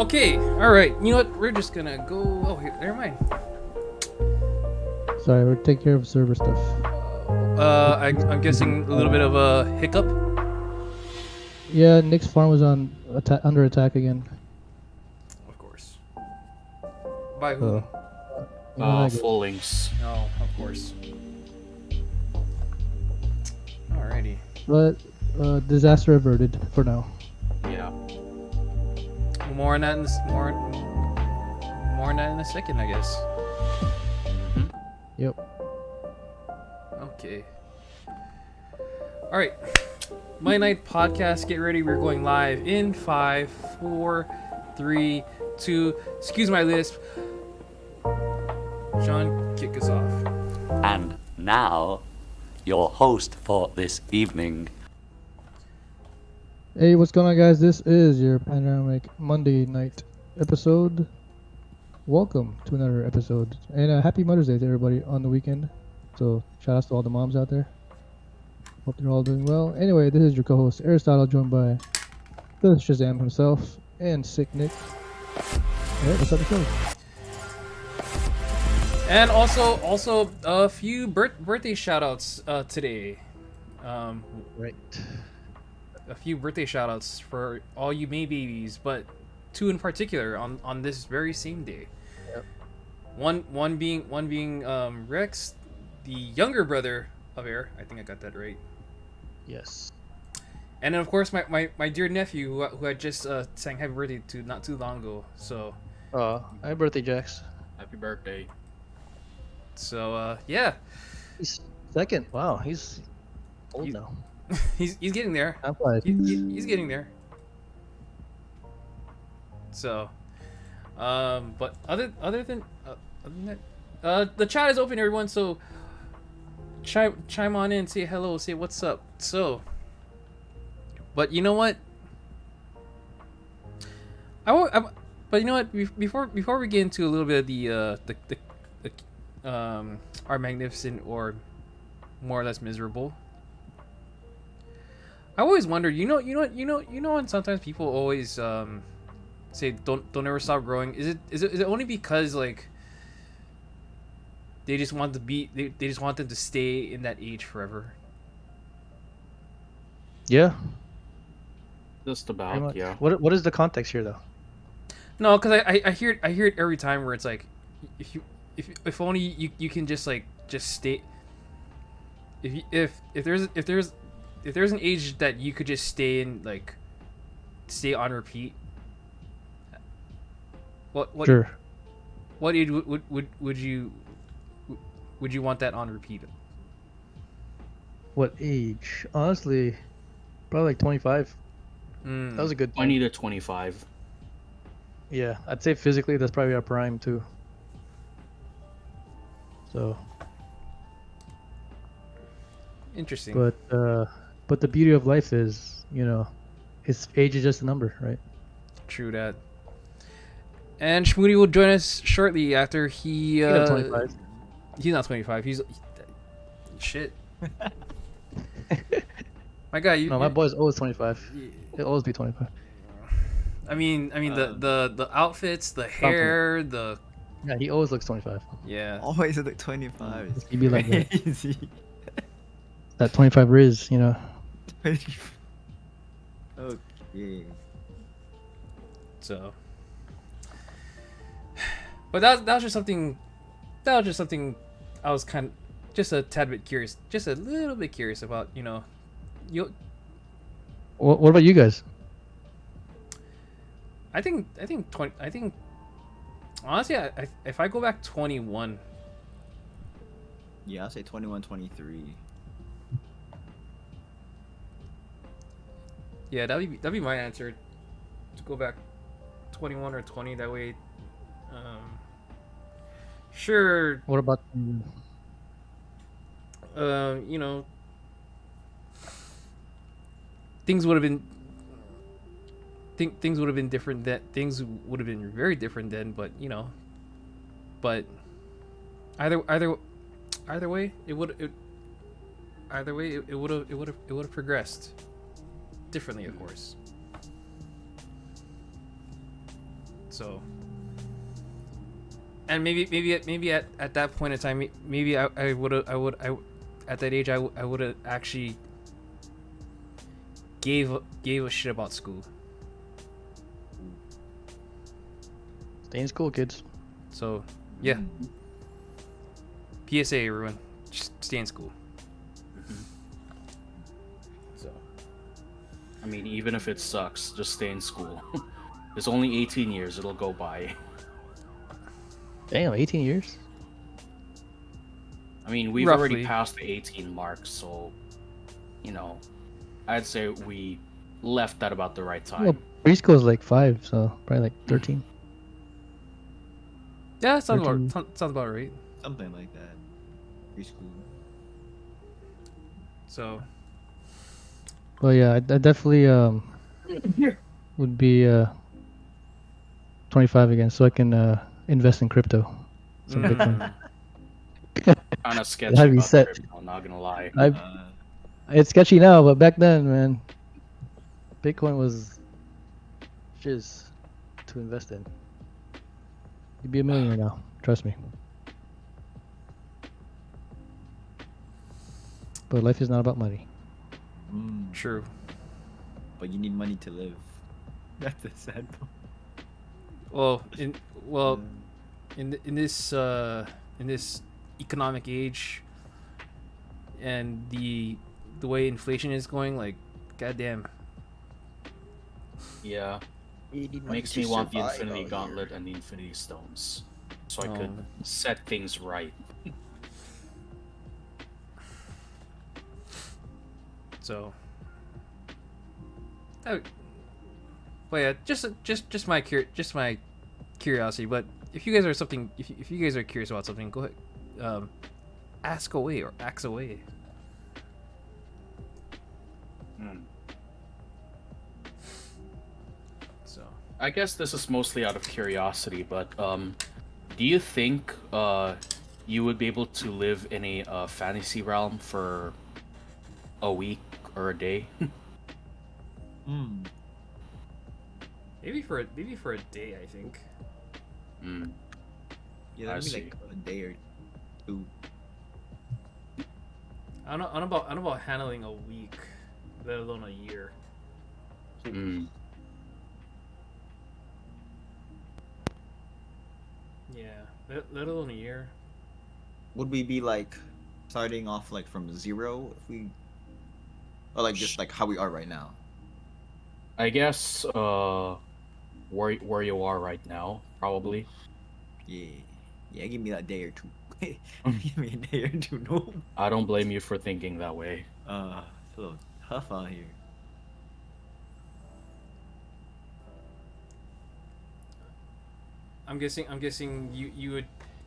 Okay, alright. You know what? We're just gonna go... Oh, here, never mind. Sorry, we're taking care of server stuff. I'm guessing a little bit of a hiccup. Yeah, Nick's farm was under attack again. Of course. By whom? Full links. No, of course. Alrighty. But disaster averted for now. Yeah. More on that in more on that in a second, I guess. Yep. Okay. All right. My Nite podcast. Get ready. We're going live in 5, 4, 3, 2. Excuse my lisp. Sean, kick us off. And now, your host for this evening. Hey, what's going on, guys? This is your Panoramic Monday night episode. Welcome to another episode. And happy Mother's Day to everybody on the weekend. So, shout outs to all the moms out there. Hope they're all doing well. Anyway, this is your co-host, Aristotle, joined by the Shazam himself and Sick Nick. Alright, let's start the show. And also a few birthday shout-outs today. Right. A few birthday shout-outs for all you May babies, but two in particular on this very same day. Yep. One being Rex, the younger brother of Air. I think I got that right. Yes. And then of course my dear nephew who I just sang happy birthday to not too long ago. So Happy birthday, Jax. Happy birthday. so yeah. He's second. Wow, he's old now. he's getting there. I'm glad. He's getting there. So, but other than that, the chat is open, everyone. So chime on in, say hello, say what's up. So, but you know what? But you know what? Before we get into a little bit of the our magnificent or more or less miserable. I always wondered, you know, when sometimes people always say don't ever stop growing. Is it only because like they just want to be they just want them to stay in that age forever? Yeah. Just about, yeah. What is the context here, though? No, because I hear it every time where it's like, if only you can just stay. If there's an age that you could just stay in, like stay on repeat. What Sure. What age would you want that on repeat? What age? Honestly, probably like 25. That was a good 20 to 25. Yeah, I'd say physically that's probably our prime too. So, Interesting. but the beauty of life is, its age is just a number, right? True that. And Shmoody will join us shortly after he. He's not 25. He's not 25. He's shit. My guy, No, my boy's always 25. He'll always be 25. I mean, the outfits, the hair, the. Yeah, he always looks 25. Yeah. Always at like 25. It's He'd be like that. crazy. That 25 Riz, 25. Okay. So. But that was just something. That was just something. I was just a tad bit curious, just a little bit curious about. You. What about you guys? I think 20. I think. Honestly, if I go back 21. Yeah, I'll say 21, 23. Yeah, that'd be my answer. To go back 21 or 20, that way. Sure. What about? Things would have been. Things would have been different. Things would have been very different then. But but either way, it would have progressed differently, of course. So, and maybe at that point in time, maybe I would at that age I would have actually gave a shit about school. Stay in school, kids. So, yeah. PSA, everyone, just stay in school. So, I mean, even if it sucks, just stay in school. It's only 18 years, it'll go by. Damn, 18 years? I mean, we've Roughly. already passed the 18 mark, so, you know, I'd say we left at about the right time. Well, preschool is like 5, so probably like 13. yeah, sounds 13. sounds about right. Something like that. Preschool. So, Well, yeah, I definitely would be 25 again, so I can invest in crypto. Some Bitcoin. Kind of sketchy That'd be about set. crypto, not gonna lie. It's sketchy now, but back then, man, Bitcoin was shiz to invest in. You'd be a millionaire now, trust me. But life is not about money. true. But you need money to live. That's the sad part. Well, in this economic age, and the way inflation is going, like, goddamn. Yeah. You need money Makes to me want the survive Infinity out Gauntlet here. and the Infinity Stones, so I could set things right. So, oh, but yeah, just my curiosity. But if you guys are something, if you guys are curious about something, go ahead, ask away or ask away. Hmm. So, I guess this is mostly out of curiosity, but do you think you would be able to live in a fantasy realm for a week or a day? maybe for a day, I think. Yeah, I that'd be see. like a day or two. I don't know about handling a week, let alone a year. Yeah, let alone a year. Would we be like starting off like from zero if we, or like just like how we are right now? I guess where you are right now, probably. Yeah, yeah. Give me that day or two. Give me a day or two. No. I don't blame you for thinking that way. It's a little tough out here. I'm guessing you would,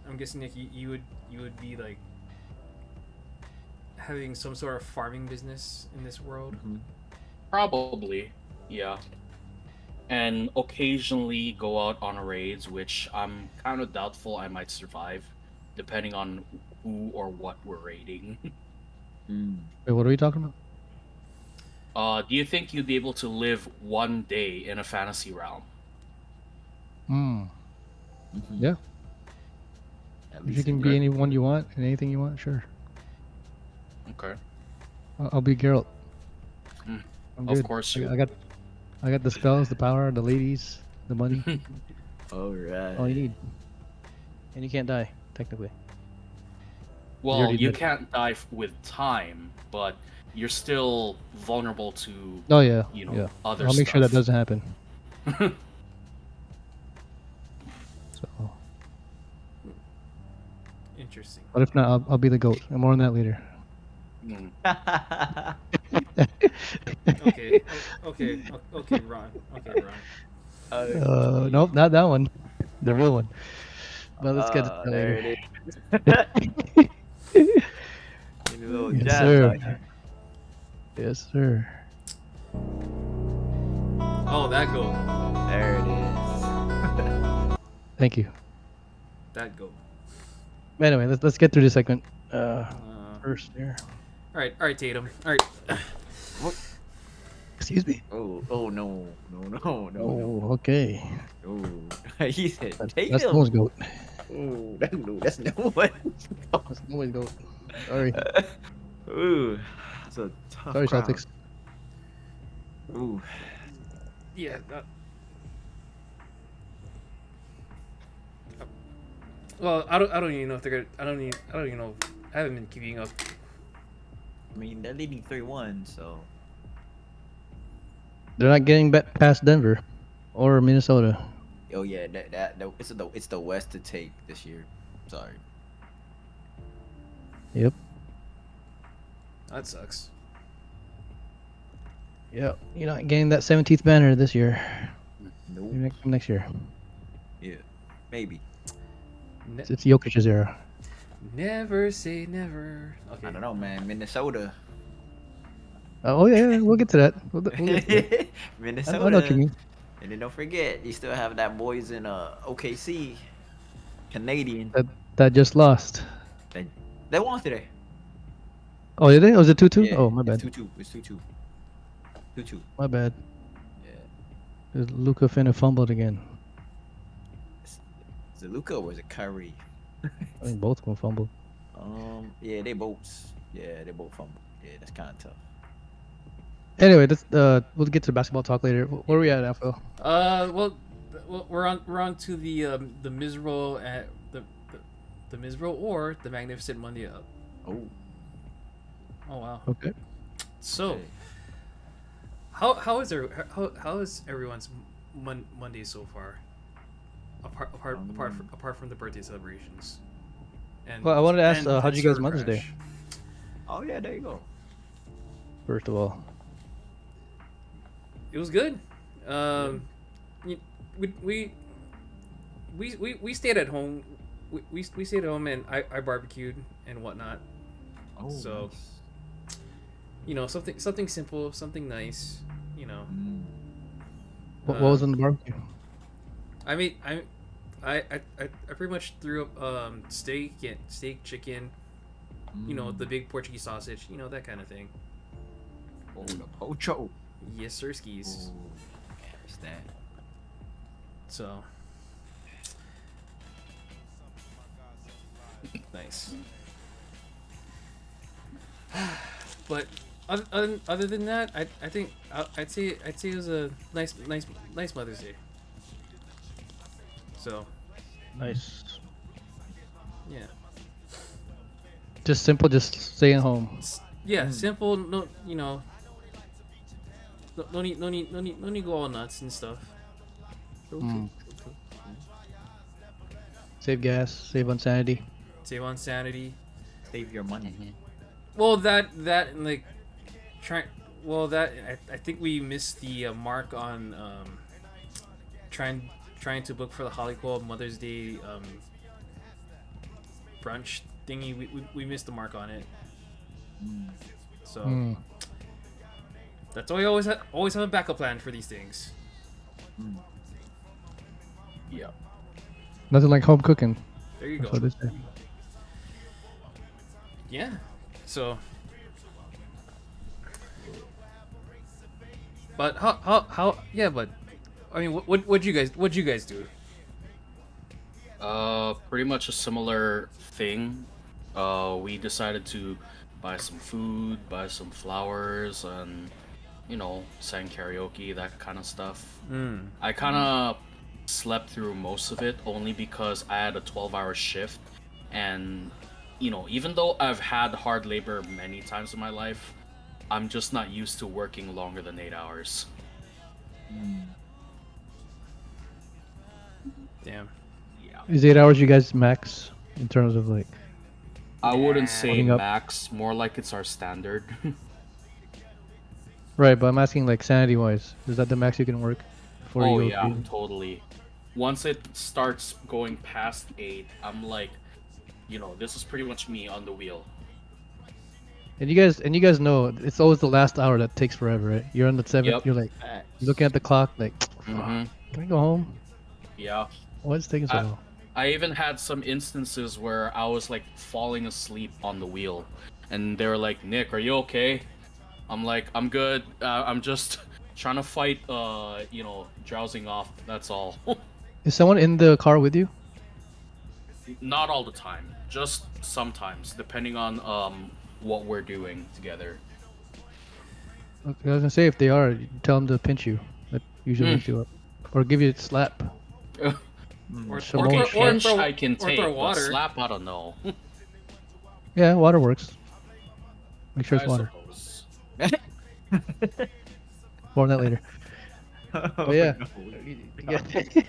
I'm guessing Nick, you would be like having some sort of farming business in this world. Probably, yeah. And occasionally go out on raids, which I'm kind of doubtful I might survive, depending on who or what we're raiding. Wait, what are we talking about? Do you think you'd be able to live one day in a fantasy realm? Yeah. At If least you can in be your- anyone you want and anything you want, sure. Okay. I'll be Geralt. I'm Of good. course I you. got the spells, the power, the ladies, the money. All right. All you need. And you can't die, technically. Well, already you did. can't die with time, but you're still vulnerable to, Oh yeah, you know, yeah. other I'll make sure that stuff. doesn't happen. So, Interesting. but if not, I'll be the goat. And more on that later. Okay, okay, Ron. Okay, Ron. Nope, not that one. The real one. But let's get to that there later. it is. Give me a little Yes, jab sir. out here. Yes, sir. Oh, that go. There it is. Thank you. That go. Anyway, let's get through this segment first here. All right, Tatum. All right. Excuse me. Oh, oh no, no, no, no, no. Oh, okay. Oh, he said, take That's him. no one's goat. Oh, that's no one. That's no one's goat. Sorry. Ooh, that's a tough Sorry, crowd. Celtics. Ooh, Yeah. Well, I don't even know if they're gonna. I don't even know. I haven't been keeping up. I mean they're leading 3-1, so They're not getting back past Denver or Minnesota. oh yeah, it's the West to take this year. Sorry. Yep. That sucks. Yep. You're not getting that 17th banner this year. Nope. Maybe next year. Yeah, maybe. It's Jokic's era. Never say never. Okay. I don't know, man. Minnesota. Oh yeah, we'll get to that. We'll get to that. Minnesota. I know what you mean. And then don't forget, you still have that boys in OKC, Canadian. That just lost. They won today. Oh, did they? Was it 2-2? Yeah, Oh, my bad. It's 2-2. It's 2-2. 2-2. My bad. Yeah. Luca finna fumbled again. Is it Luka or is it Kyrie? I mean, both of them fumbled. Yeah, they both. Yeah, they both fumbled. Yeah, that's kind of tough. Anyway, we'll get to basketball talk later. Where are we at, Alpha? Well, we're on to the miserable the miserable or the magnificent Monday up. Oh. Oh wow. Okay. So, Okay. how is everyone's Monday so far? Apart from the birthday celebrations. And Well, I wanted to ask, and how'd you guys server Mother's crash. Day? Oh yeah, there you go. First of all. It was good. We stayed at home. We stayed at home and I barbecued and whatnot. Oh. So, Nice. You know, something simple, something nice. You know. Mm. What was on the barbecue? I mean, I pretty much threw up steak, chicken. You know, the big Portuguese sausage. You know, that kind of thing. Oh, the pocho. Yes, sir, skis. Oh, I understand. So nice. But other than that, I think I'd say it was a nice Mother's Day. So Nice. yeah, Just simple, just staying home. yeah, simple. No, you know, no need to go all nuts and stuff. Mm. Save gas, save on sanity. Save on sanity. Save your money. Well, that and like try. Well, that I think we missed the mark on trying to book for the Hollywood Mother's Day brunch thingy. We missed the mark on it. So Mm. that's why we always have a backup plan for these things. Yeah. Nothing like home cooking. There you That's go. what they say. Yeah. So. But how yeah, but I mean what'd you guys do? Pretty much a similar thing. We decided to buy some food, buy some flowers, and sang karaoke, that kind of stuff. I kind of slept through most of it only because I had a 12-hour shift, and even though I've had hard labor many times in my life, I'm just not used to working longer than 8 hours. Damn. Yeah. Is 8 hours you guys max in terms of like? I wouldn't say Putting up- max, more like it's our standard. Right, but I'm asking like sanity wise. Is that the max you can work before Oh you go? yeah, totally. Once it starts going past 8, I'm like, this is pretty much me on the wheel. And you guys know it's always the last hour that takes forever, right? You're on the 7th. Yep. You're like looking at the clock, like, Mhm. can I go home? Yeah. Why is it taking so long? I even had some instances where I was like falling asleep on the wheel, and they were like, "Nick, are you okay?" I'm like, "I'm good. I'm just trying to fight, drowsing off. That's all. Is someone in the car with you? Not all the time, just sometimes, depending on what we're doing together. Okay, I was gonna say if they are, you tell them to pinch you. That usually wakes you up, or give you a slap. Or, Some or, more or, shit. or Pinch throw, I can or take, throw but water. slap I don't know. Yeah, water works. Make sure it's I water. suppose. More on that later. Oh, yeah. no. Yeah.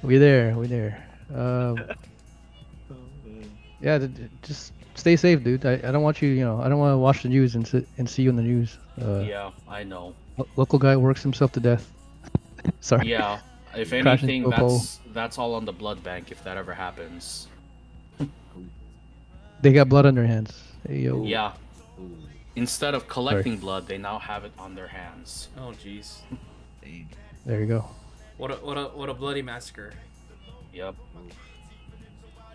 we there. Yeah, just stay safe, dude. I don't want you, I don't want to watch the news and see you in the news. Yeah, I know. Local guy works himself to death. Sorry. Yeah, if Crashing anything, into a pole. that's all on the blood bank if that ever happens. They got blood on their hands. Hey, yo. Yeah. Ooh, Instead of collecting blood, they now have it on their hands. Oh jeez. dang. There you go. What a bloody massacre. Yep.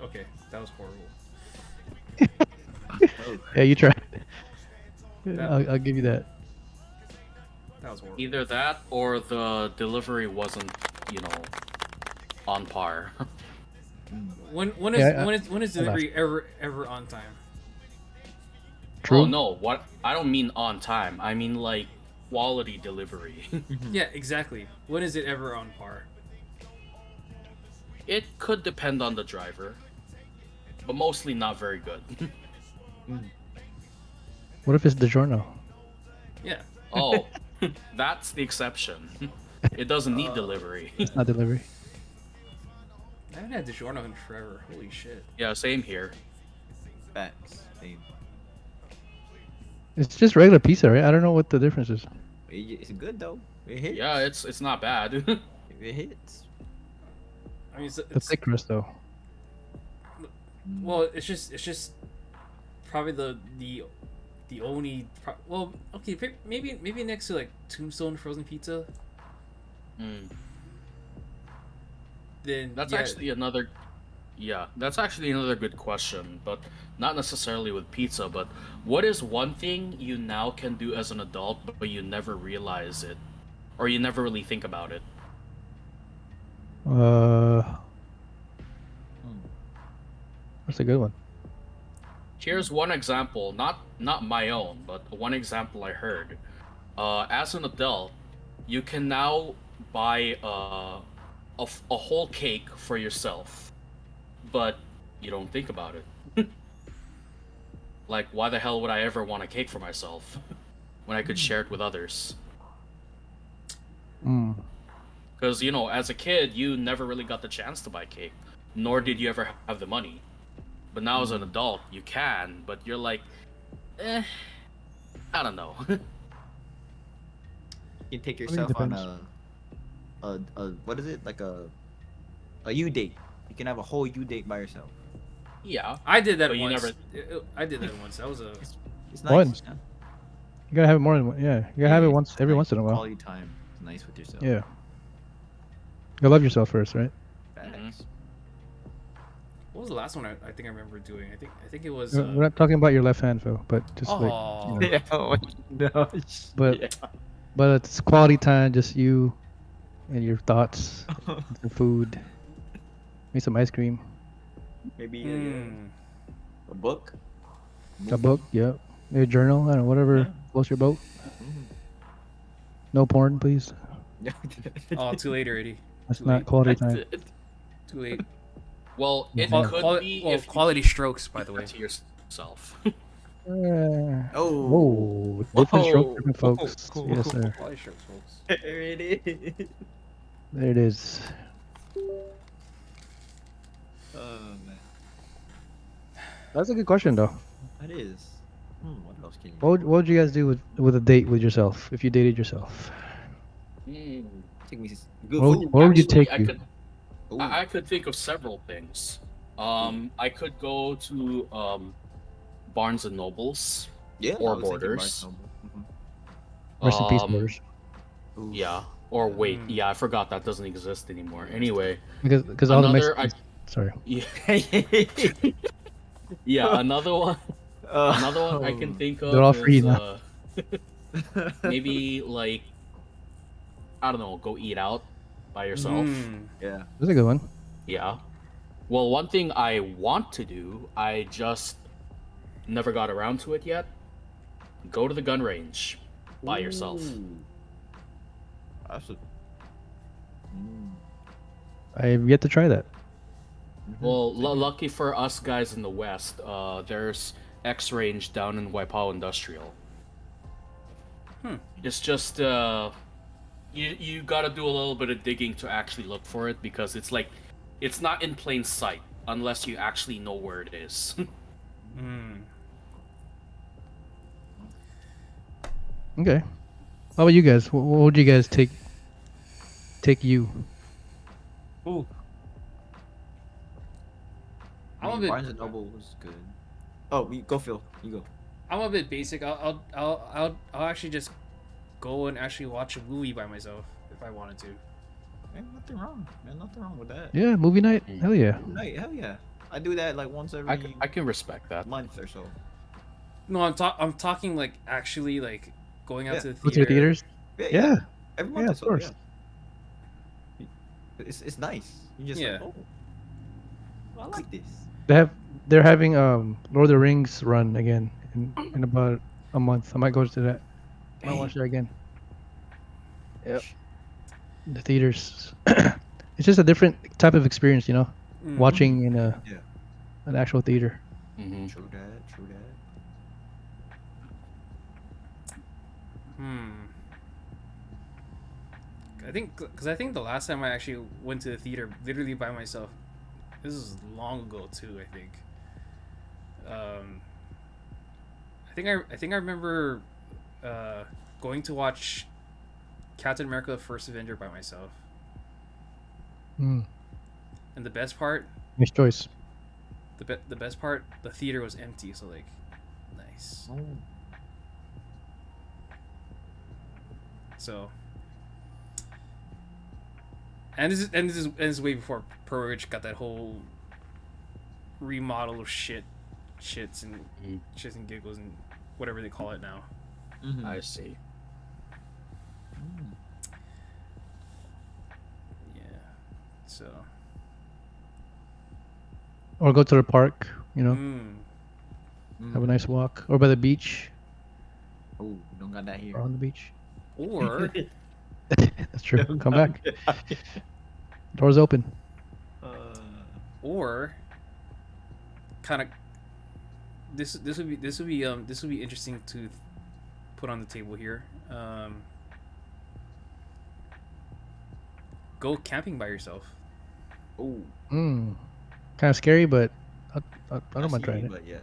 Okay, that was horrible. Oh, Yeah, you tried. That- I'll give you that. That was horrible. Either that or the delivery wasn't, on par. When Yeah, when is delivery ever on time? True. Oh no, what? I don't mean on time. I mean like quality delivery. Yeah, exactly. When is it ever on par? It could depend on the driver, but mostly not very good. What if it's DiGiorno? Yeah. Oh, that's the exception. It doesn't need delivery. Not delivery. I haven't had DiGiorno in forever. Holy shit. Yeah, same here. facts. Same. It's just regular pizza, right? I don't know what the difference is. It's good though. It hits. Yeah, it's not bad. It hits. I mean, The thick crust, though. well, it's just probably the only well, okay, maybe next to like Tombstone frozen pizza. Mm. Then That's yeah, actually another. Yeah, that's actually another good question, but not necessarily with pizza. But what is one thing you now can do as an adult, but you never realize it, or you never really think about it? That's a good one. Here's one example, not my own, but one example I heard. As an adult, you can now buy a whole cake for yourself, but you don't think about it. Like, why the hell would I ever want a cake for myself when I could share it with others? Mm. Because, as a kid, you never really got the chance to buy cake, nor did you ever have the money. But now as an adult, you can, but you're like, I don't know. You can take it yourself on depends. a what is it, like a U date. You can have a whole U date by yourself. Yeah. I did that But you once. I did that once. That was a It's nice. Once. Yeah. You gotta have it more than one. Yeah, you gotta have it once every Nice once in a while. Quality time. It's nice with yourself. Yeah. You love yourself first, right? Facts. what was the last one I think I remember doing? I think it was. We're not talking about your left hand, Phil, but just like, Oh. you know, Yeah. Oh, no. But- Yeah. but it's quality time, just you and your thoughts, the food, maybe some ice cream, Maybe Hmm. a book. a book, yeah, maybe a journal, I don't know, whatever Yeah. floats your boat. Mhm. No porn, please. Oh, too late already. That's Too not late. quality That's time. it. Too late. Well, it Qual- could be if you quality keep strokes, by the way. that to yourself. Oh. Whoa, different stroke, Whoa. different folks. Whoa. Yes, sir. Quality strokes, folks. There it is. There it is. Oh man, That's a good question, though. that is. What else can you? What would you guys do with a date with yourself if you dated yourself? Take me good What food. would, where would you Actually, take you? Ooh. I could think of several things. I could go to Barnes and Nobles. Yeah. or I was thinking Borders. Barnes and Noble. Rest in peace, um, Borders. Ooh. Yeah. Or wait, yeah, I forgot that doesn't exist anymore. Anyway, Because all the another Mexicans. Sorry. yeah, yeah, another one I can Oh. think of They're all free is, now. maybe like I don't know, go eat out by yourself. Yeah. That's a good one. Yeah. Well, one thing I want to do, I just never got around to it yet. Go to the gun range by yourself. Ooh. That's a... Mm. I've yet to try that. Well, lucky for us guys in the West, there's X range down in Waipao Industrial. It's just you gotta do a little bit of digging to actually look for it because it's like it's not in plain sight unless you actually know where it is. Okay. How about you guys? What would you guys take you? Ooh. I'm a bit. Barnes and Noble was good. Oh, go Phil. You go. I'm a bit basic. I'll actually just go and actually watch a movie by myself if I wanted to. Man, nothing wrong. Man, nothing wrong with that. Yeah, movie night. Hell yeah. Right, hell yeah. I do that like once every I can respect that. month or so. No, I'm talking like actually like going out to the Go to theater. the theaters. Yeah. Every month Yeah, or of so, course. yeah. It's nice. You just Yeah. like, oh, I like this. They're having Lord of the Rings run again in about a month. I might go to that. I might Dang. watch that again. Yep. The theaters. It's just a different type of experience, you know, Mhm. watching in Yeah. an actual theater. Mm-hmm. True that. True that. I think the last time I actually went to the theater literally by myself, this is long ago too. I think. I think I remember going to watch Captain America: The First Avenger by myself. Mm. And the best part, Nice choice. the best part, the theater was empty. So like, nice. Oh. So. And this is way before Pro Rich got that whole remodel of shits and giggles and whatever they call it now. Mhm. I see. Mm. Yeah. So. Or go to the park, you know, Mm. have a nice walk, or by the beach, Oh, we don't got that here. or on the beach. Or That's true. Come back. Doors open. or kind of this would be interesting to put on the table here. Go camping by yourself. Oh, Kind of scary, but I don't mind trying it. But yeah.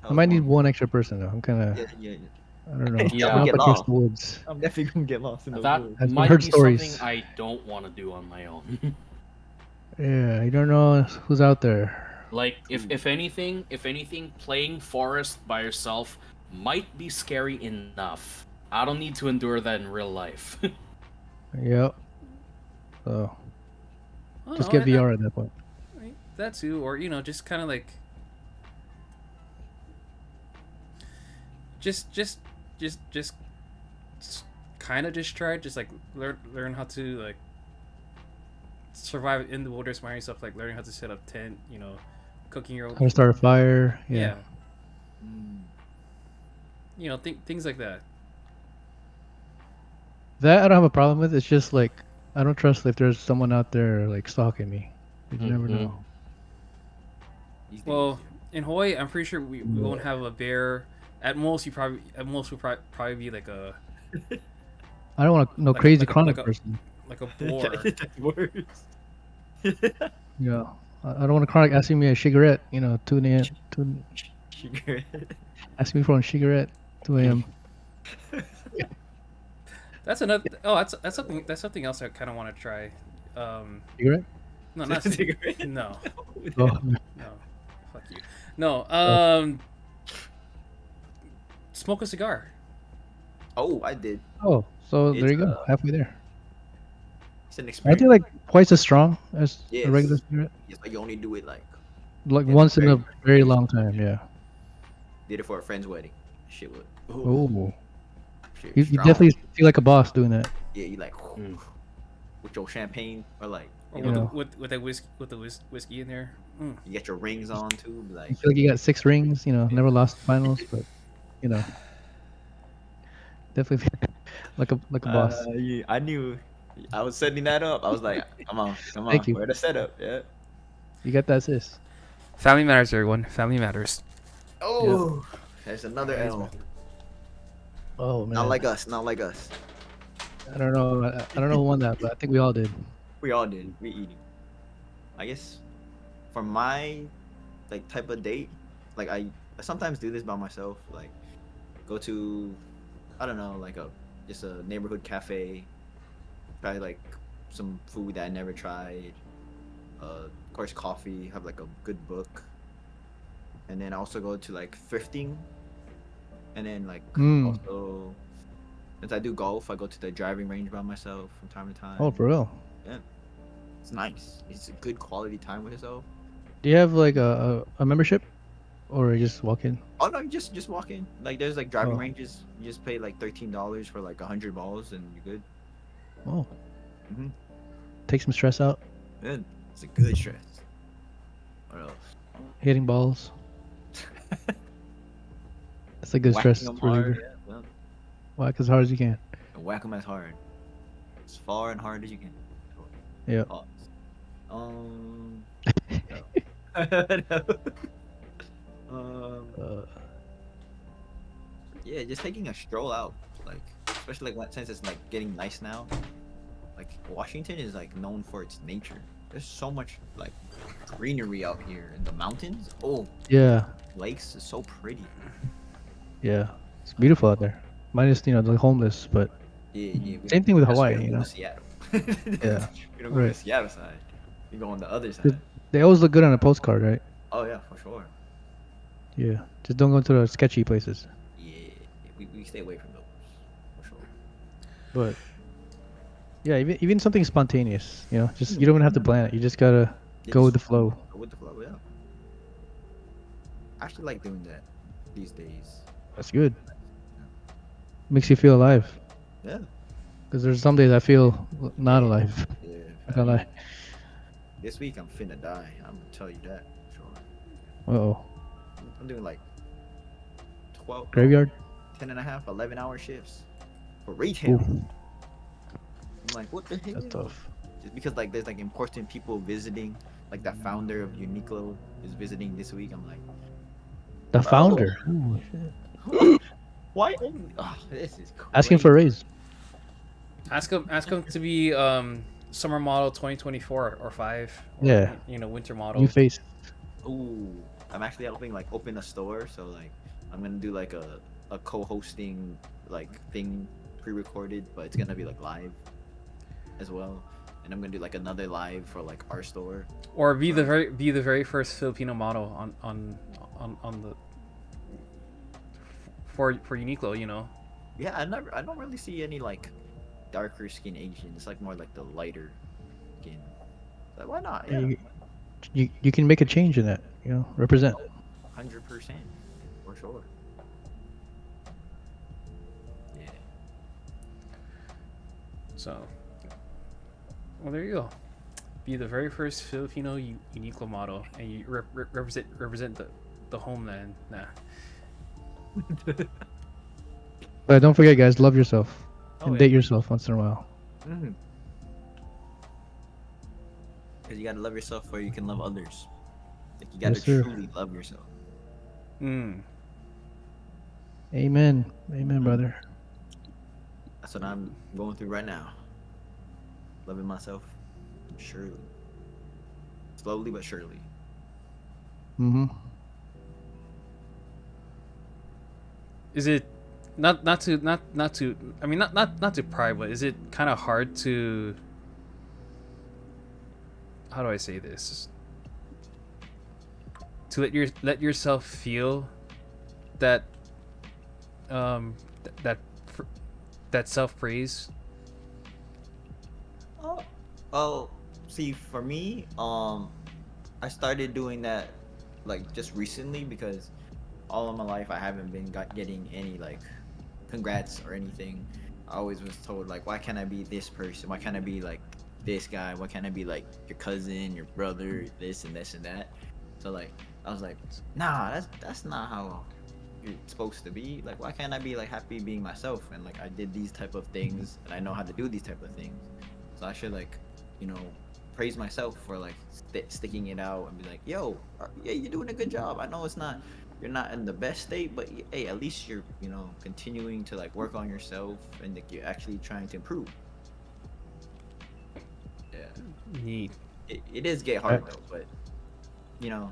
I might need one extra person though. I'm kind of, Yeah. I don't know. Yeah. I'm up Get against lost. the woods. I'm definitely gonna get lost in the That woods. I've might heard be stories. something I don't want to do on my own. Yeah, you don't know who's out there. Like if anything, playing forest by yourself might be scary enough. I don't need to endure that in real life. Yep. So I don't just know, get VR at that point. that too, or just kind of like just kind of just try, just like learn how to like survive in the wilderness by yourself, like learning how to set up tent, cooking your own. How to start a fire. Yeah. Mm. Things like that. That I don't have a problem with. It's just like I don't trust if there's someone out there like stalking me. You never know. These Well, days, in Hawaii, I'm pretty sure we won't have a bear. At most, we'll probably be like a I don't want no Like a- crazy like a- chronic like a- person. like a boar. That's worse. Yeah. I don't want a chronic asking me a cigarette. 2 a.m. Sugar. Asking me for a cigarette. 2 a.m. That's another. Oh, that's something else I kind of want to try. Cigarette? No, not Cigarette? No, Oh, no. Fuck you. No. Smoke a cigar. Oh, I did. oh, so there It's, you go. Halfway there. It's an I experience. think like twice as strong as Yes. a regular cigarette. It's like you only do it like Like Yeah, once in a very- very long time. Yeah. did it for a friend's wedding. Shit would. Oh. Shit, You strong. definitely feel like a boss doing that. Yeah, you like with your champagne or like Or You know. with that whiskey in there. Mm. you get your rings on too. You Like feel like you got 6 rings. You know, never lost the finals, but you know, definitely like a boss. yeah, I knew I was setting that up. I was like, come on, Thank you. where the setup? Yeah. You got that assist. Family matters, everyone. Family matters. Oh, there's another Families L. matter. Oh man. Not like us. Not like us. I don't know. I don't know who won that, but I think we all did. We all did. We eating. I guess for my like type of date, like I sometimes do this by myself. Like go to, I don't know, like just a neighborhood cafe. Try like some food that I never tried. Of course, coffee. Have like a good book. And then I also go to like thrifting. And then like also, since I do golf, I go to the driving range by myself from time to time. Oh, for real? Yeah, it's nice. It's a good quality time with yourself. Do you have like a membership, or you just walk in? Oh no, you just walk in. Like there's like driving Oh. ranges. You just pay like $13 for like 100 balls, and you're good. Oh. Mhm. Take some stress out. Good. It's a good stress. What else? Hitting balls. That's a good Whacking stress them reliever. hard. Yeah, well, Whack as hard as you can. and whack them as hard, as far and hard as you can. Yeah. Pause. Um. um. Uh, Yeah, just taking a stroll out, like especially like since it's like getting nice now. Like Washington is like known for its nature. There's so much like greenery out here in the mountains. Oh, yeah. lakes is so pretty. Yeah. It's beautiful out there. Minus, you know, the homeless, but Yeah, yeah. Same thing with that's why Hawaii, we you don't go know. to Seattle. Yeah, We don't go to right. the Seattle side. We go on the other Good. side. they always look good on a postcard, right? Oh yeah, for sure. Yeah. Just don't go to the sketchy places. Yeah, we stay away from those for sure. But yeah, even something spontaneous, you know, just you don't even have to plan it. You just gotta Yeah, go with the just flow. Go with the flow, yeah. I actually like doing that these days. That's good. Makes you feel alive. Yeah. Because there's some days I feel not alive. Yeah. Not gonna lie. This week I'm finna die. I'm gonna tell you that for sure. Uh-oh. I'm doing like 12, Graveyard? 10 and a half, 11-hour shifts for retail. Ooh, I'm like, what the heck? that's tough. Just because like there's like important people visiting, like the founder of Uniqlo is visiting this week. I'm like, The Bro. founder. Ooh, shit. why? Oh, this is crazy. Asking for a raise. Ask him to be summer model 2024 or 5. Or, Yeah. You know, winter model. New face. Ooh, I'm actually helping like open a store, so like I'm gonna do like a co-hosting like thing pre-recorded, but it's gonna be like live as well, and I'm gonna do like another live for like our store. Or be the very first Filipino model on the for Uniqlo, you know. Yeah, I don't really see any like darker skin Asian. It's like more like the lighter skin. Like why not? Yeah, You can make a change in that, you know, represent. 100% for sure. Yeah. So, well, there you go. Be the very first Filipino Uniqlo model, and you represent the homeland. Nah. But don't forget, guys, love yourself and yeah. date yourself once in a while. Mm-hmm. Because you gotta love yourself before you can love others. Like you gotta Yes, sir. truly love yourself. Mm. Amen. Amen, brother. That's what I'm going through right now. Loving myself, surely. Slowly but surely. Mm-hmm. Is it not to I mean not to pry, but is it kind of hard to, how do I say this, to let yourself feel that that self praise? Oh, see, for me, I started doing that like just recently because all of my life I haven't been getting any like congrats or anything, I always was told like, why can't I be this person? Why can't I be like this guy? Why can't I be like your cousin, your brother, this and this and that? So like I was like, nah, that's not how you're supposed to be. Like, why can't I be like happy being myself? And like I did these type of things, and I know how to do these type of things. So I should like, you know, praise myself for like sticking it out and be like, yo, yeah, you're doing a good job. I know you're not in the best state, but hey, at least you're, you know, continuing to like work on yourself and like you're actually trying to improve. Yeah, Neat. it is get hard though, but you know,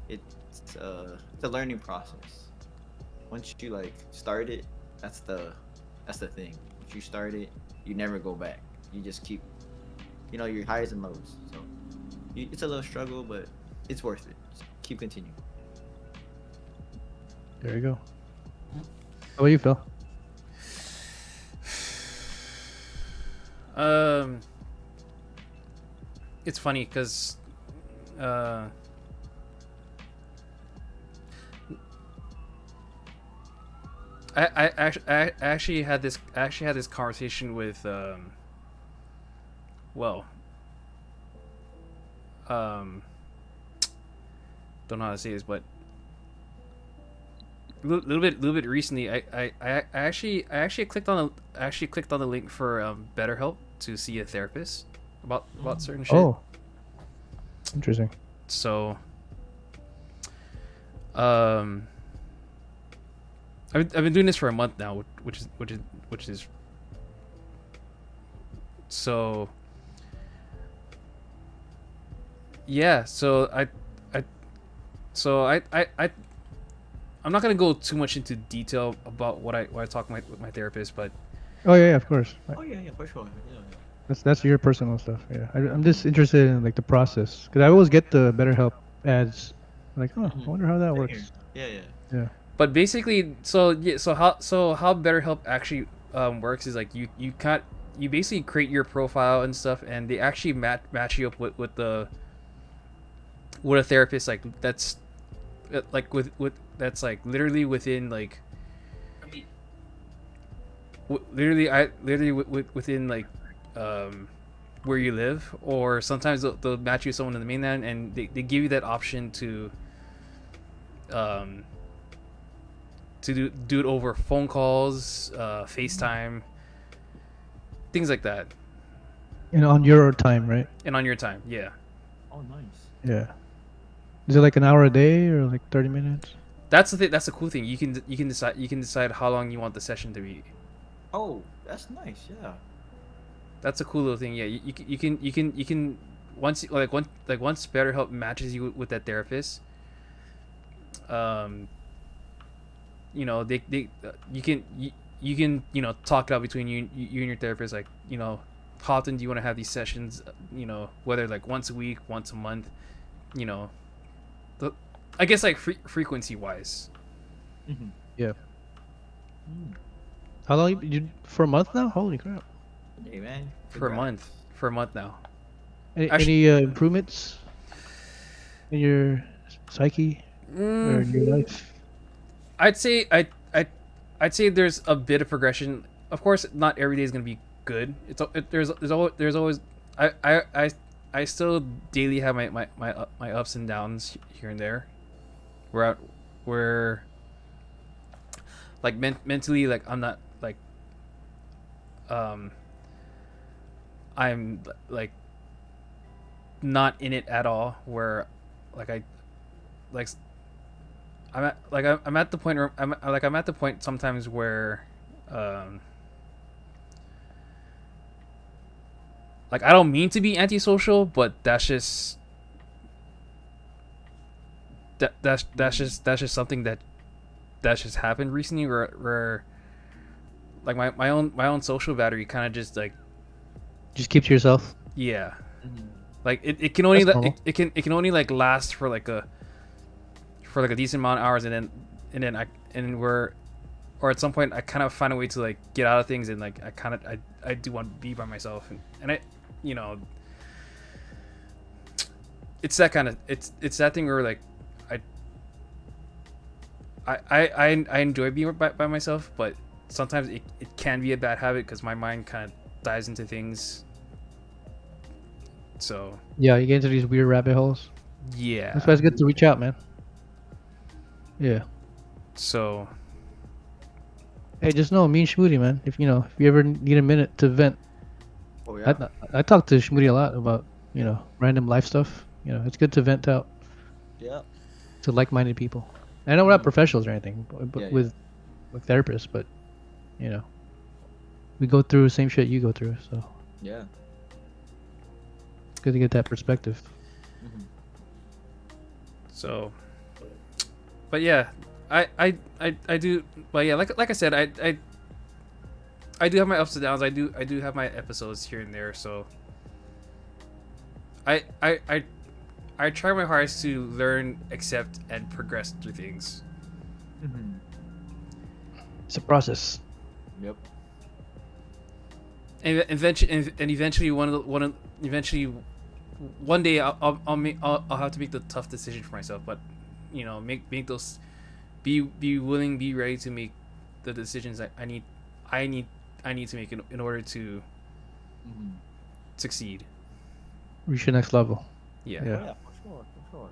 it's a learning process. Once you like start it, that's the thing. Once you start it, you never go back. You just keep, you know, your highs and lows. So it's a little struggle, but it's worth it. Just keep continuing. There you go. How about you, Phil? It's funny because I actually had this conversation with don't know how to say this, but a little bit recently, I actually clicked on the link for BetterHelp to see a therapist about certain shit. Oh, interesting. So, I've been doing this for a month now, which is so. Yeah, I'm not gonna go too much into detail about what I talk with my therapist, but Oh yeah, of course. Oh yeah, for sure. Yeah. That's your personal stuff. Yeah, I'm just interested in like the process because I always get the BetterHelp ads. I'm like, oh, I wonder how that works. Yeah. Yeah. but basically, so how BetterHelp actually works is like you basically create your profile and stuff, and they actually match you up with a therapist that's like that's like literally within like within like where you live, or sometimes they'll match you with someone in the mainland, and they give you that option to do it over phone calls, FaceTime, things like that, And on your time, right? and on your time. Yeah, Oh nice. Yeah. Is it like an hour a day or like 30 minutes? that's the thing. That's the cool thing. You can decide how long you want the session to be. Oh, that's nice. Yeah. That's a cool little thing. Yeah, you can once BetterHelp matches you with that therapist, you know, you can you know, talk out between you and your therapist, like, you know, how often do you want to have these sessions, you know, whether like once a week, once a month, you know, I guess like frequency wise. Mm-hmm. Yeah. How long you for a month now? Holy crap! Hey man. For a month now. Any improvements in your psyche or in your life? I'd say I'd say there's a bit of progression. Of course, not every day is gonna be good. There's always I still daily have my ups and downs here and there. Where like mentally, like I'm not like I'm like not in it at all, where like I'm at the point where I'm at the point sometimes where like I don't mean to be antisocial, but that's just that's just something that's just happened recently, where like my own social battery kind of just like Just keep to yourself. yeah, like it can only That's normal. it can only like last for like a decent amount of hours, and then we're, or at some point I kind of find a way to like get out of things, and like I do want to be by myself, and I, you know, it's that kind of it's that thing where like I enjoy being by myself, but sometimes it can be a bad habit because my mind kind of dives into things. So Yeah, you get into these weird rabbit holes. yeah. That's why it's good to reach out, man. Yeah. So Hey, just know me and Shmoody, man. If you ever need a minute to vent, Oh yeah. I talk to Shmoody a lot about random life stuff. It's good to vent out Yeah. to like-minded people. I know we're not professionals or anything, but Yeah, yeah. with therapists, but we go through the same shit you go through, so Yeah. it's good to get that perspective. Mhm. So, but yeah, I do. But yeah, like I said, I do have my ups and downs. I do have my episodes here and there. So, I try my hardest to learn, accept, and progress through things. Mhm. It's a process. Yep. And eventually one day I'll have to make the tough decision for myself. But make those, be willing, be ready to make the decisions that I need to make in order to Mhm. succeed. Reach the next level. Yeah. Yeah. Oh, yeah, for sure.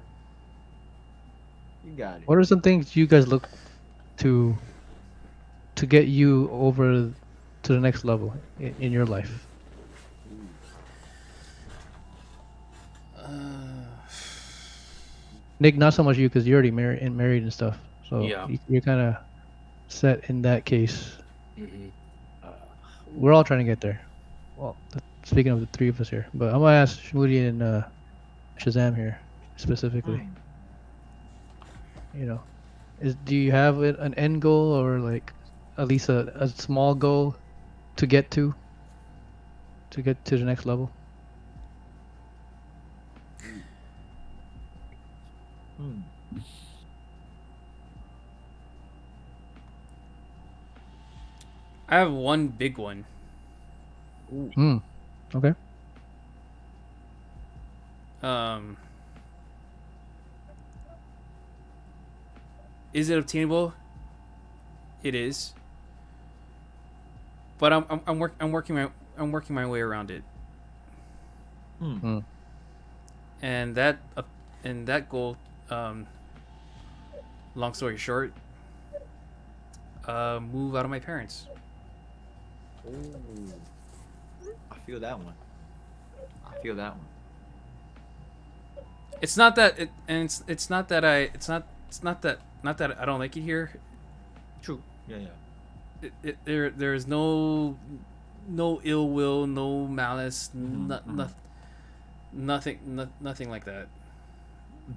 You got it. What are some things you guys look to get you over to the next level in your life? Nick, not so much you because you're already married and stuff. So Yeah. you're kind of set in that case. Mhm. We're all trying to get there. Well, speaking of the three of us here, but I'm gonna ask Shmoody and Shazam here specifically. Mm. Do you have an end goal or like at least a small goal to get to the next level? Hmm. I have one big one. Okay. Is it obtainable? It is. But I'm working my way around it. Hmm. And that goal, long story short, move out of my parents. Ooh. I feel that one. It's not that it's not that I don't like it here. True. Yeah. There's no ill will, no malice, Mhm. nothing like that.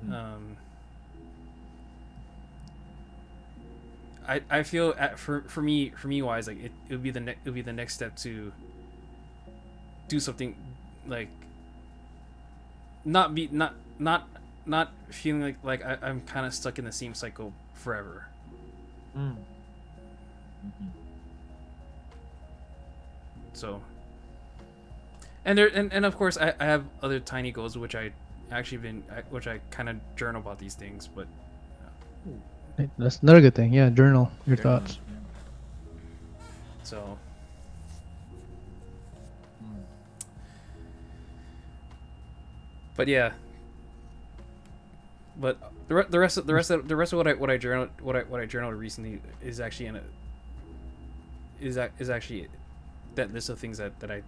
Mhm. I feel for me wise, like it would be the next step to do something, like not feeling like I'm kind of stuck in the same cycle forever. Mm. Mhm. So, and of course I have other tiny goals which I kind of journal about these things, but That's another good thing. Yeah, journal your Fair enough, thoughts. yeah. so Mm. but yeah. But the rest of what I journaled recently is actually is actually that list of things that I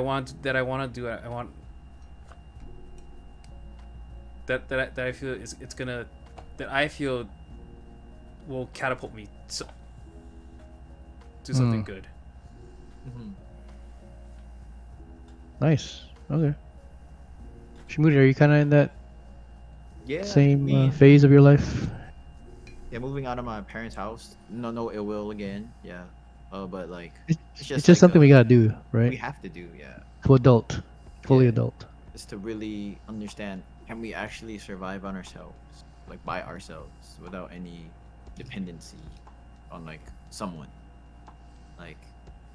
want to do. I want that I feel it's gonna, that I feel will catapult me to something good. Mhm. Nice. Okay. Shmoody, are you kind of in that Yeah. same me- phase of your life? Yeah, moving out of my parents' house. No ill will again. Yeah. But like, It's it's just like, something we gotta do, we right? have to do. Yeah. To adult, fully Yeah. adult. Is to really understand, can we actually survive on ourselves, like by ourselves, without any dependency on like someone. Like,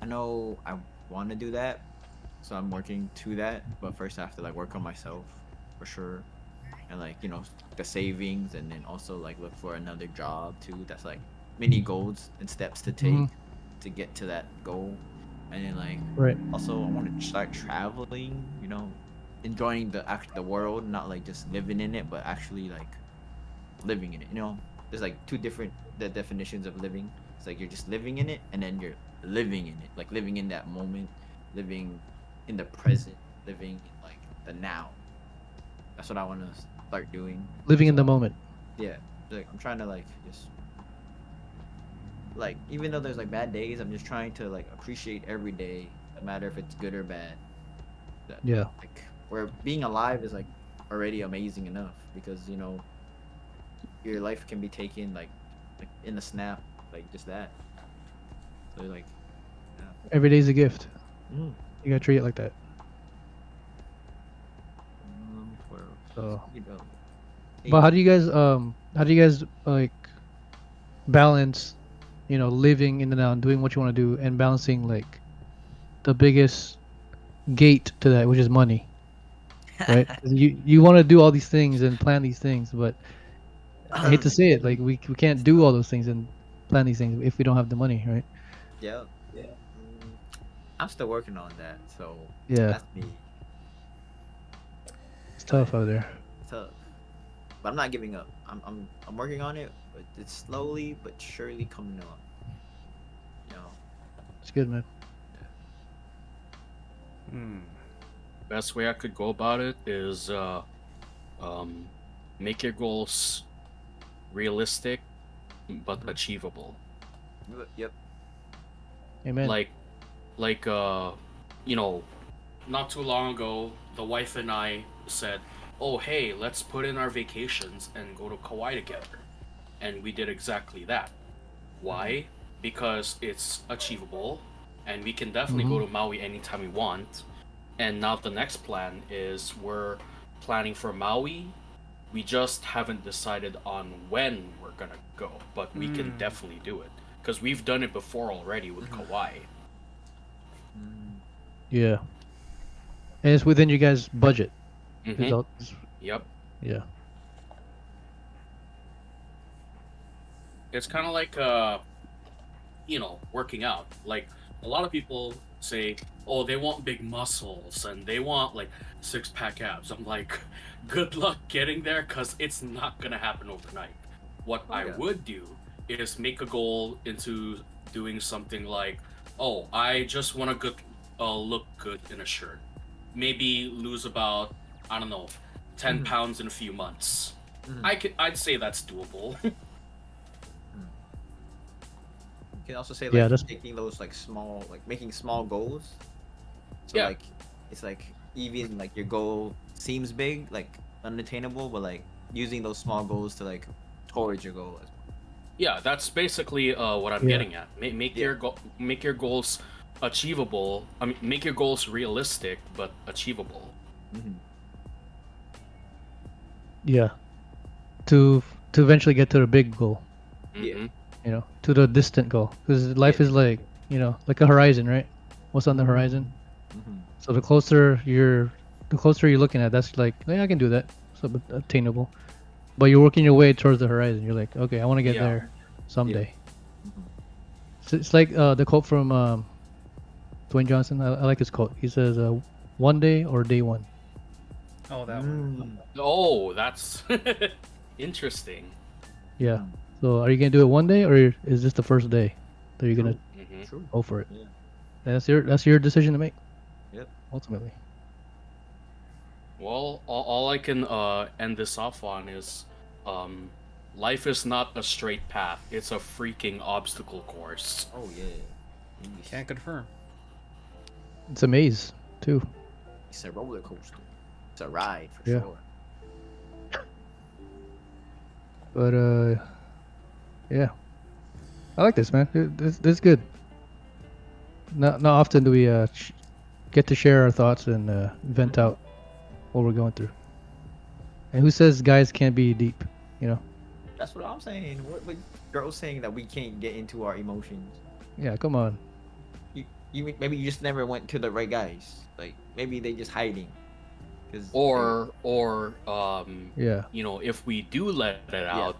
I know I want to do that, so I'm working to that. But first, I have to like work on myself, for sure, and like the savings, and then also like look for another job too. That's like mini goals and steps to take Mhm. to get to that goal, and then like Right. also I want to start traveling. You know, enjoying the world, not like just living in it, but actually like living in it. You know, there's like two different definitions of living. It's like you're just living in it, and then you're living in it, like living in that moment, living in the present, living in like the now. That's what I want to start doing. Living in the So, moment. yeah, like I'm trying to like just like even though there's like bad days, I'm just trying to like appreciate every day, no matter if it's good or bad. That, Yeah. like where being alive is like already amazing enough because you know your life can be taken like in a snap, like just that. So like, Every day's a gift. yeah. You gotta treat it like that. What else? So, You know, but how do you guys like balance, living in the now and doing what you want to do and balancing like the biggest gate to that, which is money, right? 'Cause you want to do all these things and plan these things, but I hate to say it, like we can't do all those things and plan these things if we don't have the money, right? yeah, yeah. I'm still working on that, so Yeah, that's me. it's tough out there. Tough, but I'm not giving up. I'm working on it, but it's slowly but surely coming along. You know, It's good, man. Best way I could go about it is make your goals realistic but achievable. yep. Amen. Like you know, not too long ago, the wife and I said, "Oh, hey, let's put in our vacations and go to Kauai together," and we did exactly that. Why? Because it's achievable, and we can definitely go to Maui anytime we want. And now the next plan is we're planning for Maui. We just haven't decided on when we're gonna go, but we can definitely do it because we've done it before already with Kauai. Yeah, and it's within you guys' budget. Mhm. Yep. Yeah. It's kind of like working out. Like a lot of people say, oh, they want big muscles and they want like six-pack abs. I'm like, good luck getting there because it's not gonna happen overnight. What I yeah. would do is make a goal into doing something like, oh, I just want to look good in a shirt. Maybe lose about, I don't know, 10 pounds in a few months. I'd say that's doable. You can also say like Yeah, that's- taking those like small, like making small goals. So Yeah. like it's like even like your goal seems big, like unattainable, but like using those small goals to like towards your goal as well. Yeah, that's basically what I'm Yeah. getting at. Make your goals achievable. I mean, make your goals realistic but achievable. Yeah. To eventually get to the big goal, Mhm. to the distant goal, because life is like like a horizon, right? What's on the horizon? So the closer you're looking at, that's like, yeah, I can do that. So attainable. But you're working your way towards the horizon. You're like, okay, I want to get Yeah. there someday. So it's like the quote from Dwayne Johnson. I like his quote. He says, "One day or day one." Oh, that one. Oh, that's interesting. Yeah. So are you gonna do it one day, or is this the first day that you're gonna Mhm. True. go for it? Yeah. That's your decision to make. Yep. Ultimately. Well, all I can end this off on is, life is not a straight path. It's a freaking obstacle course. Oh yeah. Can't confirm. It's a maze too. It's a roller coaster. It's a ride for Yeah. sure. But yeah, I like this, man. This is good. Not often do we get to share our thoughts and vent out what we're going through. And who says guys can't be deep? That's what I'm saying. What girls saying that we can't get into our emotions? Yeah, come on. You maybe you just never went to the right guys. Like maybe they just hiding. Or Yeah. if we do let it out,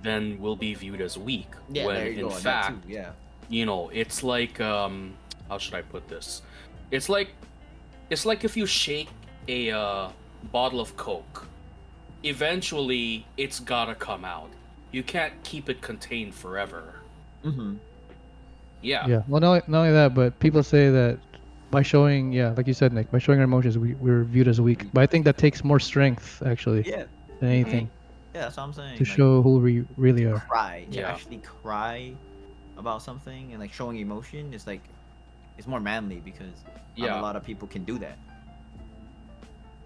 then will be viewed as weak. Yeah, when there you in go. That fact, too. Yeah. it's like how should I put this? It's like if you shake a bottle of Coke, eventually it's gotta come out. You can't keep it contained forever. Mm-hmm. Yeah. Yeah. Well, not only that, but people say that by showing, yeah, like you said, Nick, by showing our emotions, we're viewed as weak. But I think that takes more strength, actually, Yeah. than anything, Yeah, that's what I'm saying. to Like, show who we really are. cry, to Yeah. actually cry about something and like showing emotion is like, it's more manly because not Yeah. a lot of people can do that.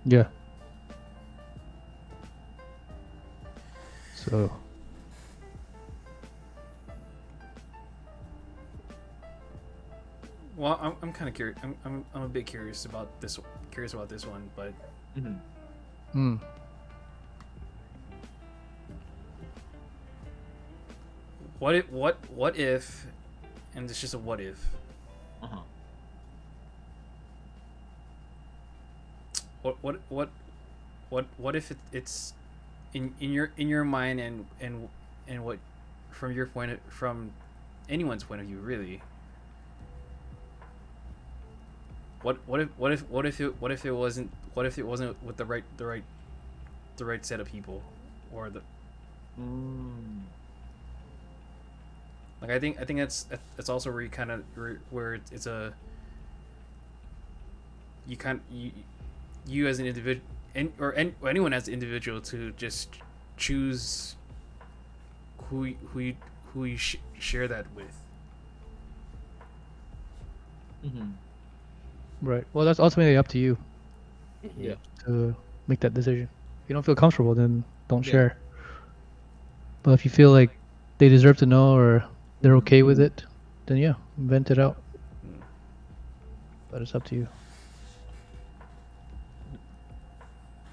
Yeah. So. Well, I'm kind of curious. I'm a bit curious about this. Curious about this one, but Mm-hmm. Hmm. what if, and it's just a what if. Uh-huh. What if it's in your mind and what from your from anyone's point of view, really. What if it wasn't with the right set of people, or the Mm. like I think that's also where you kind of where it's a you as an individual or anyone as an individual to just choose who you share that with. Mm-hmm. Right. Well, that's ultimately up to you Yeah. to make that decision. If you don't feel comfortable, then don't Yeah. share. But if you feel like they deserve to know or they're okay with it, then yeah, vent it out. But it's up to you.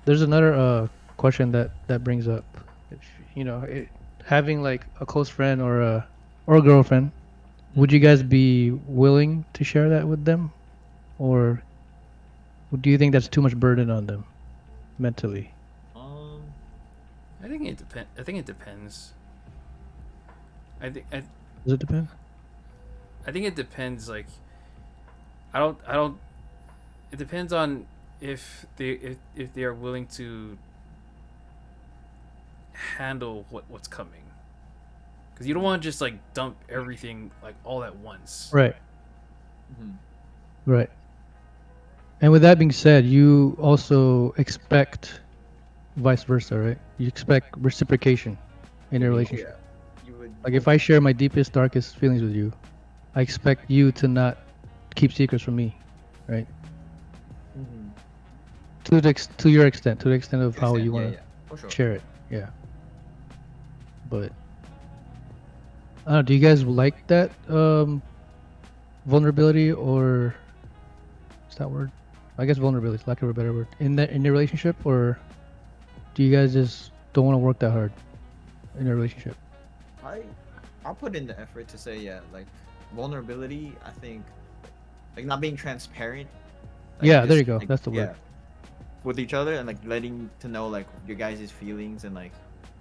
There's another question that brings up, if, having like a close friend or a girlfriend. Would you guys be willing to share that with them, or do you think that's too much burden on them mentally? I think it depends. I think it depends. Does it depend? I think it depends. Like, I don't. It depends on if they are willing to handle what's coming. Because you don't want to just like dump everything like all at once. Right. Mm-hmm. Right. And with that being said, you also expect vice versa, right? You expect reciprocation in a relationship. You would. Like if I share my deepest, darkest feelings with you, I expect you to not keep secrets from me, right? Mm-hmm. To your extent, to the extent of how you want to For sure. share it, yeah. But I don't know, do you guys like that vulnerability, or is that word? I guess vulnerability is lack of a better word in your relationship, or do you guys just don't want to work that hard in a relationship? I'll put in the effort to say like vulnerability. I think like not being transparent. Like, Yeah, just, there you go. like, That's the word. with each other and like letting to know like your guys' feelings and like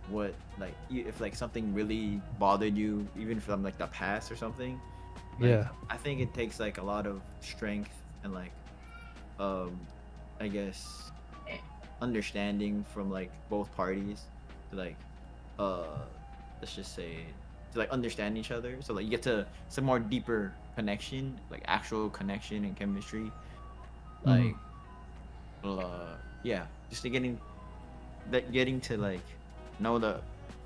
what like if like something really bothered you even from like the past or something. Like, Yeah. I think it takes like a lot of strength and like I guess understanding from like both parties to like let's just say to like understand each other, so like you get to some more deeper connection, like actual connection and chemistry, like yeah, just to getting to like know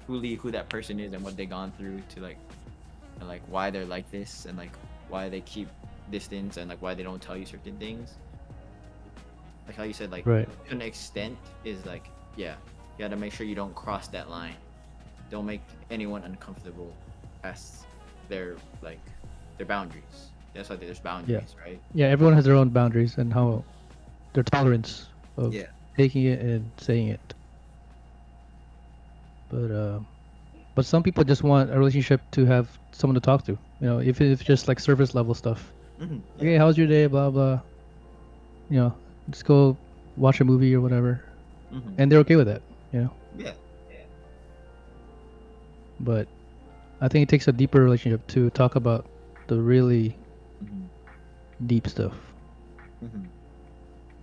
who that person is and what they gone through to like and like why they're like this and like why they keep distance and like why they don't tell you certain things, like how you said, like Right. to an extent is like, yeah, you gotta make sure you don't cross that line, don't make anyone uncomfortable past their boundaries. That's why there's boundaries, right? Yeah, everyone has their own boundaries and how their tolerance of Yeah. taking it and saying it. But some people just want a relationship to have someone to talk to. If it's just like surface level stuff. Mm-hmm. Okay, how's your day? Blah blah. Just go watch a movie or whatever, Mm-hmm. and they're okay with that. Yeah. but I think it takes a deeper relationship to talk about the really Mhm. deep stuff. Mhm.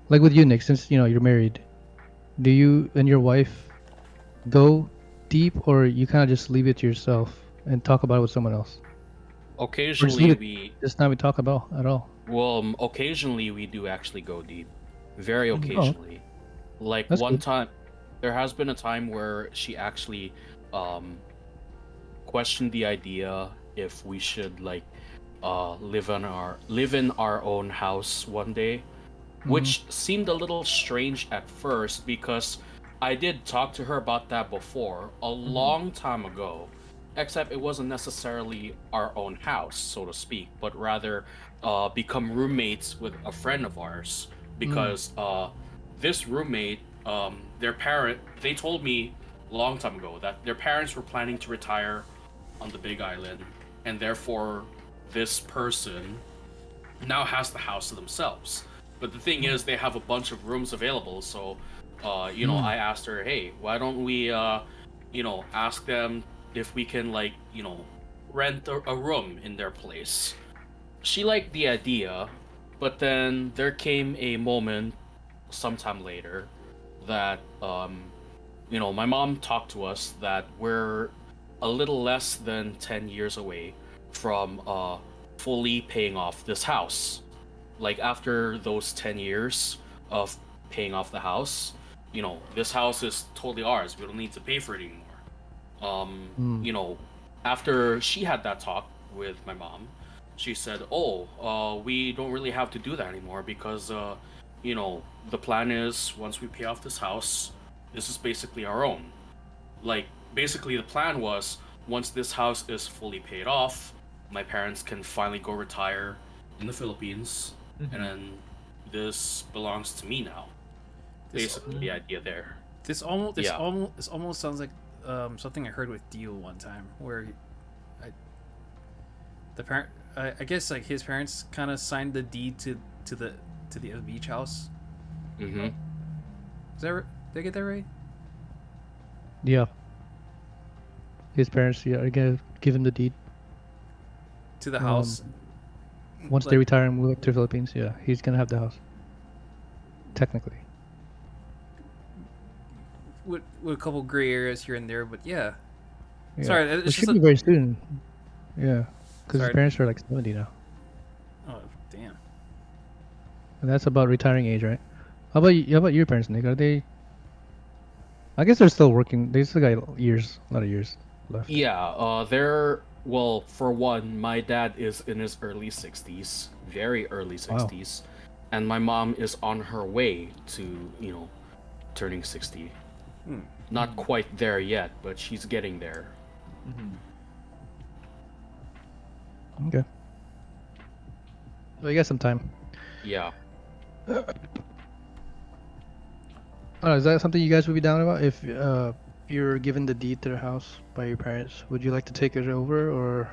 Like with you, Nick, since you're married, do you and your wife go deep, or you kind of just leave it to yourself and talk about it with someone else, or just leave Occasionally it we just not we talk about at all? occasionally we do actually go deep. Very Mhm. Oh, occasionally. Like that's one good. time, there has been a time where she actually um questioned the idea if we should like live in our own house one day, Mm-hmm. which seemed a little strange at first because I did talk to her about that before a Mhm. long time ago, except it wasn't necessarily our own house, so to speak, but rather become roommates with a friend of ours Mm. because this roommate, they told me a long time ago that their parents were planning to retire on the Big Island, and therefore this person now has the house to themselves. But the thing is, they have a bunch of rooms available. So, Mm. I asked her, hey, why don't we, ask them if we can, like, rent a room in their place. She liked the idea, but then there came a moment sometime later that, my mom talked to us that we're a little less than 10 years away from fully paying off this house. Like after those 10 years of paying off the house, this house is totally ours. We don't need to pay for it anymore. Um, Mm. you know, After she had that talk with my mom, she said, "Oh, we don't really have to do that anymore because, the plan is once we pay off this house, this is basically our own. Like, basically, the plan was once this house is fully paid off, my parents can finally go retire in the Philippines, and Mhm. then this belongs to me now. This Basically, the Mm. idea there. Yeah. this almost sounds like something I heard with Dio one time, where I, the parent I guess like his parents kind of signed the deed to the beach house. Mm-hmm. Did I get that right? Yeah, his parents, yeah, are gonna give him the deed. To the Um, house, once they like retire and move up to the Philippines, yeah, he's gonna have the house. Technically. with a couple gray areas here and there, but yeah. Yeah. Sorry, It it's just should a be very soon. Yeah, because his sorry. parents are like 70 now, Oh damn. and that's about retiring age, right? How about your parents, Nick? Are they? I guess they're still working. They still got years, a lot of years left. Yeah, well, for one, my dad is in his early 60s, very early Wow. 60s, and my mom is on her way to, turning 60. Hmm. Not quite there yet, but she's getting there. Mhm. Okay. Well, you got some time. Yeah. Is that something you guys would be down about if you're given the deed to the house by your parents? Would you like to take it over or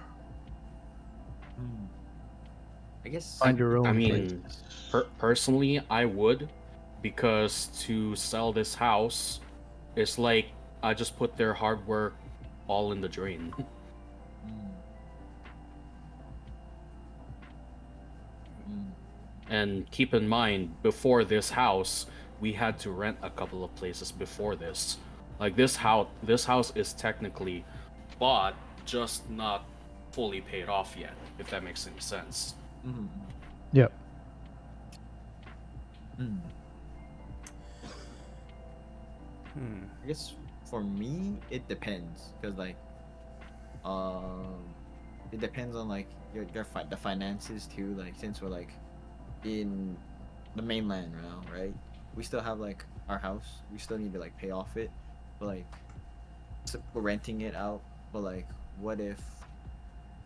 Mm. I guess. find your I own place? mean, personally, I would, because to sell this house, it's like I just put their hard work all in the drain. Mm. Mm. And keep in mind, before this house, we had to rent a couple of places before this. Like this house is technically bought, just not fully paid off yet, if that makes any sense. Mhm. Yeah. Mm. Hmm. I guess for me it depends because like um it depends on like the finances too, like since we're like in the mainland now, right? We still have like our house, we still need to like pay off it, but like we're renting it out. But like what if,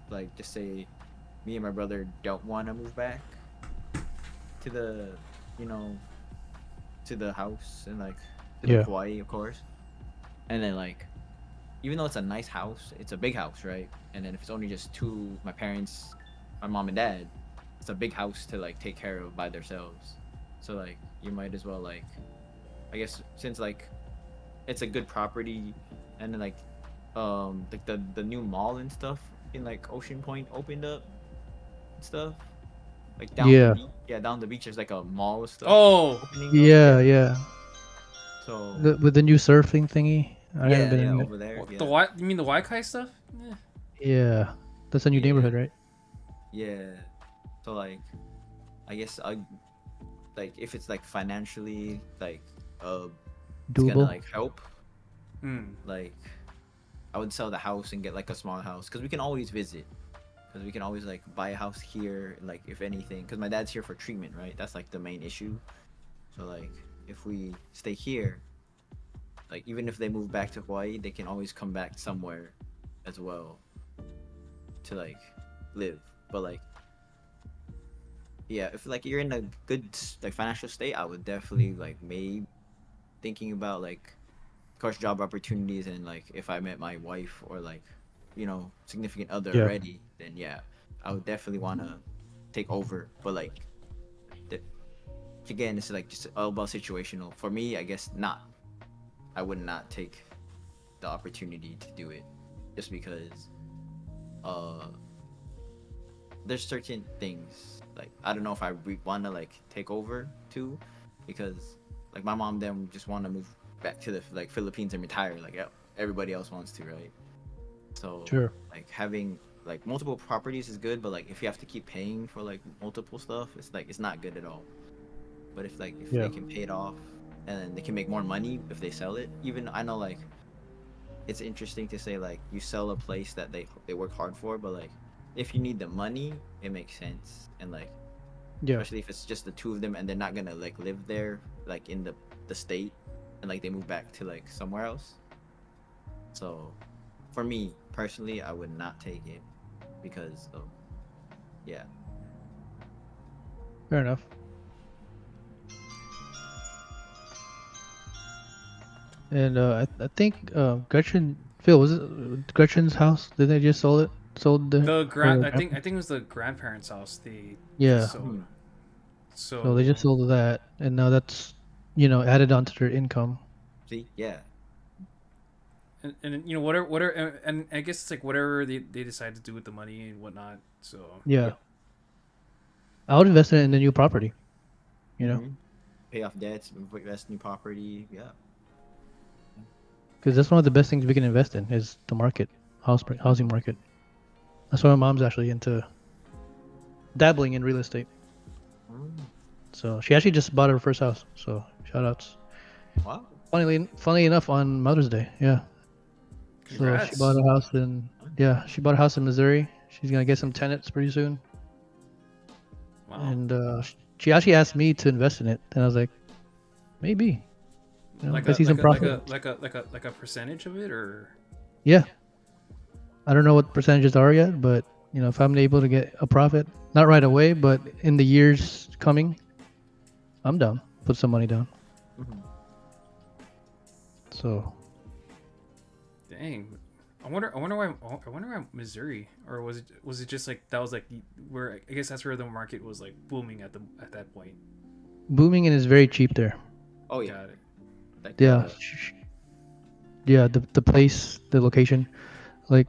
like, just say me and my brother don't want to move back to the, you know, to the house and like to the Yeah. Hawaii, of course. And then like, even though it's a nice house, it's a big house, right? And then if it's only just two, my parents, my mom and dad, it's a big house to like take care of by themselves. So like, you might as well like, I guess since like it's a good property, and then like like the new mall and stuff in like Ocean Point opened up and stuff. Like down the Yeah. beach. Yeah, down the beach there's like a mall of stuff Oh, opening up. Yeah, yeah. So With the new surfing thingy. I haven't yeah, been yeah, in it. over there. what, Yeah. the Y? You mean the Waikai stuff? Eh. Yeah. That's a new Yeah. neighborhood, right? Yeah. So like I guess I like if it's like financially like it's gonna Doable. like help, Hmm. like I would sell the house and get like a small house because we can always visit. Because we can always like buy a house here, like if anything. Because my dad's here for treatment, right? That's like the main issue. So like if we stay here, like even if they move back to Hawaii, they can always come back somewhere as well to like live. But like yeah, if like you're in a good like financial state, I would definitely like maybe thinking about like of course job opportunities and like if I met my wife or like significant other Yeah. already, then yeah, I would definitely want to take over. But like the, again, it's like just all about situational. For me, I guess not. I would not take the opportunity to do it just because uh there's certain things like I don't know if I want to like take over too, because like my mom them just want to move back to the like Philippines and retire like everybody else wants to, right? So Sure. like having like multiple properties is good, but like if you have to keep paying for like multiple stuff, it's like it's not good at all. But if Yeah. they can pay it off and then they can make more money if they sell it, even I know like it's interesting to say like you sell a place that they work hard for, but like if you need the money, it makes sense. And like Yeah. especially if it's just the two of them and they're not gonna like live there like in the state and like they move back to like somewhere else. So for me personally, I would not take it because of yeah. Fair enough. And I think Phil, was it Gretchen's house? Did they just sold it? Sold the The or I think it was the grandparents' house. They Yeah. just sold. Mhm. So, they just sold that, and now that's added onto their income. See, yeah. and whatever and I guess it's like whatever they decide to do with the money and whatnot. So Yeah. I would invest in the new property. You know, Mhm. Pay off debts, invest in new property. Yeah. because that's one of the best things we can invest in is the market, housing market. That's why my mom's actually into dabbling in real estate. Mm. So she actually just bought her first house. So shout outs. Wow. Funny enough, on Mother's Day, yeah. So congrats. she bought a house she bought a house in Missouri. She's gonna get some tenants pretty soon. Wow. And she actually asked me to invest in it, and I was like, maybe. Like I a see some like profit. a percentage of it, or Yeah. I don't know what percentages are yet, but if I'm able to get a profit, not right away, but in the years coming, I'm down. Put some money down. Mhm. So dang. I wonder why Missouri, or was it just like that was like where I guess that's where the market was like booming at that point. booming and is very cheap there. Oh yeah. Got it. Like, Yeah. Yeah, the place, the location, like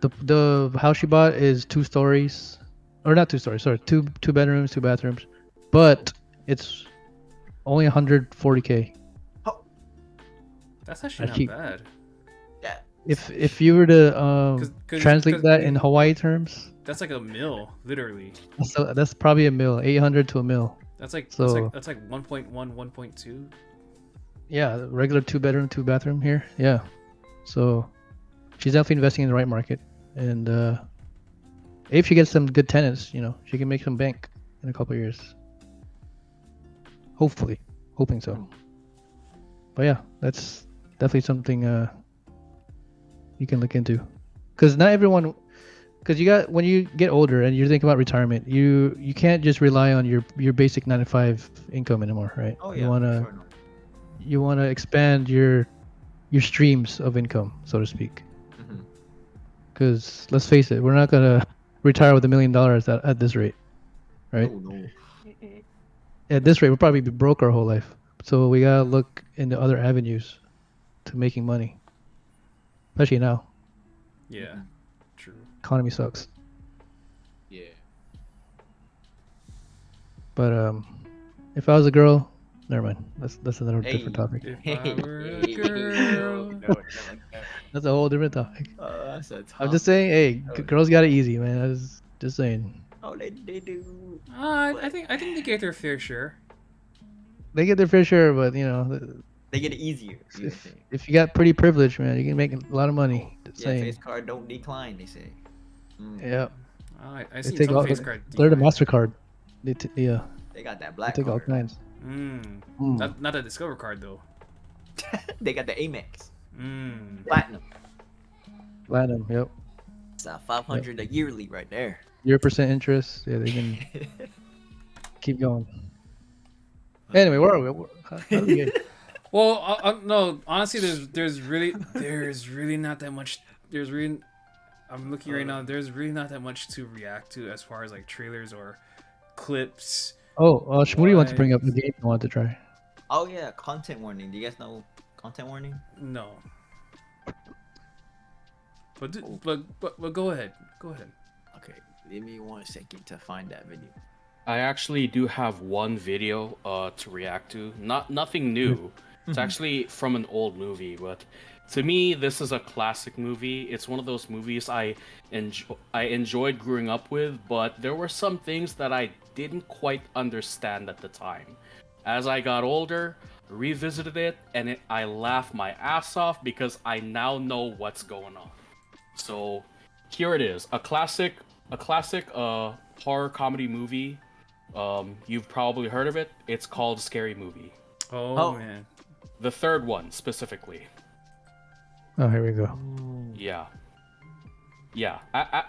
the house she bought is 2 stories, or not 2 stories, sorry, two bedrooms, 2 bathrooms, but it's only 140K. oh, That's actually That's not cheap. bad. yeah. If you were to 'Cause- translate 'cause- that in Hawaii terms, That's like a mill, literally. that's probably a mil, 800 to a mil. That's like So- that's like 1.1, 1.2. Yeah, regular 2 bedroom, 2 bathroom here. Yeah, so she's definitely investing in the right market, and if she gets some good tenants, she can make some bank in a couple of years. Hopefully, hoping so. But yeah, that's definitely something you can look into, because not everyone. Because when you get older and you're thinking about retirement, you can't just rely on your basic 9 to 5 income anymore, right? Oh You yeah. wanna For sure, no. you wanna expand your streams of income, so to speak. Mhm. Because let's face it, we're not gonna retire with $1 million at this rate, right? Oh no. At this rate, we'll probably be broke our whole life. So we gotta look into other avenues to making money, especially now Yeah, true. Economy sucks. Yeah. But if I was a girl, never mind. That's another different Hey. topic. If I were a girl. No. That's a whole different topic. That's a I'm just saying, hey, Oh. girls got it easy, man. I was just saying. Oh, they do. I think they get their fair share. They get their fair share, but you know, They get it easier. You if, think. if you got pretty privilege, man, you can make a lot of money. Just Yeah, saying. face card don't decline. They say. Yeah. I They see take some all. face card. They're the decline. Mastercard. Yeah. They got that They black take all card. kinds. Mm. Mm. Not the Discover card though. They got the Amex Mm. Platinum. Platinum. Yep. It's 500 a yearly right there. 0% interest. Yeah, they can keep going. Anyway, where are we? How do we get? Well, no. Honestly, there's really not that much. I'm looking right now. There's really not that much to react to as far as like trailers or clips. Oh, Shmoody wants to Why? bring up a game I want to try. Oh yeah, content warning. Do you guys know content warning? No. But go ahead. Go ahead. Okay, give me 1 second to find that video. I actually do have one video to react to. Nothing new. It's actually from an old movie, but to me, this is a classic movie. It's one of those movies I enjoyed growing up with, but there were some things that I didn't quite understand at the time. As I got older, revisited it, and I laughed my ass off because I now know what's going on. So here it is, a classic horror comedy movie. You've probably heard of it. It's called Scary Movie. Oh man. The third one specifically. Oh, here we go. Yeah.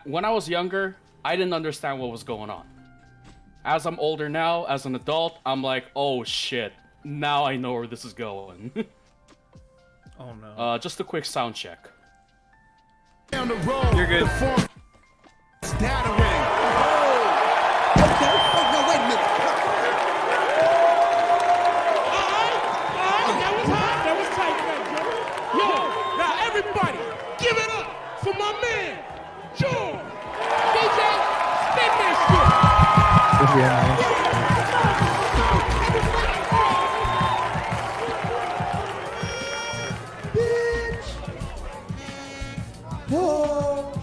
When I was younger, I didn't understand what was going on. As I'm older now, as an adult, I'm like, oh shit. Now I know where this is going. Oh no. Just a quick sound check. Down the road, You're good. the form scattering. Okay. Oh, no, wait a minute. That was hot. That was tight, man. Yo, now everybody, give it up for my man, George. DJ, spin that shit. Good for you, man. Oh.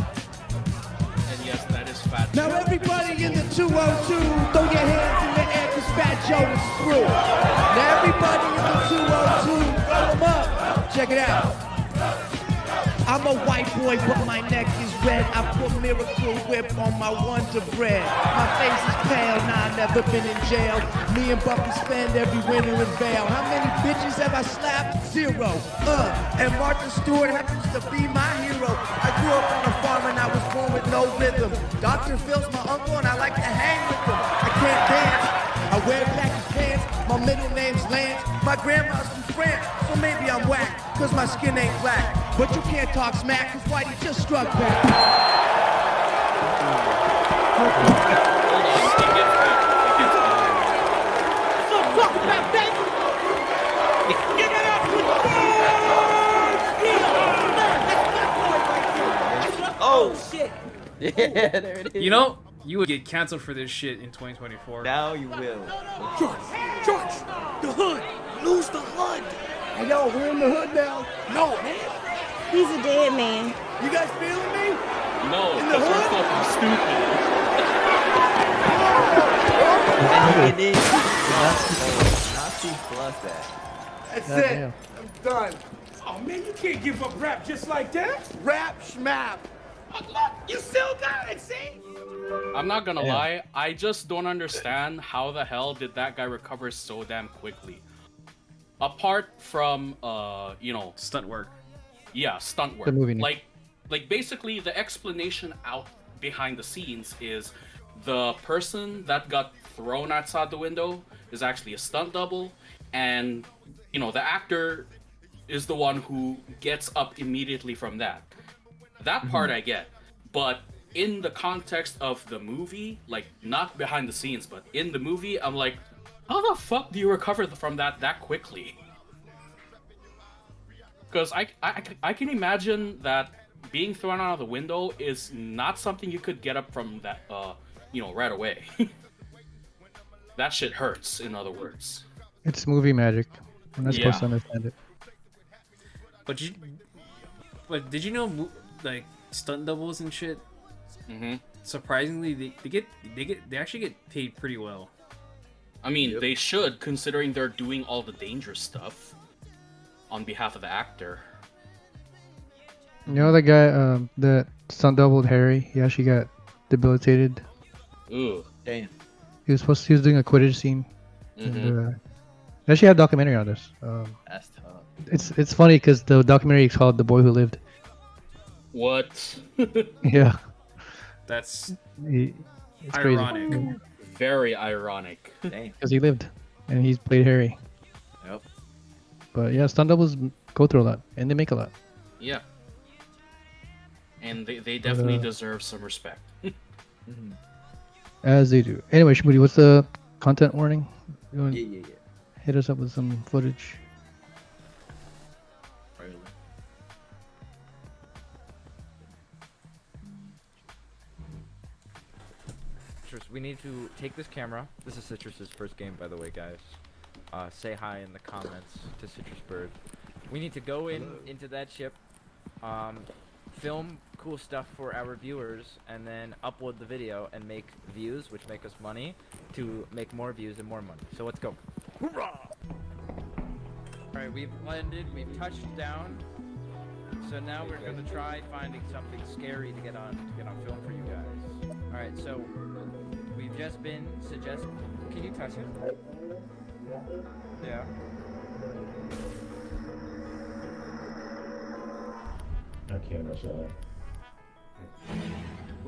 And yes, that is Fat Now Joe. everybody in the 202, throw your hands in the air cause Fat Joe is through. Now everybody in the 202, throw them up. Check it out. I'm a white boy, but my neck is red. I put Miracle Whip on my Wonder Bread. My face is pale, nah, I've never been in jail. Me and Bucky spend every winter in Vail. How many bitches have I slapped? 0. And Martha Stewart happens to be my hero. I grew up on a farm and I was born with no rhythm. Dr. Phil's my uncle and I like to hang with him. I can't dance. I wear khaki pants. My middle name's Lance. My grandma's from France, so maybe I'm whack, cause my skin ain't black. But you can't talk smack, cause Whitey just struck back. So talk about that. Give it up for Oh shit. yeah, there it is. You know, you would get canceled for this shit in 2024. Now you will. George, the hood, lose the hood. Hey yo, we're in the hood now. No, man. He's a dead man. You guys feeling me? No, In the because you're hood? fucking stupid. And it is. Nazi plus that. That's God it. damn. I'm done. Oh man, you can't give up rap just like that. Rap schmap. Look, you still got it, see? I'm not gonna Yeah. lie, I just don't understand how the hell did that guy recover so damn quickly. Apart from, Stunt work. yeah, stunt work. The movie. Like basically the explanation out behind the scenes is the person that got thrown outside the window is actually a stunt double, and the actor is the one who gets up immediately from that. That part I get, but in the context of the movie, like not behind the scenes, but in the movie, I'm like, how the fuck do you recover from that quickly? Because I can imagine that being thrown out of the window is not something you could get up from that right away. That shit hurts, in other words. It's movie magic. We're not supposed to Yeah. understand it. But did you know like stunt doubles and shit? Mm-hmm. Surprisingly, they actually get paid pretty well. I mean, they should, considering they're doing all the dangerous stuff on behalf of the actor. You know the guy that stunt doubled Harry? He actually got debilitated. Ooh. Damn. He was doing a Quidditch scene. Mm-hmm. And, they actually have a documentary on this. That's tough. It's funny because the documentary is called "The Boy Who Lived." What? Yeah, That's it's ironic. crazy Very ironic. Damn. because he lived, and he's played Harry. Yep. But yeah, stunt doubles go through a lot, and they make a lot. Yeah. And they definitely deserve some respect. Mhm. As they do. Anyway, Shmoody, what's the content warning? You want Yeah. hit us up with some footage? Really. Citrus, we need to take this camera. This is Citrus's first game, by the way, guys. Say hi in the comments to Citrus Bird. We need to go into that ship, film cool stuff for our viewers, and then upload the video and make views, which make us money, to make more views and more money. So let's go. Hoorah! Alright, we've landed, we've touched down. So now we're gonna try finding something scary to get on film for you guys. Alright, so we've just been suggested. Can you touch it? Yeah.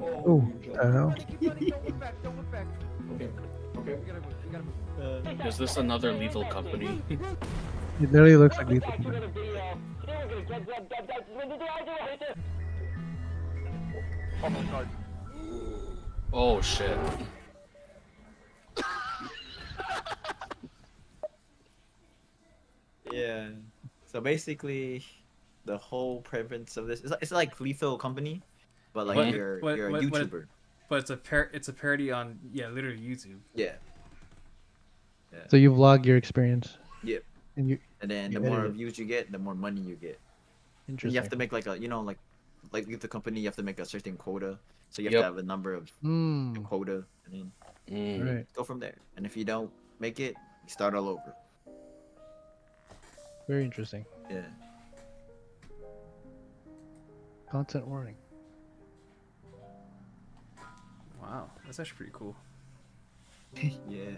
Oh, what the hell? Don't look back, don't look back. Okay, we gotta move, Is this another lethal company? It literally looks like lethal. Oh my god. Oh shit. Yeah. So basically, the whole premise of this it's like Lethal Company, but like But- you're but- a but- YouTuber. But it's a parody on literally YouTube. Yeah. So you vlog your experience. Yep. And you And then the You more edit it. views you get, the more money you get. And interesting. you have to make like a like with the company, you have to make a certain quota. So you have Yep. to have a number of quota, and then Mm. Right. go from there. And if you don't make it, you start all over. Very interesting. Yeah. Content warning. Wow, that's actually pretty cool. Yeah.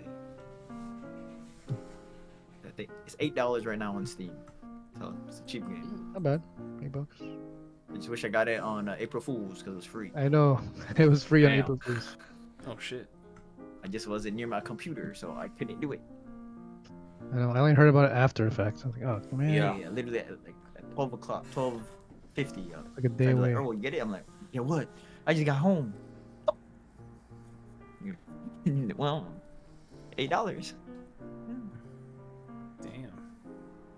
I think it's $8 right now on Steam. So it's a cheap game. Not bad. $8. I just wish I got it on April Fools because it was free. I know. It was free on Damn. April Fools. Oh shit. I just wasn't near my computer, so I couldn't do it. I know. I only heard about it after the fact. I was like, oh man. Yeah. Literally at 12 o'clock, 12:50. Like a day away. Like, oh, you get it? I'm like, yeah, what? I just got home. Well, $8. Damn.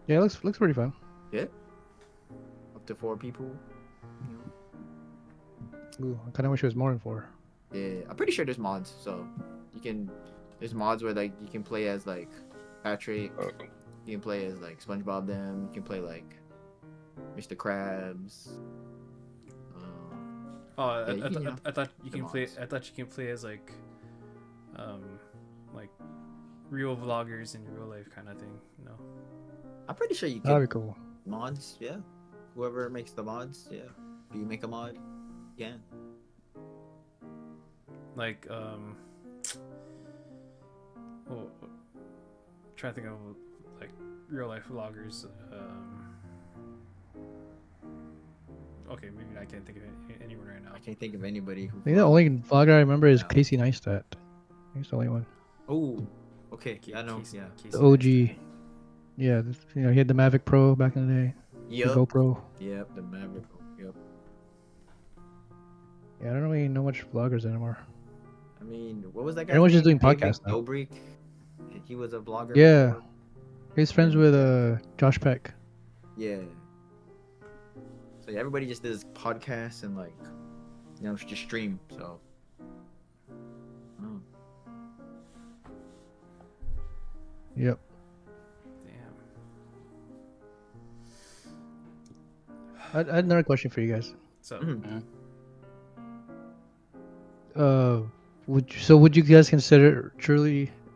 Yeah, it looks pretty fun. Yeah. Up to 4 people. Ooh, I kind of wish it was more than 4. Yeah, I'm pretty sure there's mods. So there's mods where like you can play as like Patrick. You can play as like SpongeBob. Them. You can play like Mr. Krabs. Oh, I, Yeah, I, you th- know, I thought you the can play. mods. I thought you can play as like real vloggers in real life kind of thing. No. I'm pretty sure you That'd can be cool. mods. Yeah. Whoever makes the mods. Yeah. Do you make a mod? Yeah. Like trying to think of like real life vloggers. Okay, maybe I can't think of anyone right now. I can't think of anybody who. I think the only vlogger I remember is Yeah. Casey Neistat. He's the only one. Oh. Okay. I know. Casey- Yeah. Casey The OG. Neistat. Yeah, he had the Mavic Pro back in the day. The Yep. GoPro. Yep. The Maverick. Yep. Yeah, I don't really know much vloggers anymore. I mean, what was that guy? Everyone's just doing podcasts now. Dobrik. He was a vlogger. Yeah, before. he's friends with Josh Peck. Yeah. So yeah, everybody just does podcasts and like, just stream. So. Oh. Yep. Damn. I had another question for you guys. So Would you guys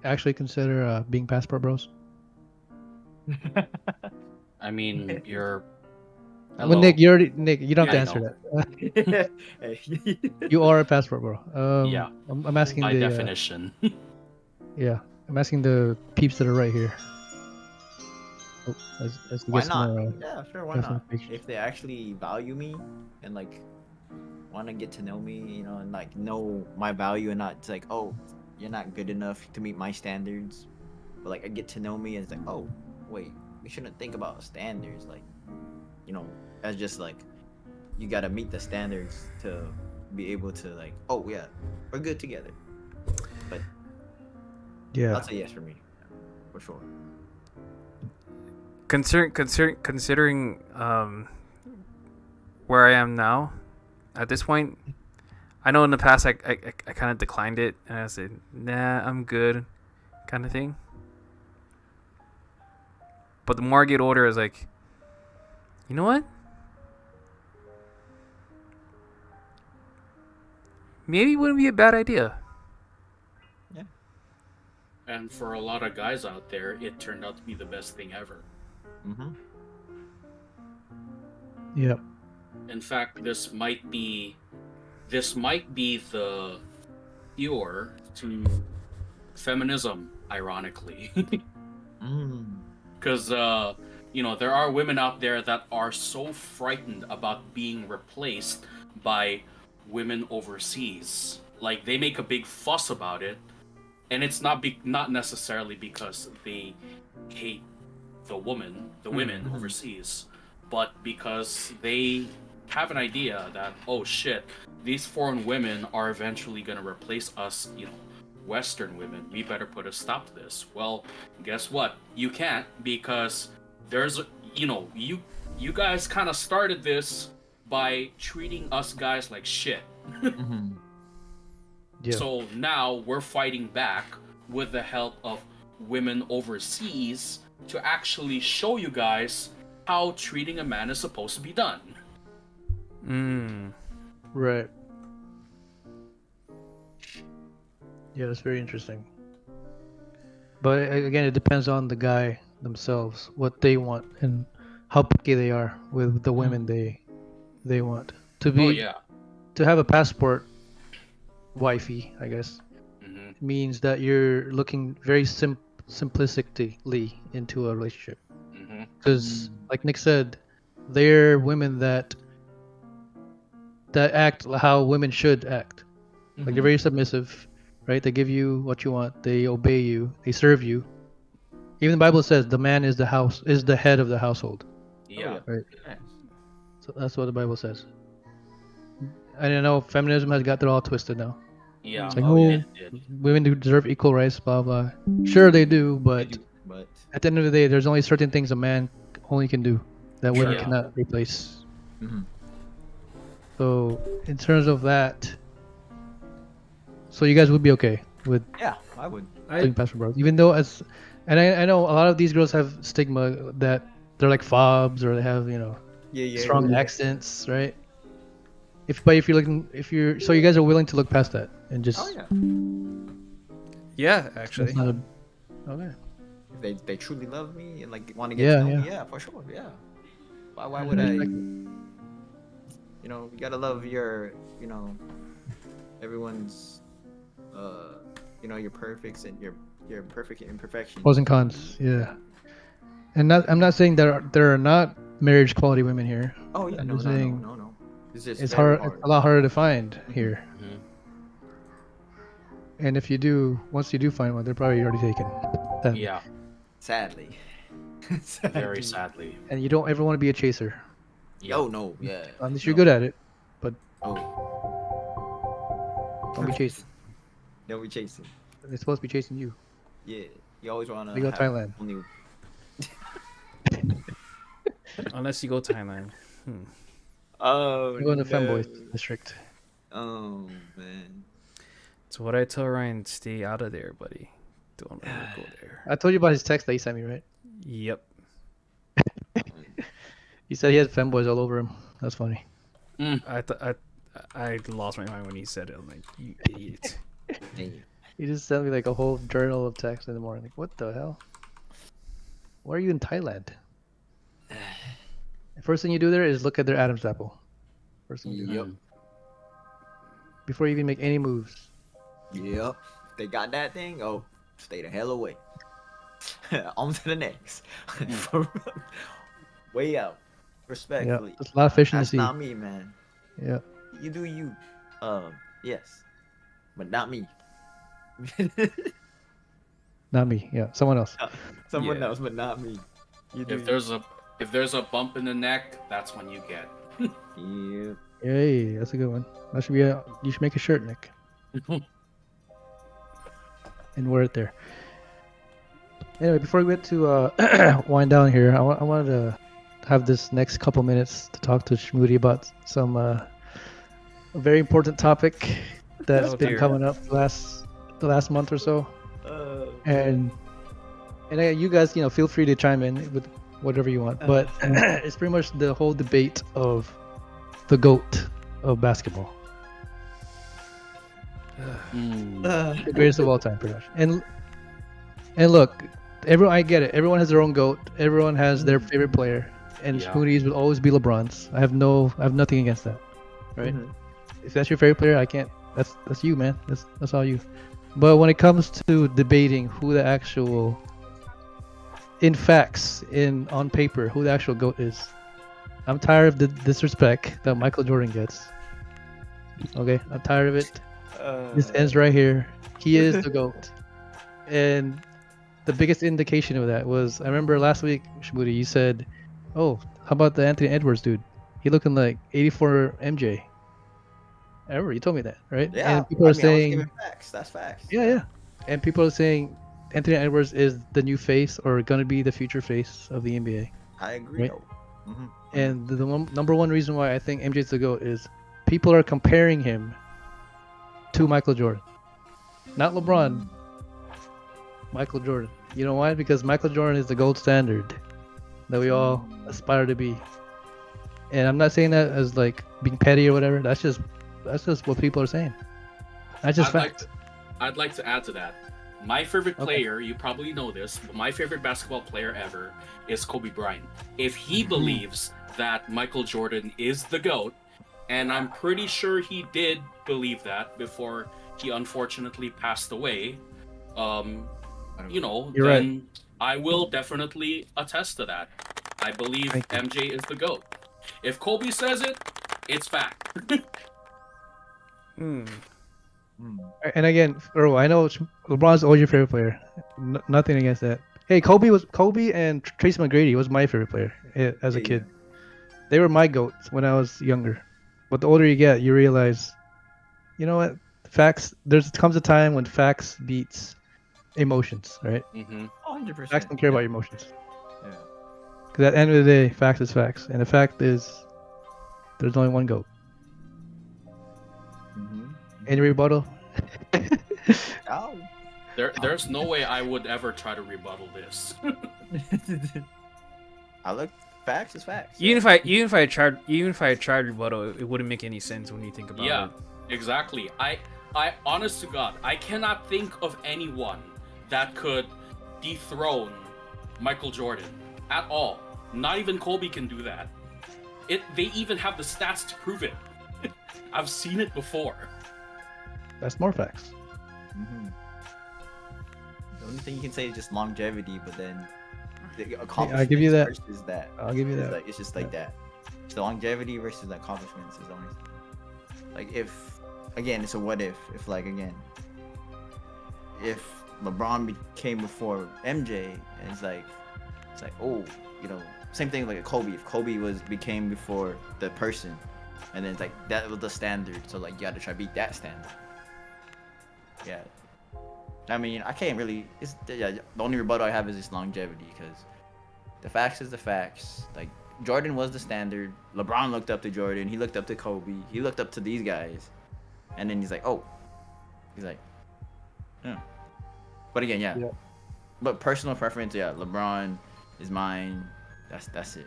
actually consider being passport bros? I mean, you're. Well, Hello. Nick, you don't have to I answer know. that. You are a passport bro. Yeah. I'm asking By the definition. yeah, I'm asking the peeps that are right here. Oh, as Why guess not? more, Yeah, sure. Why got some not? information. If they actually value me and like want to get to know me, and like know my value, and not it's like, oh, you're not good enough to meet my standards, but like I get to know me and it's like, oh, wait, we shouldn't think about standards, like, as just like you gotta meet the standards to be able to like, oh yeah, we're good together. But Yeah. that's a yes for me, for sure. considering where I am now, at this point, I know in the past I kind of declined it and I said, nah, I'm good, kind of thing. But the more I get older, I was like, you know what? Maybe it wouldn't be a bad idea. And for a lot of guys out there, it turned out to be the best thing ever. Mm-hmm. Yep. In fact, this might be the cure to feminism, ironically. Because there are women out there that are so frightened about being replaced by women overseas. Like, they make a big fuss about it, and it's not necessarily because they hate the women overseas, but because they have an idea that, oh shit, these foreign women are eventually going to replace us, Western women. We better put a stop to this. Well, guess what? You can't, because there's, you guys kind of started this by treating us guys like shit. Yeah. So now we're fighting back with the help of women overseas to actually show you guys how treating a man is supposed to be done. Right. Yeah, that's very interesting. But again, it depends on the guy themselves, what they want, and how picky they are with the women they want to be. Oh yeah. To have a passport wifey, I guess, means that you're looking very simplistically into a relationship. Because, like Nick said, they're women that act how women should act. Like, they're very submissive, right? They give you what you want. They obey you. They serve you. Even the Bible says the man is the head of the household. Yeah. Right. So that's what the Bible says. I don't know. Feminism has got it all twisted now. Yeah. It's like, it did. women do deserve equal rights, blah blah. Sure they do, but But at the end of the day, there's only certain things a man only can do that women Yeah. cannot replace. So in terms of that, so you guys would be okay with yeah, I would. doing passport bros, even though I know a lot of these girls have stigma that they're like fobs or they have strong accents, right? If you're so you guys are willing to look past that and just Oh yeah. Yeah, actually. it's not a, okay. If they truly love me and like want to get Yeah, to know me, yeah. yeah, for sure, yeah. Why would I? You gotta love your, everyone's, your perfects and your perfect imperfections. Pros and cons, yeah. And I'm not saying there are not marriage quality women here. Oh yeah, I'm no. just saying It's just it's very hard. It's a lot harder to find here. Mhm. And if you do, once you do find one, they're probably already taken. Then. Yeah. Sadly. Very sadly. And you don't ever want to be a chaser, Oh no, yeah. unless you're good at it. But Oh. Don't be chasing. Don't be chasing. They're supposed to be chasing you. Yeah, you always wanna. We go have Thailand. Only... Unless you go Thailand. Oh, We go in the no. femboys district. Oh man. It's what I tell Ryan. Stay out of there, buddy. Don't ever go there. I told you about his text that he sent me, right? Yep. He said he has femboys all over him. That's funny. I lost my mind when he said it. I'm like, you idiot. Damn. He just sent me like a whole journal of text in the morning. Like, what the hell? Why are you in Thailand? The first thing you do there is look at their Adam's apple. First thing you do. Yep. Before you even make any moves. Yep. They got that thing. Oh, stay the hell away. On to the next. Way out. Yeah, Respectfully. there's a lot of fish in the That's sea. not me, man. Yeah. You do you. Yes. But not me. Not me. Yeah, someone else. Someone Yeah. else, but not me. You do. If there's a bump in the neck, that's when you get. Yep. Yay, that's a good one. That should be you should make a shirt, Nick. And wear it there. Anyway, before we get to wind down here, I wanted to have this next couple minutes to talk to Shmoody about some a very important topic that's Oh, been dear. coming up the last month or so. And you guys, feel free to chime in with whatever you want. But it's pretty much the whole debate of the GOAT of basketball. The greatest of all time, pretty much. And look, I get it. Everyone has their own GOAT. Everyone has their favorite player. And Yeah. Shmoony's will always be LeBron's. I have nothing against that. Right? If that's your favorite player, I can't. That's you, man. That's all you. But when it comes to debating who the actual, in facts, on paper, who the actual GOAT is, I'm tired of the disrespect that Michael Jordan gets. Okay, I'm tired of it. This ends right here. He is the GOAT. And the biggest indication of that was, I remember last week, Shmoody, you said, "Oh, how about the Anthony Edwards dude? He looking like 84 MJ." I remember you told me that, right? Yeah. And people are I was saying, giving facts. That's facts. yeah. And people are saying Anthony Edwards is the new face or gonna be the future face of the NBA. I agree. Right. Though. And the number one reason why I think MJ's the GOAT is people are comparing him to Michael Jordan. Not LeBron. Michael Jordan. You know why? Because Michael Jordan is the gold standard that we all aspire to be. And I'm not saying that as like being petty or whatever. That's just what people are saying. That's just fact. I'd like to add to that. My favorite player, you probably know this, but my favorite basketball player ever is Kobe Bryant. If he believes that Michael Jordan is the GOAT, and I'm pretty sure he did believe that before he unfortunately passed away, You're then right. I will definitely attest to that. I believe Thank you. MJ is the GOAT. If Kobe says it, it's fact. And again, Earl, I know LeBron's always your favorite player. Nothing against that. Hey, Kobe and Tracy McGrady was my favorite player as a kid. They were my GOATs when I was younger. But the older you get, you realize, you know what? Facts. Comes a time when facts beats emotions, right? 100%. Facts don't care about your emotions. Yeah. Because at the end of the day, facts is facts, and the fact is, there's only one GOAT. Any rebuttal? Oh. There's no way I would ever try to rebuttal this. I look. Facts is facts. Even if I tried rebuttal, it wouldn't make any sense when you think about Yeah, it. exactly. I honest to God, I cannot think of anyone that could dethrone Michael Jordan at all. Not even Kobe can do that. They even have the stats to prove it. I've seen it before. That's more facts. The only thing you can say is just longevity, but then the I'll give you that. versus that. I'll give you It's that. like, it's just like that. It's the longevity versus the accomplishments is always like if again it's a what if if LeBron became before MJ and it's like oh same thing like a Kobe. If Kobe became before the person, and then it's like that was the standard, so like you had to try to beat that standard. Yeah. I mean, I can't really. The only rebuttal I have is this longevity, because the facts is the facts. Like, Jordan was the standard. LeBron looked up to Jordan. He looked up to Kobe. He looked up to these guys, and then he's like, yeah. But again, yeah. But personal preference, yeah. LeBron is mine. That's it.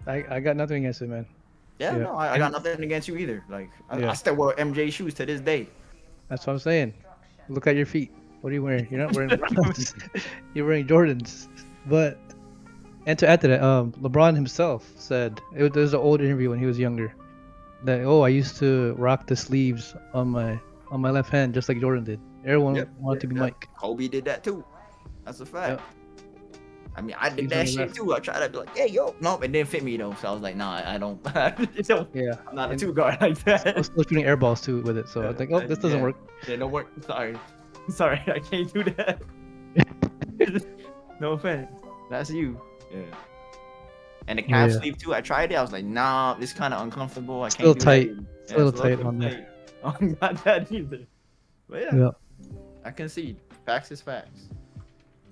I got nothing against it, man. Yeah. No, I got nothing against you either. Like, I still wear MJ shoes to this day. That's what I'm saying. Look at your feet. What are you wearing? You're not wearing Browns. You're wearing Jordans. But, and to add to that, LeBron himself said, there's an old interview when he was younger, that, I used to rock the sleeves on my left hand just like Jordan did. Everyone wanted to be Mike. Kobe did that too. That's a fact. Yep. I mean, I did that shit too. I tried to be like, hey, yo. Nope, it didn't fit me though. So I was like, nah, I don't. Yeah. I'm not a two guard like that. I was still shooting air balls too with it. So I was like, this doesn't work. Yeah, don't work. Sorry, I can't do that. No offense. That's you. Yeah. And the calf sleeve too. I tried it. I was like, nah, this kind of uncomfortable. I can't still do tight. That. Still tight on there. I'm not that either. But yeah. I concede. Facts is facts.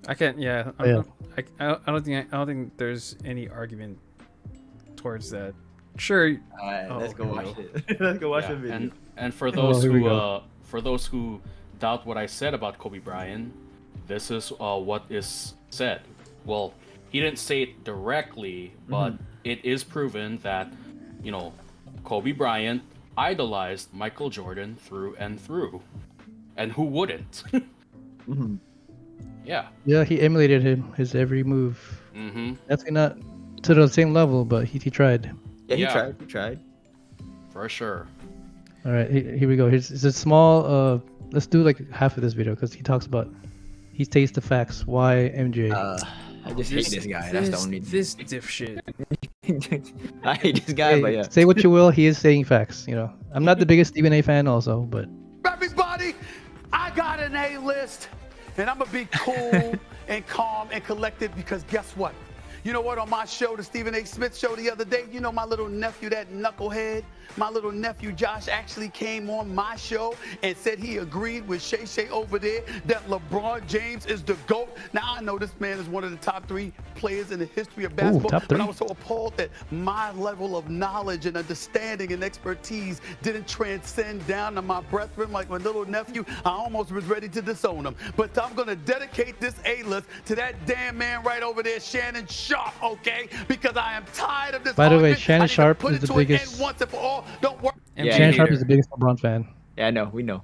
I can't. Yeah. I don't think there's any argument towards that. Sure. All right, let's go watch it. Let's go watch the video. And for those who doubt what I said about Kobe Bryant, this is what is said. Well, he didn't say it directly, but it is proven that, Kobe Bryant idolized Michael Jordan through and through. And who wouldn't? Yeah. Yeah, he emulated his every move. Definitely not to the same level, but he tried. Yeah, he tried. For sure. All right, here we go. Here's a small. Let's do like half of this video because he states the facts. Why MJ? I just hate this guy. That's the only. This dipshit. I hate this guy, but yeah. Say what you will, he is saying facts. I'm not the biggest Stephen A. fan, also, but. Everybody, I got an A list, and I'm gonna be cool and calm and collected because guess what? You know what? On my show, the Stephen A. Smith show the other day, my little nephew, that knucklehead, my little nephew Josh actually came on my show and said he agreed with Shay Shay over there that LeBron James is the GOAT. Now, I know this man is one of the top 3 players in the history of basketball, but I was so appalled that my level of knowledge and understanding and expertise didn't transcend down to my brethren like my little nephew. I almost was ready to disown him. But I'm going to dedicate this A-list to that damn man right over there, Shannon Sharp, okay? Because I am tired of this. By the way, Shannon Sharp is the biggest. Once and for all. Don't worry. Shannon Sharp is the biggest LeBron fan. Yeah, I know. We know.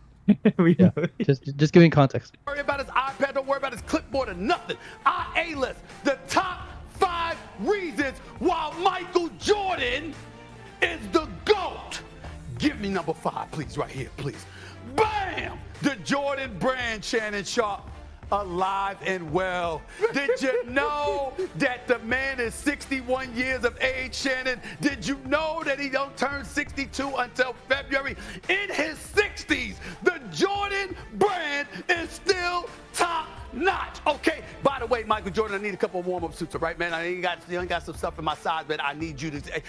Just giving context. Don't worry about his iPad. Don't worry about his clipboard or nothing. Our A-list, the top 5 reasons why Michael Jordan is the GOAT. Give me number 5, please, right here, please. Bam! The Jordan brand, Shannon Sharp. Alive and well. Did you know that the man is 61 years of age, Shannon? Did you know that he don't turn 62 until February? In his 60s, the Jordan brand is still top notch. Okay. By the way, Michael Jordan, I need a couple of warm-up suits, all right, man? I ain't got some stuff in my size, but I need you to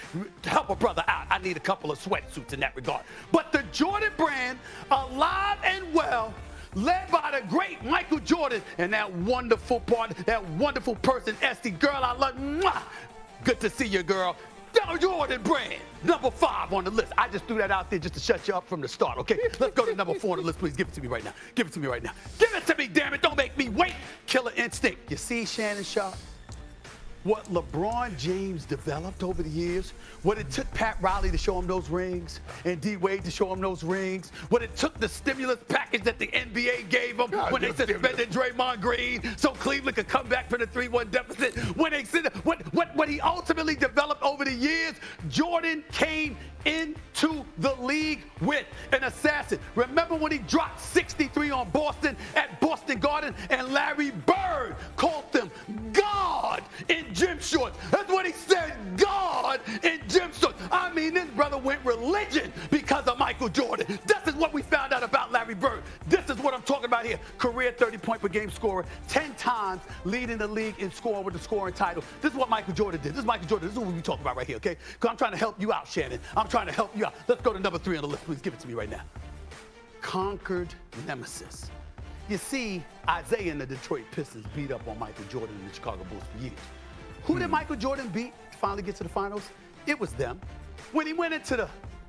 help a brother out. I need a couple of sweatsuits in that regard. But the Jordan brand, alive and well, led by the great Michael Jordan and that wonderful part, that wonderful person, Esty. Girl, I love. Mwah! Good to see you, girl. The Jordan brand, number 5 on the list. I just threw that out there just to shut you up from the start, okay? Let's go to number 4 on the list, please. Give it to me right now. Give it to me right now. Give it to me, damn it. Don't make me wait. Killer instinct. You see, Shannon Sharp? What LeBron James developed over the years, what it took Pat Riley to show him those rings and D-Wade to show him those rings, what it took the stimulus package that the NBA gave him when they suspended Draymond Green so Cleveland could come back from the 3-1 deficit, when they said what he ultimately developed over the years. Jordan came into the league with an assassin. Remember when he dropped 63 on Boston at Boston Garden and Larry Bird called them God in gym shorts? That's what he said, God in gym shorts. I mean, this brother went religion because of Michael Jordan. This is what we found out about Larry Bird. This is what I'm talking about here. Career 30-point per game scorer, 10 times leading the league in scoring with the scoring title. This is what Michael Jordan did. This is Michael Jordan. This is what we talking about right here, okay? Because I'm trying to help you out, Shannon. I'm trying to help you out. Let's go to number 3 on the list, please. Give it to me right now. conquered nemesis. You see, Isaiah and the Detroit Pistons beat up on Michael Jordan and the Chicago Bulls for years. Who did Michael Jordan beat to finally get to the finals? It was them. When he went into the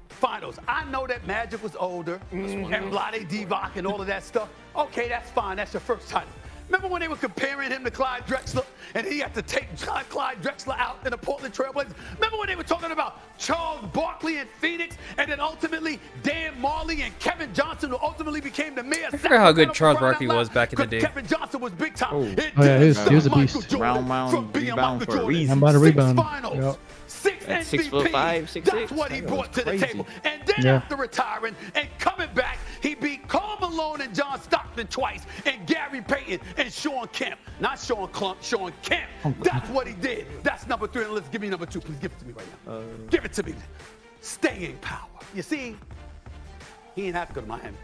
finals, I know that Magic was older and Vlade Divac and all of that stuff. Okay, that's fine. That's your first title. Remember when they were comparing him to Clyde Drexler and he had to take Clyde Drexler out in the Portland Trailblazers? Remember when they were talking about Charles Barkley in Phoenix and then ultimately Dan Marley and Kevin Johnson, who ultimately became the mayor? I forgot how good Charles Barkley was back in the day. Kevin Johnson was big time. Oh yeah, he was a beast. Round rebound for a reason. I'm about to rebound. Finals. Six At MVPs. 6'5", 6'6". That's what he That brought was to the crazy. table. And then after retiring and coming back, he beat Karl Malone and John Stockton twice, and Gary Payton and Sean Kemp. Not Sean Klump, Sean Kemp. That's what he did. That's number 3 on the list. Give me number 2. Please give it to me right now. Give it to me. Staying power. You see, he didn't have to go to Miami.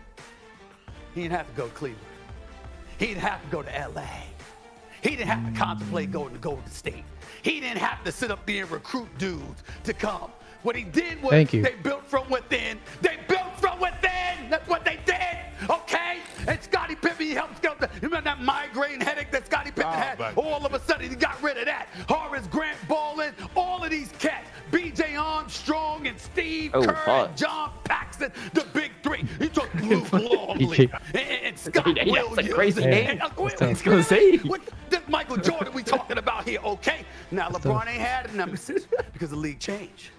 He didn't have to go to Cleveland. He didn't have to go to LA. He didn't have to contemplate going to Golden State. He didn't have to sit up there and recruit dudes to come. What he did was they built from within. They built from within. That's what they did. Okay? And Scottie Pippen, he helped get the, you remember that migraine headache that Scottie Pippen had? All of a sudden, he got rid of that. Horace Grant Ballin, all of these cats. B.J. Armstrong and Steve Kerr and John Paxson, the big 3. He took Luke Longley and Scott Williams. That's a crazy name. What this Michael Jordan we talking about here, okay? Now, LeBron ain't had a nemesis because the league changed.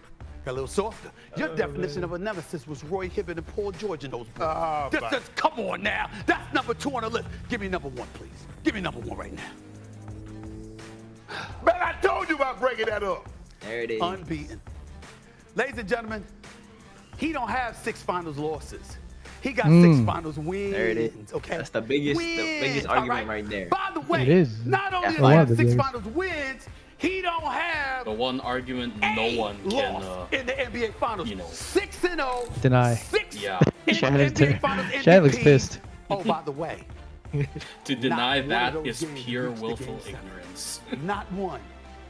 Got a little softer. Your definition of a nemesis was Roy Hibbert and Paul George in those books. Just come on now. That's number 2 on the list. Give me number 1, please. Give me number 1 right now. Man, I told you about breaking that up. There it is. Unbeaten. Ladies and gentlemen, he don't have 6 finals losses. He got 6 finals wins. There it is. Okay. That's the biggest argument right there. By the way, It is. not only That's does he have one of the 6 biggest. finals wins, he don't have The one argument no one can, loss in the NBA Finals. 6-0. Deny. 6 yeah, in Shannon's NBA Finals Shannon looks MVP. pissed. Oh, by the way, to deny Not one that of those is games pure reached the willful game 7. ignorance. not one.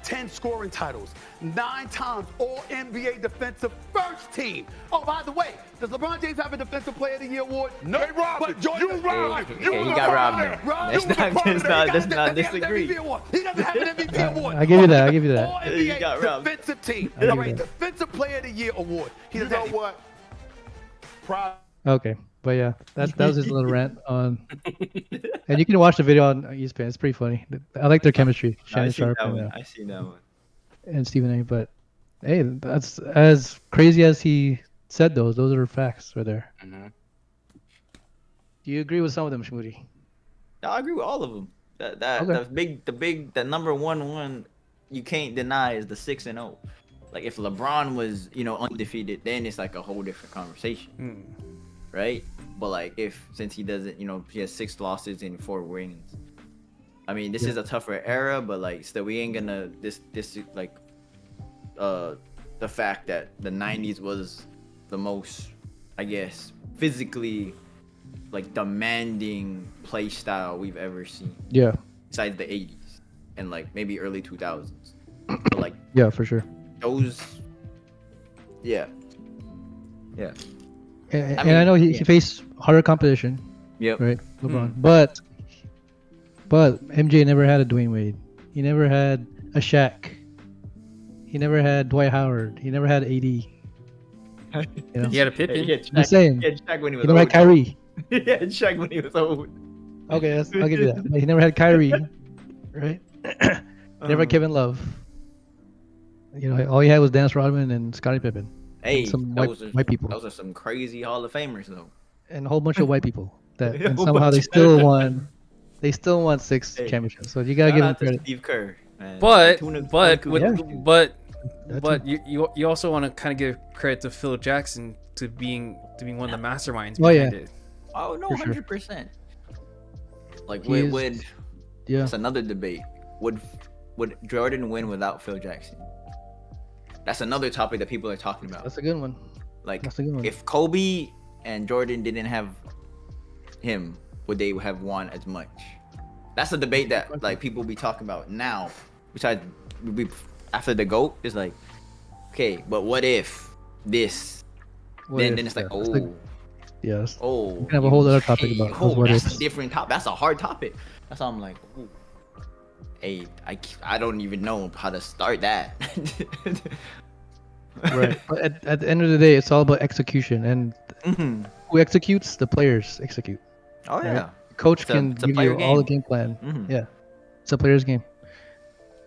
10 scoring titles, 9 times All-NBA Defensive First Team. Oh, by the way, does LeBron James have a Defensive Player of the Year award? No, they robbed But him. Jordan, You robbed him. Hey, he got robbed there. Let's not disagree. He doesn't have an MVP award. I give you that. I give you that. He got All-NBA robbed. Defensive Team. I give All you right, that. Defensive Player of the Year award. He You doesn't know have what? Okay, but yeah, that was just a little rant on. And you can watch the video on ESPN. It's pretty funny. I like their chemistry, I Shannon see Sharp that one. and, I see that one. and Stephen A. But hey, that's as crazy as he said those. Those are facts right there. Do you agree with some of them, Shmoody? I agree with all of them. Okay. The number one you can't deny is the 6-0. Like if LeBron was, undefeated, then it's like a whole different conversation, right? But like since he doesn't, he has 6 losses and 4 wins. I mean, this is a tougher era, but like still, we ain't gonna this like the fact that the 90s was the most, I guess, physically like demanding play style we've ever seen. Yeah. Besides the 80s and like maybe early 2000s. But like Yeah, for sure. those, yeah. And I mean, I know he faced harder competition, Yep. right, LeBron. But MJ never had a Dwayne Wade. He never had a Shaq. He never had Dwight Howard. He never had AD. You know? He had a Pippen. The same. He had Shaq when he was He never had old. Kyrie. He had Shaq when he was old. Okay, I'll give you that. But he never had Kyrie, right? He never had Kevin Love. All he had was Dennis Rodman and Scottie Pippen. Hey, Some those white people. Those are some crazy Hall of Famers though. And a whole bunch of white people. A And whole somehow bunch they of- still won. They still won 6 Hey, championships. So you gotta Shout give him out to credit. Steve Kerr, man. But Tuna but Kukoc. with, That's but you also want to kind of give credit to Phil Jackson to being one of the masterminds Oh, behind yeah. it. Oh no, For sure. 100%. Like He is- would Yeah. that's another debate. Would Jordan win without Phil Jackson? That's another topic that people are talking about. That's a good one. Like That's a good one. if Kobe and Jordan didn't have him, would they have won as much? That's a debate that like people be talking about now. Besides, after the GOAT, is like, okay, but what if this? What then if- it's like, yeah, that's oh, Yes. Oh, We can have a whole other topic about those what that's ifs. a different topic. That's a hard topic. That's why I'm like, ooh. Hey, I don't even know how to start that. Right. But at the end of the day, it's all about execution, and Mhm. who executes? The players execute. Oh Right? yeah. Coach It's a- can it's a give player you all the game. game plan. Mhm. Yeah, it's a player's game.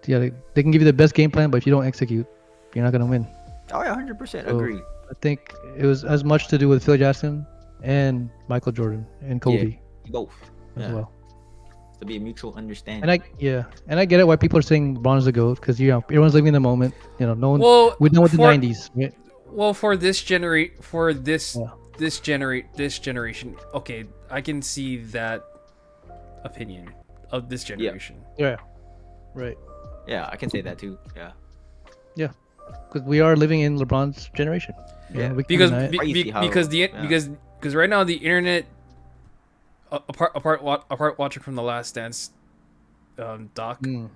Yeah, they can give you the best game plan, but if you don't execute, you're not gonna win. Oh yeah, 100% So, agree. I think it was as much to do with Phil Jackson and Michael Jordan and Kobe Both. as Yeah. well. To be a mutual understanding. And I get it why people are saying LeBron's the GOAT, because everyone's living in the moment. No one. Well, We're done with the for- '90s, right? Well, for this Yeah. this generation, okay, I can see that opinion of this generation. Yeah. Right. Yeah, I can say that too. Yeah. Because we are living in LeBron's generation. Yeah. We can't Because deny it. Crazy how- because the yeah. because right now the internet, apart watching from the Last Dance doc, Mm.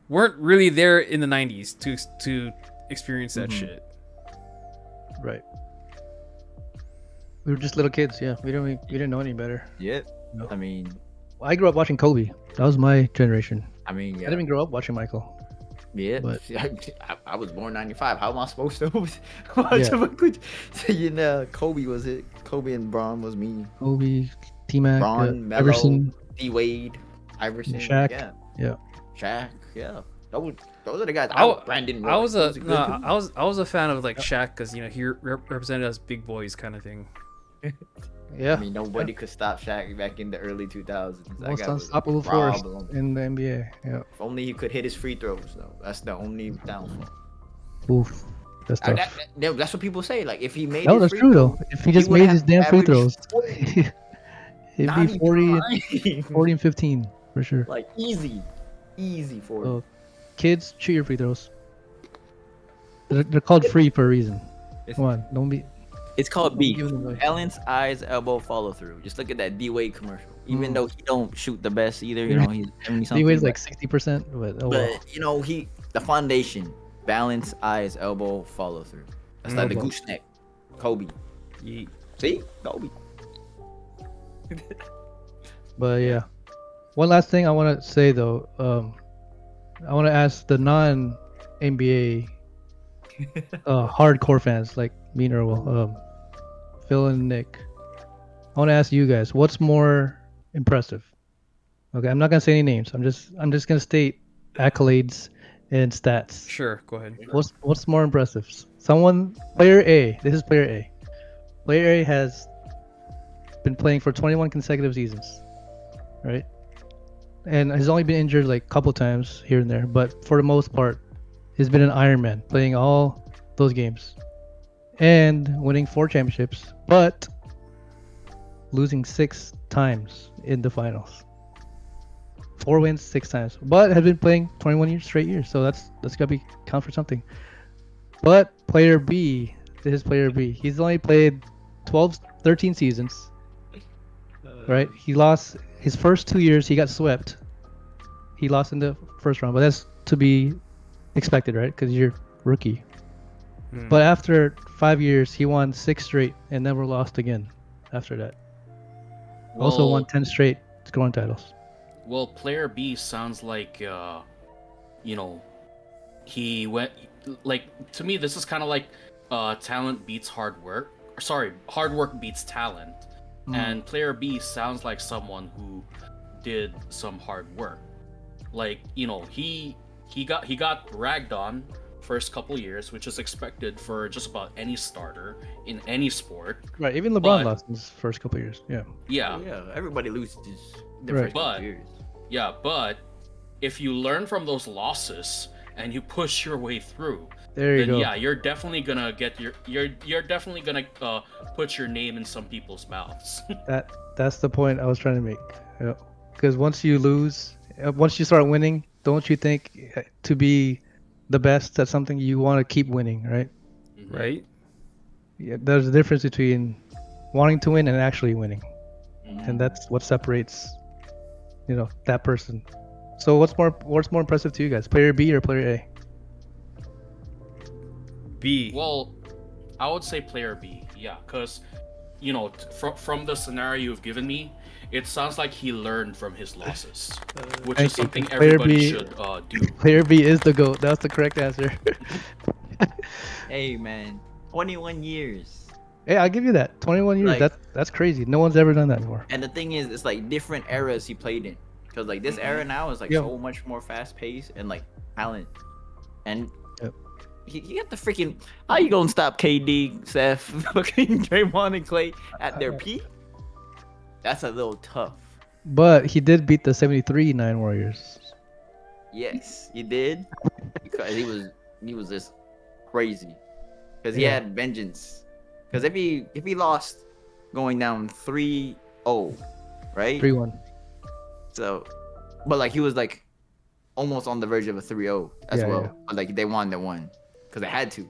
weren't really there in the 90s to experience that shit. Right. We were just little kids. Yeah, we didn't know any better. Yeah. No. I mean, I grew up watching Kobe. That was my generation. I mean, I yeah. didn't even grow up watching Michael. Yeah, but- I was born '95. How am I supposed to? Kobe was it? Kobe and Braun was me. Kobe, T-Mac, Braun, Melo, Iverson. D Wade, Iverson, Shaq. Yeah, Shaq. Yeah, those are the guys. Brandon. I was Roy. I was a fan of like Shaq because he represented us big boys kind of thing. Yeah. I mean, nobody could stop Shaq back in the early 2000s. That Most guy was a unstoppable force problem. in the NBA. Yeah. If only he could hit his free throws, though. That's the only downfall. Oof. That's tough. That's what people say. Like, if he made No, his that's free true throws, though. If he just would made have his damn free averaged throws, 40. it'd Not be even 40, lying. 40 and 15 for sure. Like, easy for So, kids, shoot your free throws. They're called free for a reason. Come on, don't be. It's called don't B. give them away. Balance, eyes, elbow, follow through. Just look at that D Wade commercial. Even though he don't shoot the best either, he's 70-something. He weighs like 60%, but oh well. But the foundation, balance, eyes, elbow, follow through. That's like the Elbow. gooseneck. Kobe. Yeet. See, Kobe. But yeah, one last thing I want to say though, I want to ask the non-NBA hardcore fans like me and Erwell, Phil and Nick. I want to ask you guys, what's more impressive? Okay, I'm not gonna say any names. I'm just gonna state accolades and stats. Sure, go ahead. What's more impressive? Player A. This is player A. Player A has been playing for 21 consecutive seasons, right? And has only been injured like a couple times here and there, but for the most part, he's been an Iron Man, playing all those games and winning 4 championships, but losing 6 times in the finals. 4 wins, 6 times, but has been playing 21 straight years, so that's gotta be count for something. But player B, this is player B. He's only played 13 seasons. Right? He lost his first 2 years. He got swept. He lost in the first round, but that's to be expected, right? Because you're rookie. But after 5 years, he won 6 straight and never lost again. After that, also won 10 straight scoring titles. Well, player B sounds like, he went like, to me this is kind of like talent beats hard work. Sorry, hard work beats talent. And player B sounds like someone who did some hard work. Like, he got ragged on first couple years, which is expected for just about any starter in any sport. Right, even LeBron lost his first couple years. Yeah. Yeah. Yeah, everybody loses the Right. first couple years. Yeah, but if you learn from those losses and you push your way through, There you then go. yeah, you're definitely gonna get you're definitely gonna put your name in some people's mouths. That's the point I was trying to make. Yeah. Because once you lose, once you start winning, don't you think to be the best at something you want to keep winning, right? Right? Yeah, there's a difference between wanting to win and actually winning, and that's what separates, that person. So what's more impressive to you guys, player B or player A? B. Well, I would say player B. Yeah, because from the scenario you've given me, it sounds like he learned from his losses, which is something everybody should do. Player B is the GOAT. That's the correct answer. Hey man, 21 years. Hey, I'll give you that. 21 years. Like- That's crazy. No one's ever done that before. And the thing is, it's like different eras he played in. Because like this era now is like Yeah. so much more fast paced and like talent. And Yep. he got the freaking. How you gonna stop KD, Seth, fucking Draymond and Clay at their peak? That's a little tough. But he did beat the 73 Nine Warriors. Yes, he did. Because he was just crazy. Because he Yeah. had vengeance. Because if he lost going down 3-0, right? 3-1. So, but like he was like almost on the verge of a 3-0 as Yeah, well. yeah. But like they won, because they had to.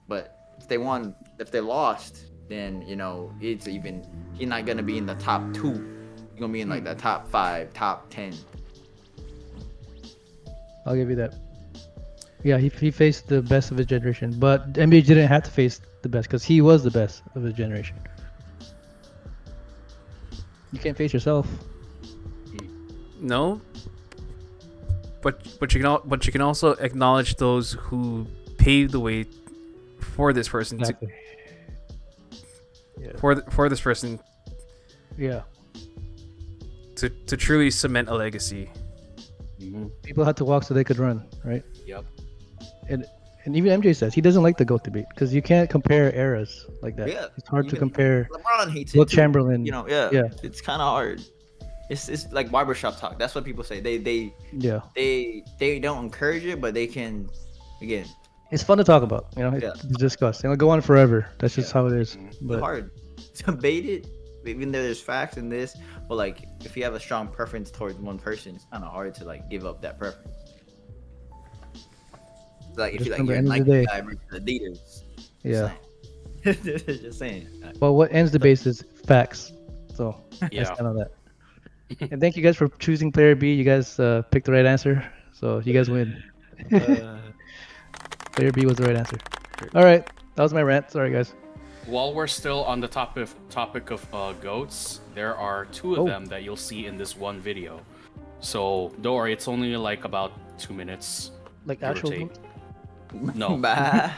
But if they lost, then he's not gonna be in the top 2. He's gonna be in like the top 5, top 10. I'll give you that. Yeah, he faced the best of his generation, but NBA didn't have to face the best because he was the best of his generation. You can't face yourself. No. But you can also acknowledge those who paved the way for this person Exactly. Yeah. for this person Yeah. to truly cement a legacy. People had to walk so they could run, right? Yep. And even MJ says he doesn't like the GOAT debate because you can't compare eras like that. Yeah, It's hard to even compare. LeBron hates Will it too. Chamberlain. Yeah. Yeah. It's kind of hard. It's like barbershop talk. That's what people say. They don't encourage it, but they can. Again, It's fun to talk about, Yeah. to discuss. It'll go on forever. That's just how it is. it's But hard to debate it, even though there's facts in this. But like, if you have a strong preference towards one person, it's kind of hard to like give up that preference. Like if Just you like remember, you're end of Nike the day. guy versus Adidas. yeah. Just saying. But what ends the base is facts. So Yeah. I stand on that. And thank you guys for choosing player B. You guys picked the right answer. So you guys win. Player B was the right answer. All right. That was my rant. Sorry, guys. While we're still on the topic of goats, there are 2 of Oh. them that you'll see in this one video. So don't worry, it's only like about 2 minutes. Like give or actual. take. No, Bah.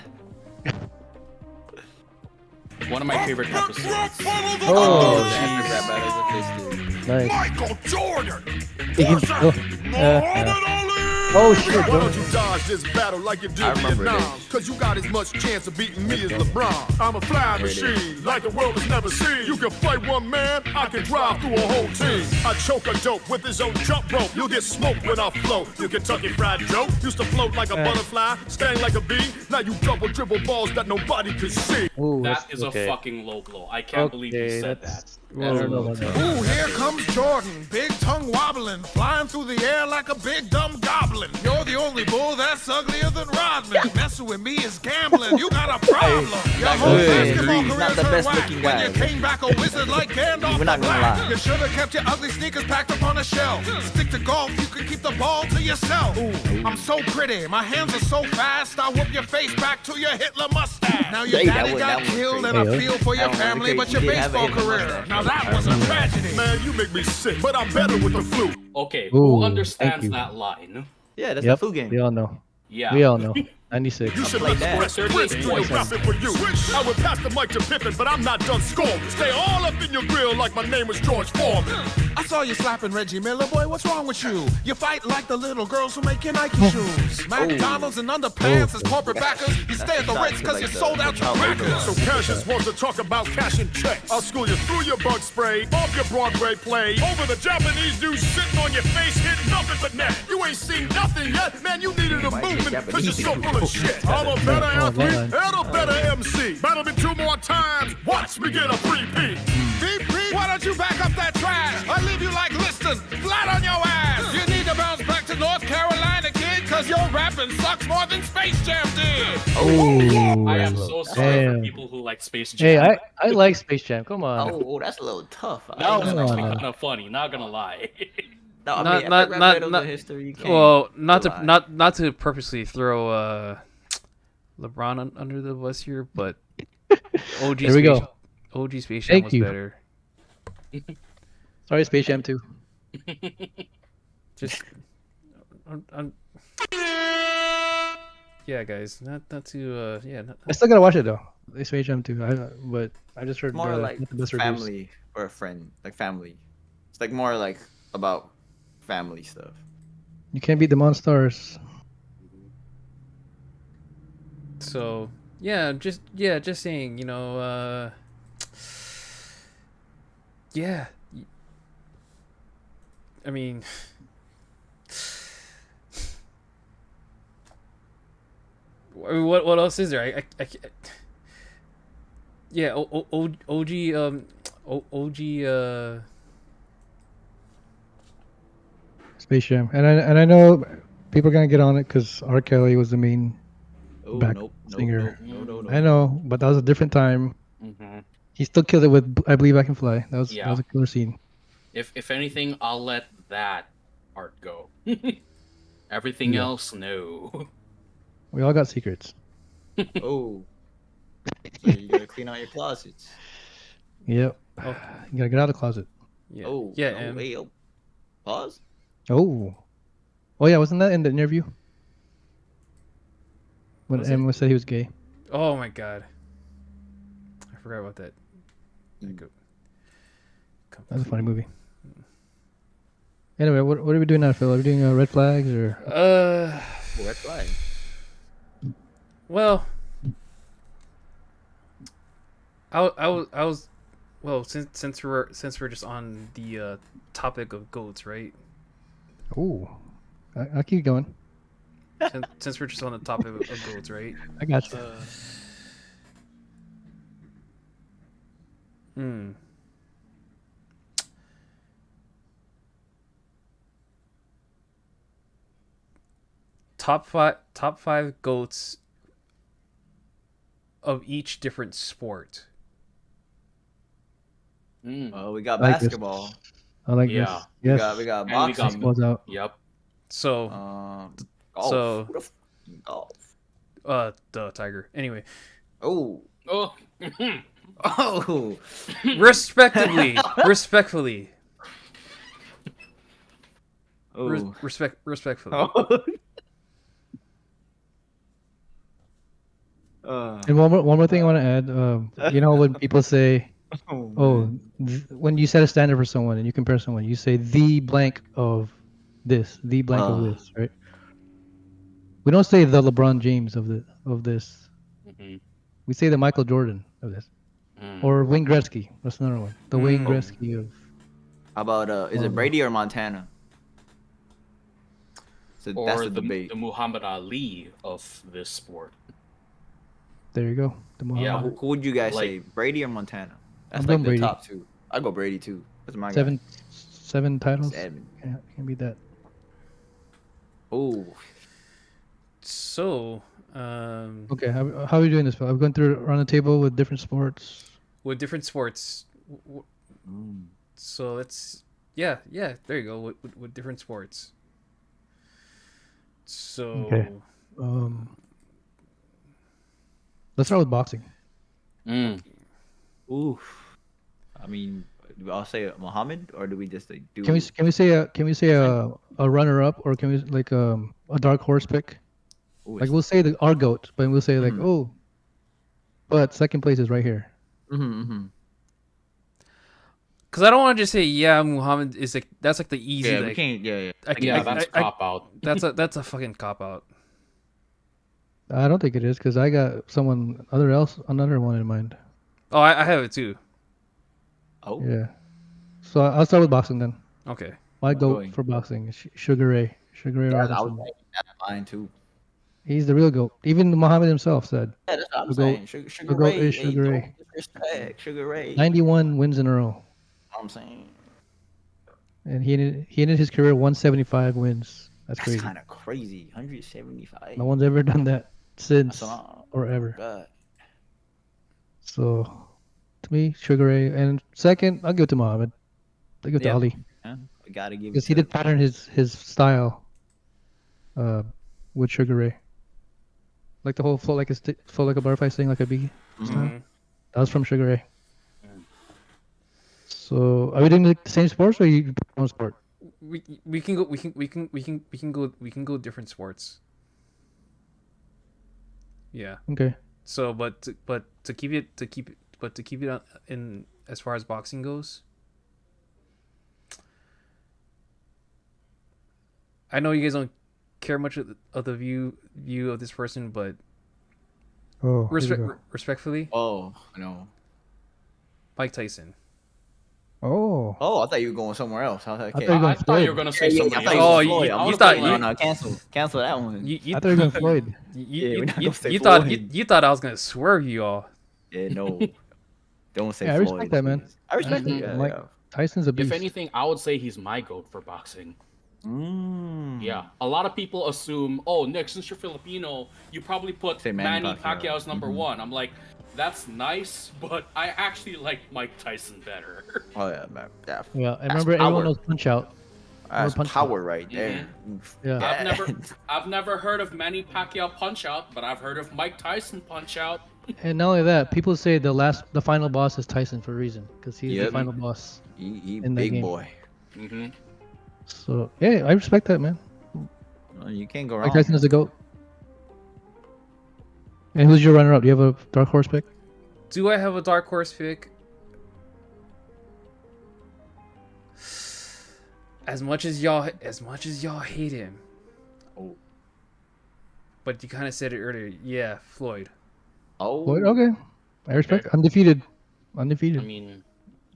one of my favorite episodes. Oh, the epic rap battles of history. nice. Michael Jordan He can- versus oh, Muhammad Ali. Oh, shit, Why bro. don't you dodge this battle like you did I remember Vietnam? this. Cause you got as much chance of beating me as LeBron. I'm a fly There it is. machine, like the world has never seen. You can fight one man, I can drive through a whole team. I choke a dope with his own jump rope. You'll get smoked when I float. You Kentucky Fried Joe used to float like a butterfly, sting like a bee. Now you double dribble balls that nobody can see. Ooh, That that's- is okay. a fucking low blow. I can't believe you Okay, said that's- that. I don't know about that. Ooh, here comes Jordan, big tongue wobbling, flying through the air like a big dumb goblin. You're the only bull that's uglier than Rodman. Messing with me is gambling. You got a problem. Your whole Hey, basketball he's career's not the turned best whack looking when guy. you came back a wizard like Gandalf We're not the gonna Black. lie. You should have kept your ugly sneakers packed up on a shelf. Stick to golf, you can keep the ball to yourself. I'm so pretty, my hands are so fast, I whoop your face back to your Hitler mustache. Now your Hey, that daddy one- got that one's killed, crazy. and I Hey, feel for your that one was family, but crazy. your He did have a baseball Hitler career. mustache. Now that was a tragedy. Man, you make me sick, but I'm better with the flu. Okay, Ooh, who thank understands you. that line? Yeah, that's Yep. the flu game. We all know. Yeah. We all know. 96. You should play let that. the rest Prince do your rapping for you. I would pass the mic to Pippin, but I'm not done scoring. Stay all up in your grill like my name was George Foreman. I saw you slapping Reggie Miller, boy. What's wrong with you? You fight like the little girls who make your Nike shoes. McDonald's and underpants as corporate backers. You stay at the Ritz because you sold out your crackers. So Cassius wants to talk about cashing checks. I'll school you through your bug spray, off your Broadway play, over the Japanese dude sitting on your face, hitting nothing but net. You ain't seen nothing yet, man. You needed a movement because you're so full of shit. I'm a better athlete and a better MC. Battle me 2 more times. Watch me get a 3-P. Why don't you back up that trash? I leave you like Liston, flat on your ass. You need to bounce back to North Carolina, kid, cause your rapping sucks more than Space Jam did. Oh, I am so sorry for damn. people who like Space Hey, Jam. I like Space Jam. Come on. Oh, that's a little tough. That was Come actually on. kind of funny, not gonna lie. No, I Not- mean, not- epic rap not- battles not- of history, you can't Well, not rely. to purposely throw LeBron under the bus here, but OG There we Space, go. OG Space Jam Thank was you. better. Sorry, Space Jam 2. Just, I'm, yeah, guys, not too. Yeah, I still gotta watch it though. Space Jam 2. But I just heard More like not the best reviews. family or a friend, like family. It's like more like about family stuff. You can't beat the Monstars. So just saying, yeah. I mean, what else is there? I can't. Yeah, OG OG Space Jam, and I know people are gonna get on it because R. Kelly was the main Oh, back nope, singer. no. I know, but that was a different time. Mhm. He still killed it with "I Believe I Can Fly." That was Yeah. a killer scene. If anything, I'll let that part go. Everything Yeah. else, no. We all got secrets. Oh, so you gotta clean out your closets. Yep. Oh. You gotta get out of the closet. yeah. Oh, Yeah, no, and wait, oh. Pause. Oh. Oh yeah, wasn't that in the interview when Was it? Emma said he was gay? oh my god. I forgot about that. Mm. That was a funny movie. Anyway, what are we doing now, Phil? Are we doing red flags or? Red flag. Well, I was well, since we're just on the topic of goats, right? Oh, I'll keep going. Since we're just on the topic of goats, right? I got you. Top five goats of each different sport. Oh, we got I like this. basketball. I like Yeah. this. Yes. We got And we boxing. got Basketball's out. Yep. So, Golf. So- Who the golf. the tiger. Anyway, Oh. Oh. Oh. respectively. Oh. Respectfully. And one more thing I want to add. You know when people say, "Oh, when you set a standard for someone and you compare someone, you say the blank of this, the blank of this, right?" We don't say the LeBron James of this. Mhm. We say the Michael Jordan of this, or Wayne Gretzky. That's another one. The Wayne Gretzky of. How about is it Brady or Montana? So that's Or the debate. the Muhammad Ali of this sport. There you go. The Yeah, Muhammad. Who would you guys Like- say, Brady or Montana? That's I'm like going the Brady. top two. I go Brady too. That's my guy. Seven titles. Seven. Can't beat that. Oh, So, Okay, how are we doing this, Phil? I'm going through around the table with different sports. with different sports. So let's, yeah, there you go. With different sports. So, Okay. Let's start with boxing. oof. I mean, do I'll say Muhammad, or do we just like do? Can we say a runner up, or can we like a dark horse pick? Ooh, Like we'll say our goat, but we'll say like Mhm. oh, but second place is right here. because I don't want to just say Muhammad is like that's like the easy. Yeah, like, we can't. Yeah. Yeah, that's cop out. That's a fucking cop out. I don't think it is because I got another one in mind. Oh, I have it too. Oh. Yeah. So I'll start with boxing then. Okay. My goat going. for boxing is Sugar Ray. Sugar Ray Yeah, I was Robinson. thinking that line too. He's the real goat. Even Muhammad himself said Yeah, that's what I'm The goat- saying. Sugar the goat Ray. is Sugar don't Ray. disrespect Sugar Ray. 91 wins in a row, I'm saying and he ended his career 175 wins. That's that's crazy. kind of crazy. 175. No one's ever done that since That's a lot. or ever. God. So, to me, Sugar Ray, and second, I'll give it to Muhammad. I'll give it to Yep. Ali Yeah, we gotta give it. because he to did pattern his style, with Sugar Ray. Like the whole float like a butterfly, sing like a bee. Mhm. style. That was from Sugar Ray. So, are we doing the same sports or you pick one sport? We can go different sports. Yeah. Okay. So, but to keep it in as far as boxing goes. I know you guys don't care much of the view of this person, but respectfully, Oh no. Mike Tyson. Oh. Oh, I thought you were going somewhere else. I was like, okay. I thought you were gonna say somebody else. Oh, you thought no, cancel that one. I thought you were going Floyd. You thought I was gonna swerve you all. Yeah, no. Don't say Yeah, I Floyd. respect that, man. I respect it. Yeah, Mike Tyson's a beast. If anything, I would say he's my goat for boxing. Yeah, a lot of people assume, oh, Nick, since you're Filipino, you probably put Say Manny Manny Pacquiao. Pacquiao as number one. I'm like, that's nice, but I actually like Mike Tyson better. Oh yeah, man. Yeah. Yeah, I That's remember everyone power. knows Punch Out. That's Punch power right there. Yeah. I've never heard of Manny Pacquiao punch out, but I've heard of Mike Tyson punch out. And not only that, people say the final boss is Tyson for a reason, because he's the Yep. final boss. He in that big game. boy. So yeah, I respect that, man. You can't go Mike wrong. Tyson is the GOAT. And who's your runner-up? Do you have a dark horse pick? Do I have a dark horse pick? As much as y'all hate him. Oh. But you kind of said it earlier. Yeah, Floyd. Oh. Floyd? Okay, I respect. Okay. Undefeated. I mean,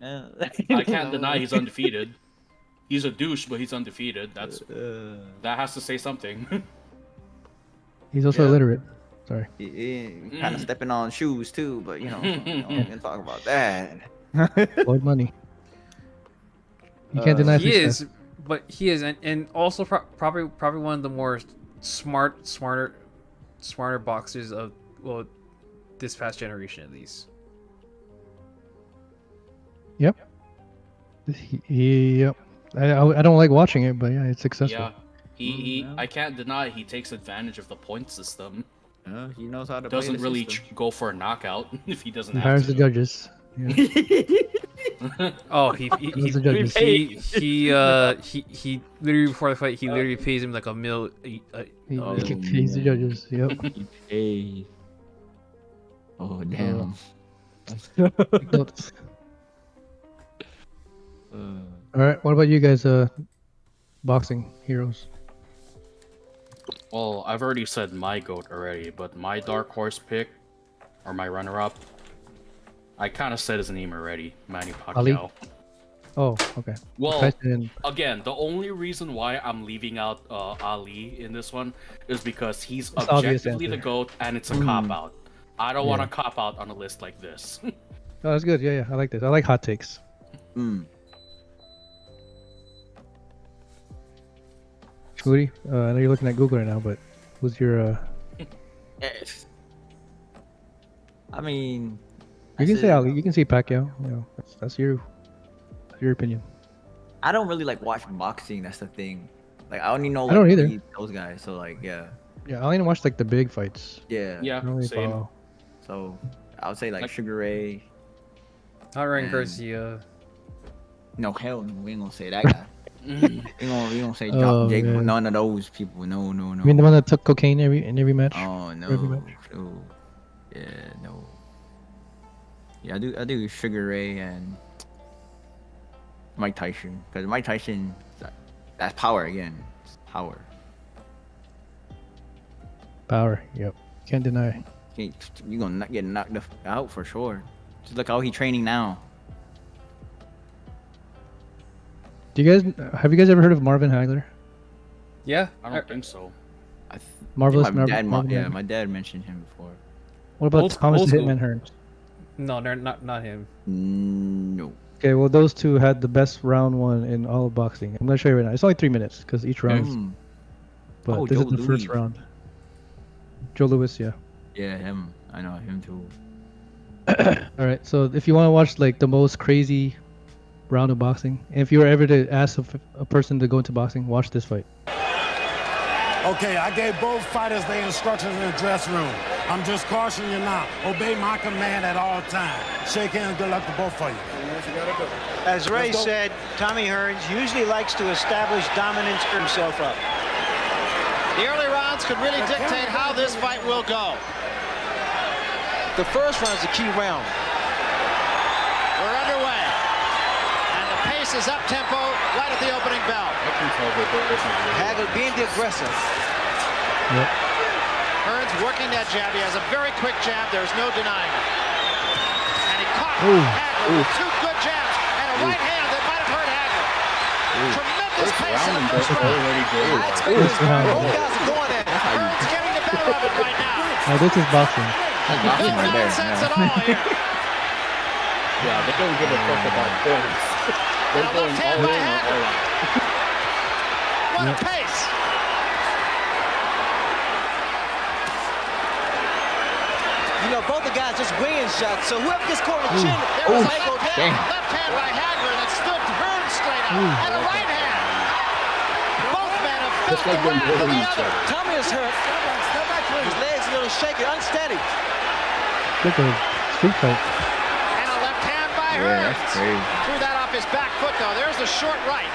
I can't deny he's undefeated. He's a douche, but he's undefeated. That has to say something. He's also illiterate. Sorry. Kind of stepping on shoes too, but you know, we don't talk about that. Floyd Money. You can't deny He success. is, but he is, and also probably one of the more smarter boxers of this past generation at least. Yep. Yep. I don't like watching it, but yeah, it's successful. Yeah, he I can't deny he takes advantage of the point system. He knows how to. Doesn't play the really system. go for a knockout if he doesn't He have hires to. the judges. Yeah. Oh, he Those are judges. he literally before the fight he literally pays him like $1 million. He's the judges. Yep. Hey. Oh damn. All right. What about you guys? Boxing heroes. Well, I've already said my GOAT already, but my dark horse pick, or my runner-up, I kind of said his name already, Manny Pacquiao. Ali? Oh, okay. Well, Tyson. again, the only reason why I'm leaving out Ali in this one is because he's It's obvious objectively the answer. GOAT, and it's a cop-out. I don't want Yeah. to cop out on a list like this. Oh, that's good. Yeah, I like this. I like hot takes. Shmoody, I know you're looking at Google right now, but who's your? I mean, You can say Ali. You can say Pacquiao. You know, that's your opinion. I don't really like watch boxing. That's the thing. Like I only know. I don't like, either. those guys. So like, yeah, Yeah, I only watch like the big fights. yeah. Yeah, I don't really same. follow. So I would say like Sugar Ray. Not Ryan And- Garcia. No, hell no. We ain't gonna say that guy. we gonna say Oh, Jake. man. None of those people. No. I mean the one that took cocaine in every match. Oh no. Every match. No. Yeah, no. Yeah, I do Sugar Ray and Mike Tyson because Mike Tyson, that's power again. It's power. Power. Yep. Can't deny. You gonna get knocked out for sure. Just look how he training now. Have you guys ever heard of Marvin Hagler? Yeah, I don't think so. Marvelous. My dad, Marvin yeah, Hagler? my dad mentioned him before. What about Old- Thomas old the school. Hitman Hearns? No, they're not him. No. Okay, well those two had the best round one in all of boxing. I'm gonna show you right now. It's only 3 minutes because each round. Mm. But Oh, this is Joe the first Louis. round. Joe Louis, yeah. Yeah, him. I know him too. All right, so if you want to watch like the most crazy round of boxing, and if you were ever to ask a person to go into boxing, watch this fight. Okay, I gave both fighters their instructions in the dressing room. I'm just cautioning you now. Obey my command at all times. Shake hands. Good luck to both of you. As Ray said, Tommy Hearns usually likes to establish dominance for himself up. The early rounds could really dictate how this fight will go. The first round is a key round. We're underway. And the pace is up-tempo right at the opening bell. Hagler being the aggressor. Yep. Hearns working that jab. He has a very quick jab. There's no denying it. And he caught Hagler with two good jabs and a right hand that might have hurt Hagler. Tremendous pace in the first round. Both guys are going at it. Hearns getting the better of it right now. Now this is boxing. No nonsense at all here. Yeah, they don't give a fuck about points. They're going all in or all out. What a pace! You know, both the guys just weighing shots, so whoever gets caught in the chin, there was a left hand by Hagler that stood Hearns straight up, and a right hand. Both men have felt the wrath of the other. Tommy is hurt. His legs a little shaky, unsteady. Look at street fight. And a left hand by Hearns. Threw that off his back foot, though. There's the short right.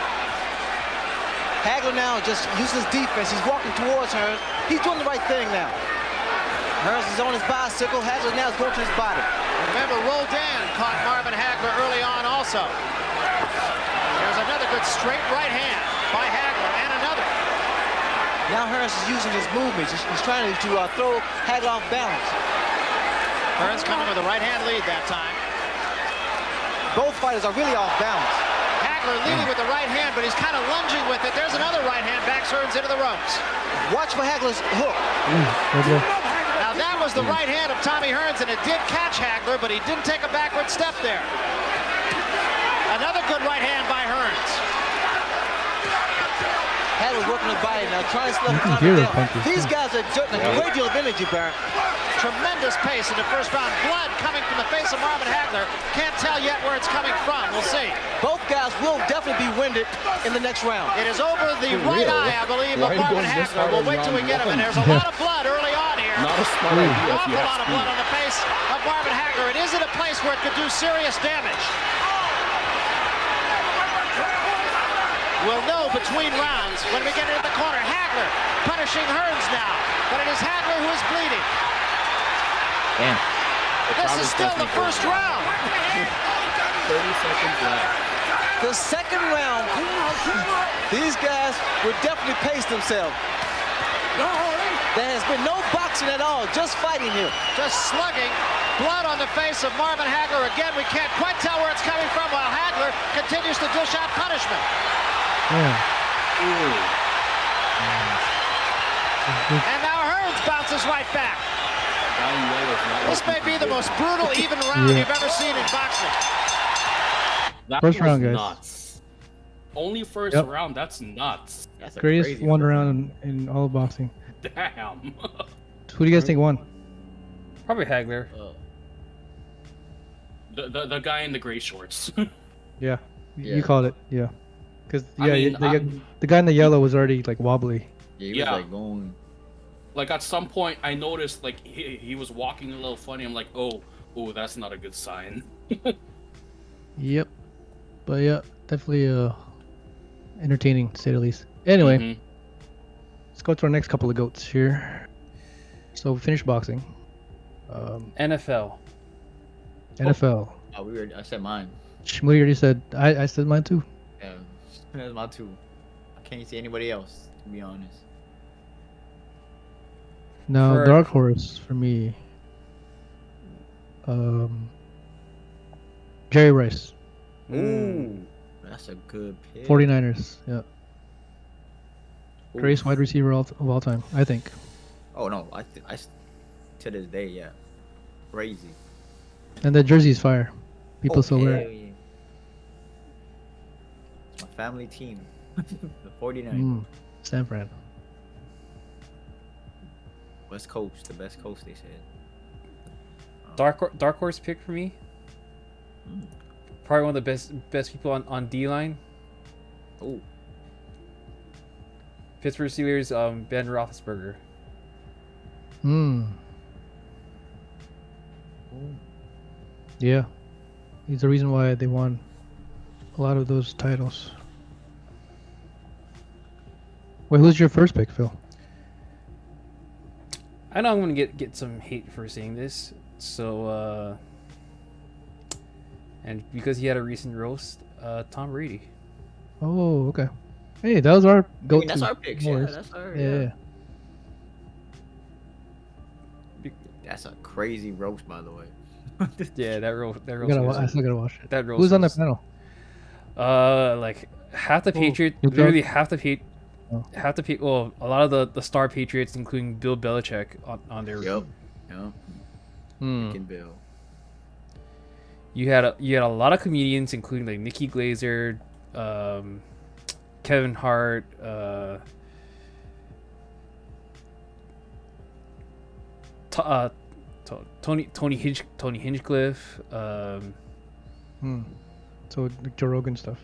Hagler now just uses defense. He's walking towards Hearns. He's doing the right thing now. Hearns is on his bicycle. Hagler now is going to his body. Remember, Roldan caught Marvin Hagler early on also. There's another good straight right hand by Hagler, and another. Now Hearns is using his movements. He's trying to throw Hagler off balance. Hearns coming with a right hand lead that time. Both fighters are really off balance. Hagler leading with the right hand, but he's kind of lunging with it. There's another right hand, backs Hearns into the ropes. Watch for Hagler's hook. Now that was the right hand of Tommy Hearns, and it did catch Hagler, but he didn't take a backward step there. Another good right hand by Hearns. Hagler working the body now, trying to slow Tommy down. These guys are exerting a great deal of energy, Barrett. Tremendous pace in the first round. Blood coming from the face of Marvin Hagler. Can't tell yet where it's coming from. We'll see. Both guys will definitely be winded in the next round. It is over the right eye, I believe, of Marvin Hagler. We'll wait till we get him. And there's a lot of blood early on here. Not a smart idea. An awful lot of blood on the face of Marvin Hagler. It is in a place where it could do serious damage. We'll know between rounds when we get into the corner. Hagler punishing Hearns now. But it is Hagler who is bleeding. Damn. This is still the first round. 30 seconds left. The second round, these guys will definitely pace themselves. There has been no boxing at all, just fighting here. Just slugging. Blood on the face of Marvin Hagler. Again, we can't quite tell where it's coming from while Hagler continues to dish out punishment. And now Hearns bounces right back. This may be the most brutal, even round you've ever seen in boxing. That First round, was guys. nuts. Only first round, that's nuts. That's a Greatest crazy one round in all of boxing. Damn. Who do you guys think won? Probably Hagler. The guy in the gray shorts. Yeah, you called it. Yeah, because mean, the guy in the yellow was already like wobbly. Yeah, he was like going. Like at some point, I noticed like he was walking a little funny. I'm like, oh, that's not a good sign. Yep, but yeah, definitely entertaining to say the least. Anyway, let's go to our next couple of goats here. So we finished boxing. NFL. NFL. Oh, I said mine. Shmooty already said. I said mine too. Yeah, that's mine too. I can't see anybody else, to be honest. Now, dark horse for me. Jerry Rice. Ooh, that's a good pick. 49ers. Yeah. Greatest wide receiver of all time, I think. Oh no, I to this day, yeah, crazy. And the jersey's fire. People still wear it. Yeah. It's my family team, the 49ers. San Fran. West Coast, the best coast, they said. Dark horse pick for me. Probably one of the best people on D line. Oh. Pittsburgh Steelers, Ben Roethlisberger. Yeah, he's the reason why they won a lot of those titles. Wait, who's your first pick, Phil? I know I'm gonna get some hate for saying this, so and because he had a recent roast, Tom Brady. Oh, okay. Hey, that was our go-to. that's our picks. Yeah, that's our. Yeah. That's a crazy roast, by the way. Yeah, that roast. I still gotta watch it. That roast. Who's on the panel? Like half the Patriots, literally half the well, a lot of the star Patriots, including Bill Belichick, on there. Yep. Freaking Bill. You had a lot of comedians, including like Nikki Glazer, Kevin Hart, Tony Hinchcliffe. So like Joe Rogan stuff.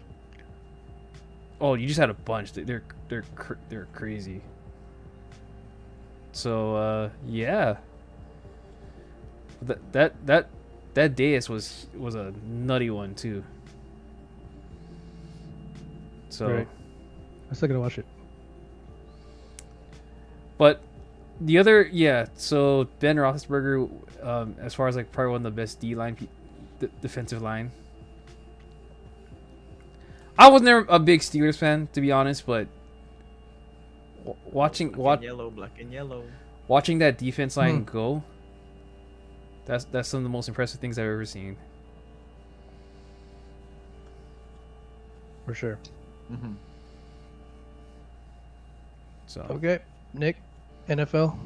Oh, you just had a bunch. They're crazy. So yeah. That dais was a nutty one too. So Right. I still gotta watch it. But the other, so Ben Roethlisberger, as far as like probably one of the best defensive line. I was never a big Steelers fan, to be honest, but watching black and yellow. Watching that defense line go, that's some of the most impressive things I've ever seen. For sure. So okay, Nick, NFL.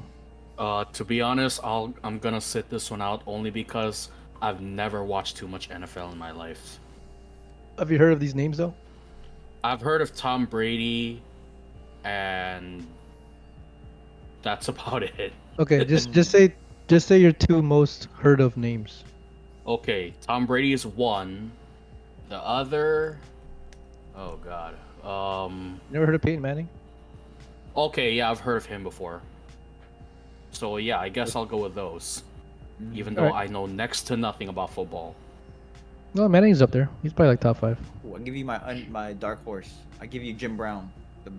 To be honest, I'm gonna sit this one out only because I've never watched too much NFL in my life. Have you heard of these names though? I've heard of Tom Brady, and that's about it. Okay, just say your two most heard of names. Okay, Tom Brady is one. The other, oh god, Never heard of Peyton Manning? okay, yeah, I've heard of him before. So yeah, I guess I'll go with those. Even though I know next to nothing about football. No, Manning's up there. He's probably like top 5. Ooh, I'll give you my dark horse. I give you Jim Brown,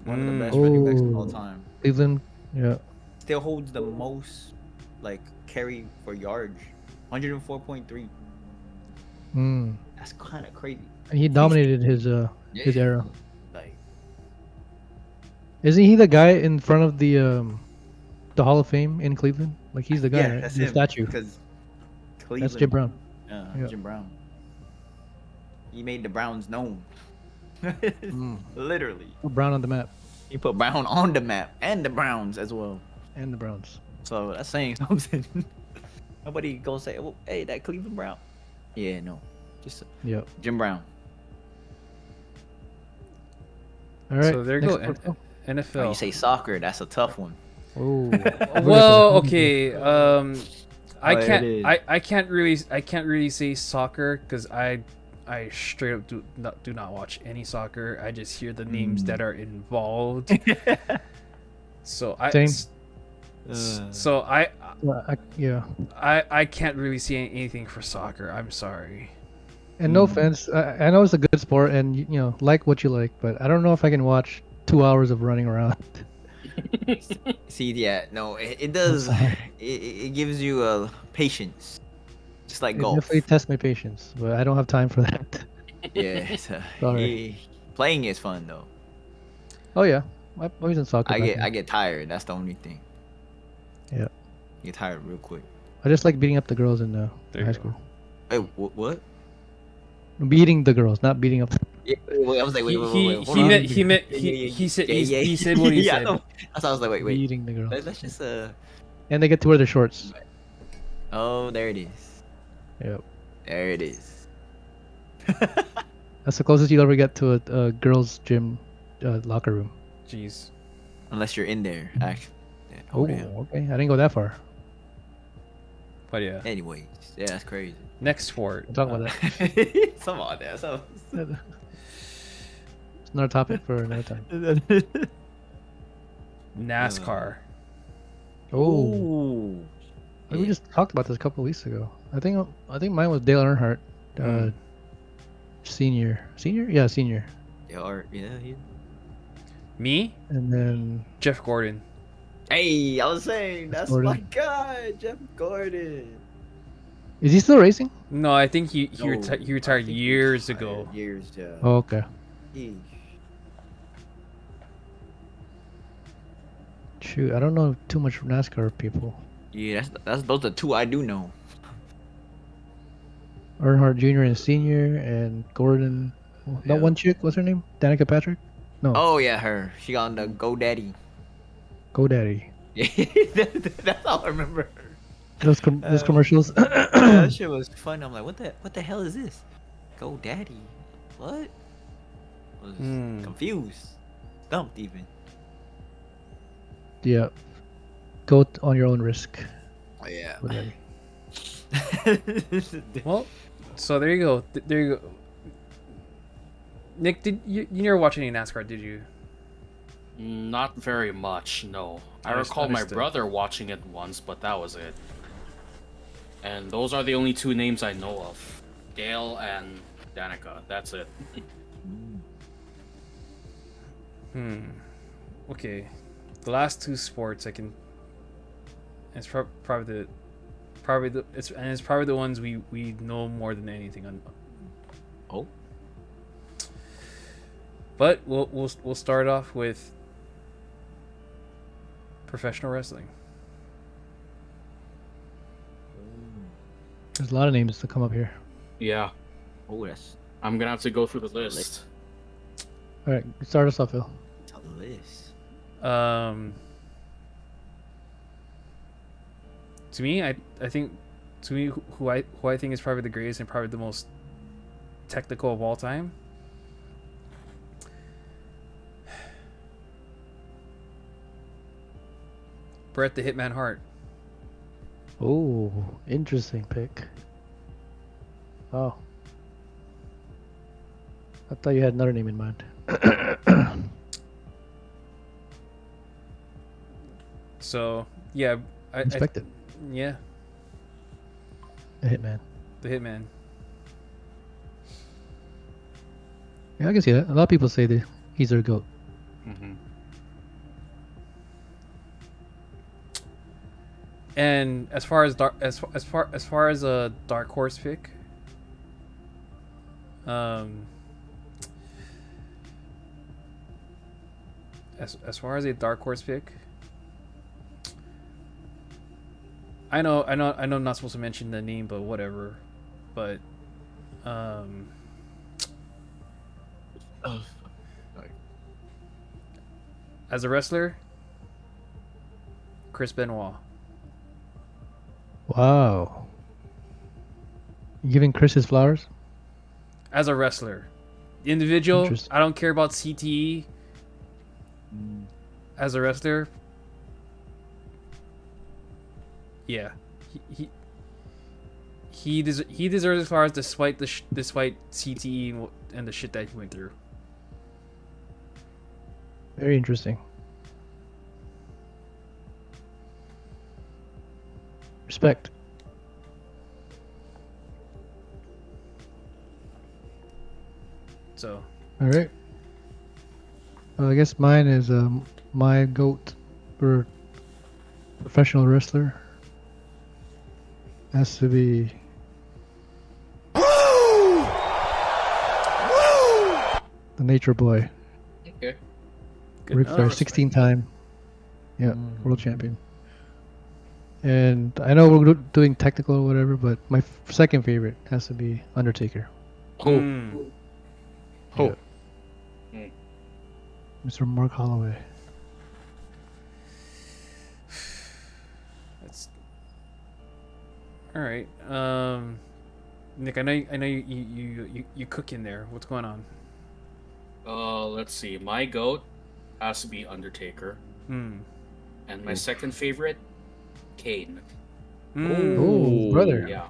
one of the best running backs of all time. Cleveland, yeah. Still holds the most like carry for yards, 104.3. That's kind of crazy. And he dominated his era. Like, isn't he the guy in front of the Hall of Fame in Cleveland? Like he's the guy, right? That's the him, statue. That's Jim Brown. Yeah, Jim Brown. He made the Browns known. Literally. Put Brown on the map. He put Brown on the map and the Browns as well. And the Browns. So that's saying something. Nobody gonna say, "Oh, hey, that Cleveland Brown." Yeah, no, just Jim Brown. All right. So there you go. NFL. Oh, you say soccer? That's a tough one. Oh. Well, okay. I can't really say soccer because I straight up do not watch any soccer. I just hear the names that are involved. So I can't really see anything for soccer. I'm sorry. And no offense, I know it's a good sport, and you know, like what you like, but I don't know if I can watch 2 hours of running around. See, it does. It gives you patience, just like golf. Definitely test my patience, but I don't have time for that. Yeah, Sorry. Playing is fun though. Oh yeah, I was in soccer. I get tired. That's the only thing. Yeah. Get tired real quick. I just like beating up the girls in high school. Hey, what? Beating the girls, not beating up. Yeah, I was like, wait. He said what he said. That's why I was like, wait. Beating the girls. Let's just And they get to wear their shorts. Oh, there it is. Yep. There it is. That's the closest you'll ever get to a girls' gym locker room. Jeez. Unless you're in there, actually. Oh, okay. I didn't go that far. But yeah. Anyways, yeah, that's crazy. Next sport. We'll talk about that. Come on, there. It's another topic for another time. NASCAR. Oh. We just talked about this a couple weeks ago. I think mine was Dale Earnhardt, senior. Senior? Yeah, senior. Yeah. Me? And then Jeff Gordon. Hey, I was saying that's Gordon. my guy, Jeff Gordon. Is he still racing? No, I think he No, retired years ago. Years, yeah. Oh, okay. Eesh. Shoot, I don't know too much NASCAR people. Yeah, that's those are two I do know. Earnhardt Jr. and senior, and Gordon. That one chick, what's her name? Danica Patrick? No. Oh yeah, her. She got on the GoDaddy. GoDaddy. Yeah, that's all I remember. Those commercials. Yeah, that shit was fun. I'm like, what the hell is this? GoDaddy. What? I was confused, stumped even. Yeah. Go on your own risk. Oh yeah. GoDaddy. Well, so there you go. There you go. Nick, did you never watch any NASCAR? Did you? Not very much, no. I recall my brother watching it once, but that was it. And those are the only two names I know of. Dale and Danica. That's it. Okay. The last two sports I can. It's probably the ones we know more than anything on. Oh. But we'll start off with professional wrestling. There's a lot of names to come up here. Yeah. Oh, yes. I'm gonna have to go through the list. All right, start us off, Phil. Tell the list. To me, I think who I think is probably the greatest and probably the most technical of all time. Bret the Hitman Hart. Oh, interesting pick. Oh. I thought you had another name in mind. So, yeah. Expected. Yeah. The Hitman. The Hitman. Yeah, I can see that. A lot of people say that he's their GOAT. Mm-hmm. And as far as a dark horse pick, as far as a dark horse pick, I know I'm not supposed to mention the name, but whatever. But as a wrestler, Chris Benoit. Wow. You giving Chris his flowers? As a wrestler, individual, I don't care about CTE. As a wrestler, yeah, he deserves his flowers despite despite CTE and the shit that he went through. Very interesting. Respect. So. All right. I guess mine is my GOAT for professional wrestler has to be the Nature Boy. Okay. Ric Flair, 16-time, world champion. And I know we're doing technical or whatever, but my second favorite has to be Undertaker. Mr. Mark Holloway. That's all right. Nick, I know you cook in there. What's going on? Let's see. My GOAT has to be Undertaker. And my second favorite, Kane. Oh, brother. Yeah.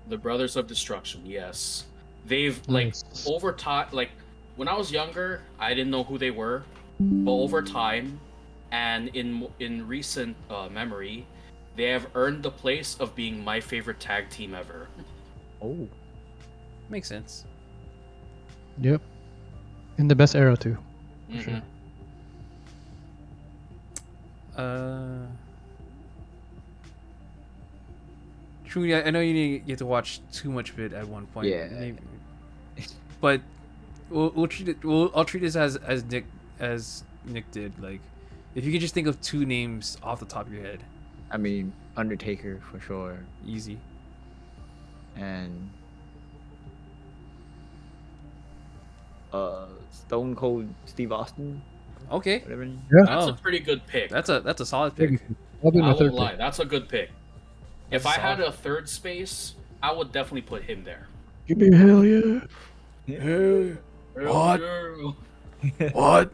The Brothers of Destruction, yes. They've, like, over time, like, when I was younger, I didn't know who they were. But over time, and in recent memory, they have earned the place of being my favorite tag team ever. Oh. Makes sense. Yep. In the best era too. For Mhm. sure. Truly, I know you didn't get to watch too much of it at one point. Yeah. Maybe, but we'll treat it. I'll treat this as Nick did. Like, if you could just think of two names off the top of your head. I mean, Undertaker for sure. Easy. And Stone Cold Steve Austin. Okay. Whatever. Yeah. That's Oh. a pretty good pick. That's a solid pick. I'll be I my won't third lie, pick. that's a good pick. If I That's had solid. a third space, I would definitely put him there. Give me hell yeah. Hey, What? Yeah. what?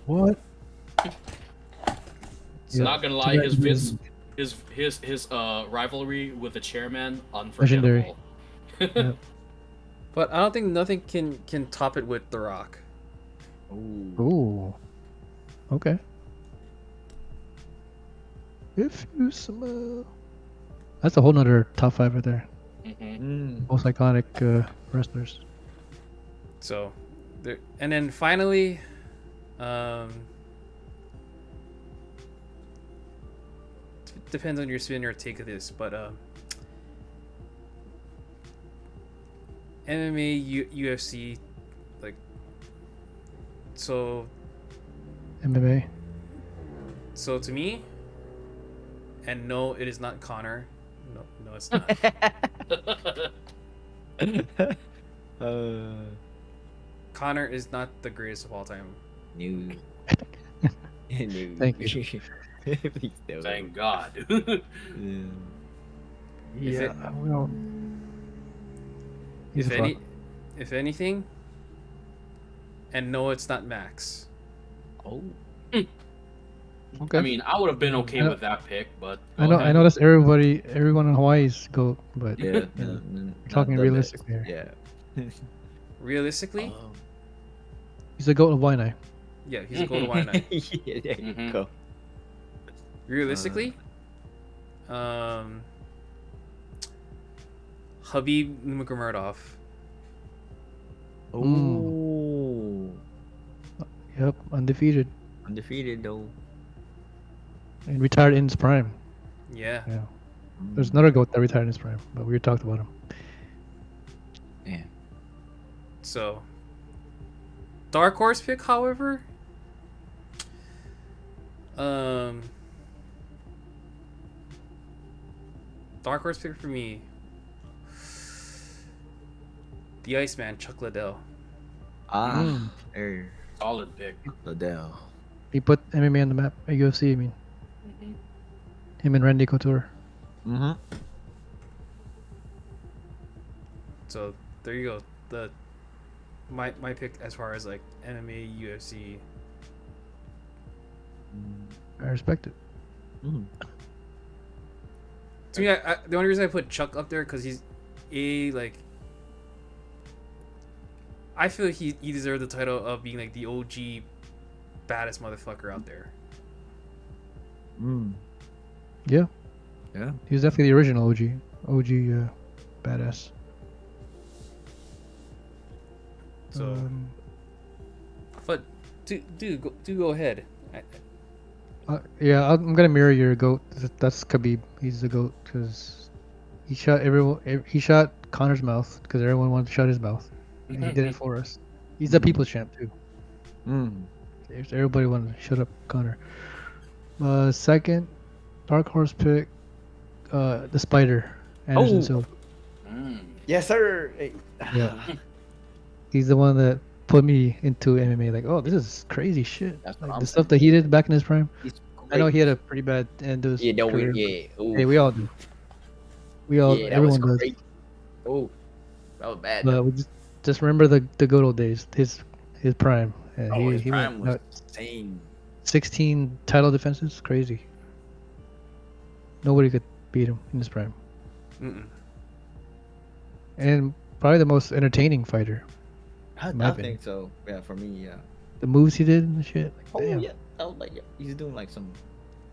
What? Yeah. Not gonna lie, his rivalry with the chairman, Legendary. unforgettable. But I don't think nothing can top it with The Rock. Ooh. Okay. If you smell. That's a whole nother top 5 right there. Most iconic wrestlers. So, there, and then finally, depends on your spin or take of this, but MMA, UFC, like, so MMA. so to me, and no, it is not Connor. No, it's not. Connor is not the greatest of all time. New. New. Thank you. Please don't. Thank God. Yeah. Well, he's If a any, fuck. if anything, and no, it's not Max. Oh. Okay. I mean, I would have been okay with that pick, but I know. I noticed everyone in Hawaii's goat, but Yeah. we're talking realistically here. Yeah. Realistically, He's a goat of Hawaii. yeah, he's a gold Hawaiian. Yeah, there you go. Realistically, Habib Nurmagomedov. Oh. Yep, undefeated Undefeated though. and retired in his prime. Yeah. Yeah. There's another goat that retired in his prime, but we talked about him. Yeah. So, dark horse pick, however, dark horse pick for me, the Iceman, Chuck Liddell. Ah. There. solid pick. Liddell. He put MMA on the map at UFC. I mean, him and Randy Couture. Mm-hmm. So there you go. The my pick as far as like MMA, UFC. I respect it. To me, I, the only reason I put Chuck up there because he's like. I feel he deserved the title of being like the OG baddest motherfucker out there. Yeah. Yeah. He was definitely the original OG badass. So, but do go ahead. Yeah, I'm gonna mirror your goat. That's Khabib. He's the goat because he shot everyone. He shot Connor's mouth because everyone wanted to shut his mouth, and he did it for us. He's the people's champ too. Everybody wanted to shut up Connor. Second, dark horse pick, the Spider, Anderson Silva. Yes, sir. Hey. Yeah, he's the one that put me into MMA. Like, oh, this is crazy shit. That's what Like I'm the stuff that he did back in his prime. He's I know great. he had a pretty bad end to his Yeah, no, career. Ooh. Hey, we all do. We all, Yeah, that was everyone does. great. Oh, that was bad. But we just remember the good old days. His prime. And his he prime went was insane. 16 title defenses. Crazy. Nobody could beat him in his prime. And probably the most entertaining fighter. I in my opinion. think so. Yeah, for me, yeah. The moves he did and the shit. Like, Oh damn. yeah. I was like, he's doing like some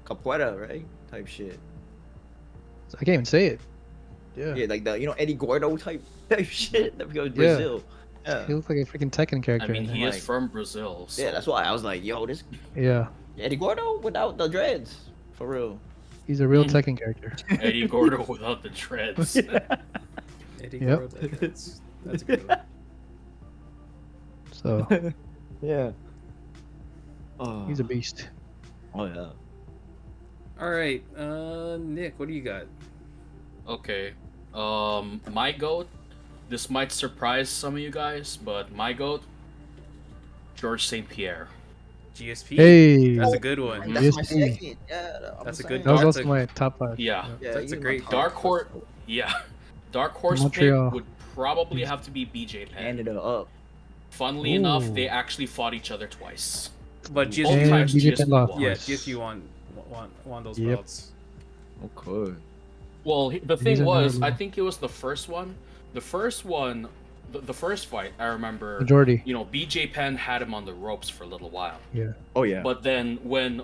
capoeira, right? Type shit. I can't even say it. Yeah. Yeah, like the Eddie Gordo type shit. That goes Yeah. Brazil. Yeah. He looks like a freaking Tekken character. I mean, he is Like- from Brazil. So. Yeah, that's why I was like, yo, this Yeah. Eddie Gordo without the dreads, for real. He's a real Tekken character. Eddie Gordo without the dreads. Eddie Yep. Gordo, that's a good one. So Yeah. Oh. he's a beast. Oh yeah. All right, Nick, what do you got? Okay. My goat. This might surprise some of you guys, but my goat, George St. Pierre. GSP. Hey. That's a good one. That's my GSP. second. Yeah, That's a saying. good. That was that's also my top 5. Yeah. That's a he's great. my top. Dark horse. Yeah. Dark horse pick Montreal. would probably have to be BJ Penn. Ended it up. Funnily enough, they actually fought each other twice. But Both GSP, times BJ GSP Penn lost. won. yeah, Yes. GSP won those Yep. belts. Okay. Well, the He's thing another was, I little- think it was the first one. The first one, the first fight, I remember. Majority. BJ Penn had him on the ropes for a little while. Yeah. Oh yeah. But then when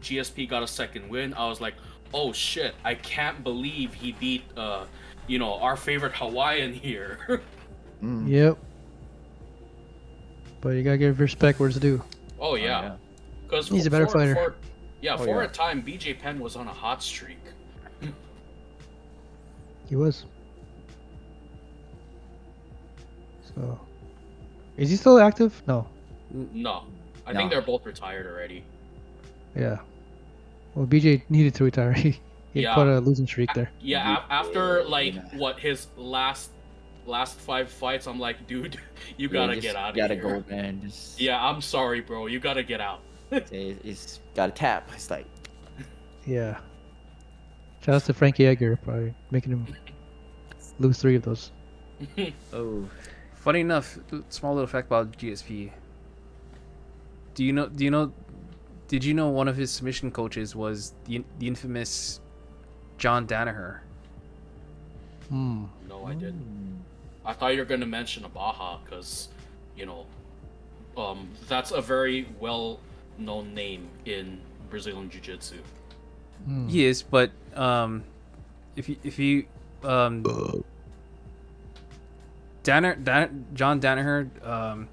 GSP got a second win, I was like, oh shit, I can't believe he beat our favorite Hawaiian here. Mm. Yep. But you gotta give respect where it's due. Oh yeah. Because He's a better fighter. For Oh, a yeah. time, BJ Penn was on a hot streak. He was. So, is he still active? No. No, I No. think they're both retired already. Yeah. Well, BJ needed to retire. He Yeah. had quite a losing streak there. Yeah, after his last 5 fights, I'm like, dude, you gotta get out of here. Gotta go, man. Just, Yeah, I'm sorry, bro. You gotta get out. it's gotta tap. It's like, Yeah. Shout out to Frankie Edgar, probably making him lose 3 of those. oh, Funny enough, small little fact about GSP. Did you know one of his submission coaches was the infamous John Danaher? Hmm. No, I didn't. I thought you were gonna mention Abaha, because, that's a very well-known name in Brazilian Jiu-Jitsu. Hmm. He is, but if you John Danaher,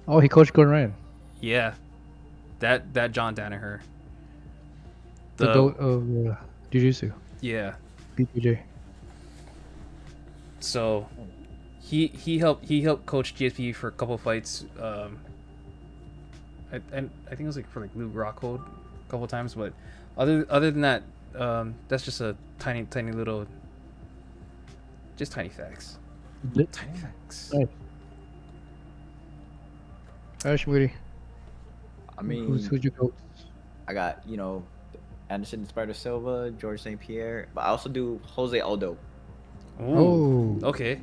Oh, he coached Gordon Ryan. yeah, that John Danaher. The goat of Jiu-Jitsu. Yeah. BPJ. So he helped coach GSP for a couple fights. I think it was for Luke Rockhold a couple times, but other than that, that's just a tiny little, just tiny facts. Tiny facts. Right. Alright, Shmoody. I mean, Who's your goat? I got Anderson Spider Silva, George St. Pierre, but I also do Jose Aldo. Oh. Okay.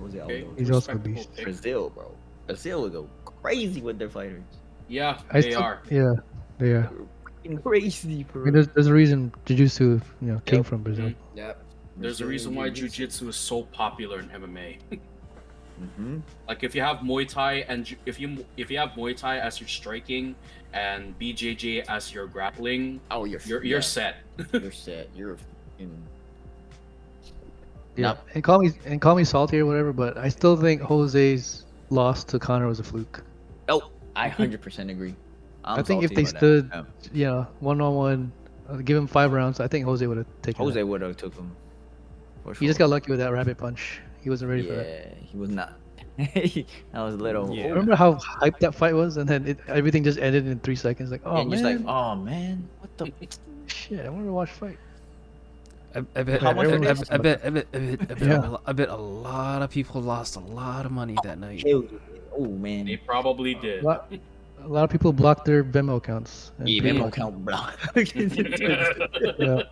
Jose Okay. Aldo. He's also a Respectable beast. pick. Brazil, bro. Brazil would go crazy with their fighters. Yeah, I they still- are. Yeah, they are. Freaking crazy, I bro. mean, there's a reason Jiu-Jitsu, came Yep. from Brazil. Yep. There's a reason why Jiu-Jitsu is so popular in MMA. Mm-hmm. Like if you have Muay Thai and if you have Muay Thai as your striking and BJJ as your grappling, Oh, you're you're set. You're set. You're in. Yeah, and call me salty or whatever, but I still think Jose's loss to Connor was a fluke. Oh, I 100% agree. I think if they stood, one-on-one, give him 5 rounds, I think Jose would have taken. Jose it. would have took him. For He just got lucky with that rabbit punch. He wasn't ready for that. Yeah, he was not. That was a little. Yeah. Remember how hyped that fight was, and then everything just ended in 3 seconds. Like, oh and man, you're just like, oh man, what the? shit! I want to watch fight. I bet How much I it bet, is? I bet I bet I bet, Yeah. I bet a lot of people lost a lot of money that night. Oh man. They probably did. A lot of people blocked their Venmo accounts. and Yeah, PayPal Venmo accounts. account, bro. Yeah.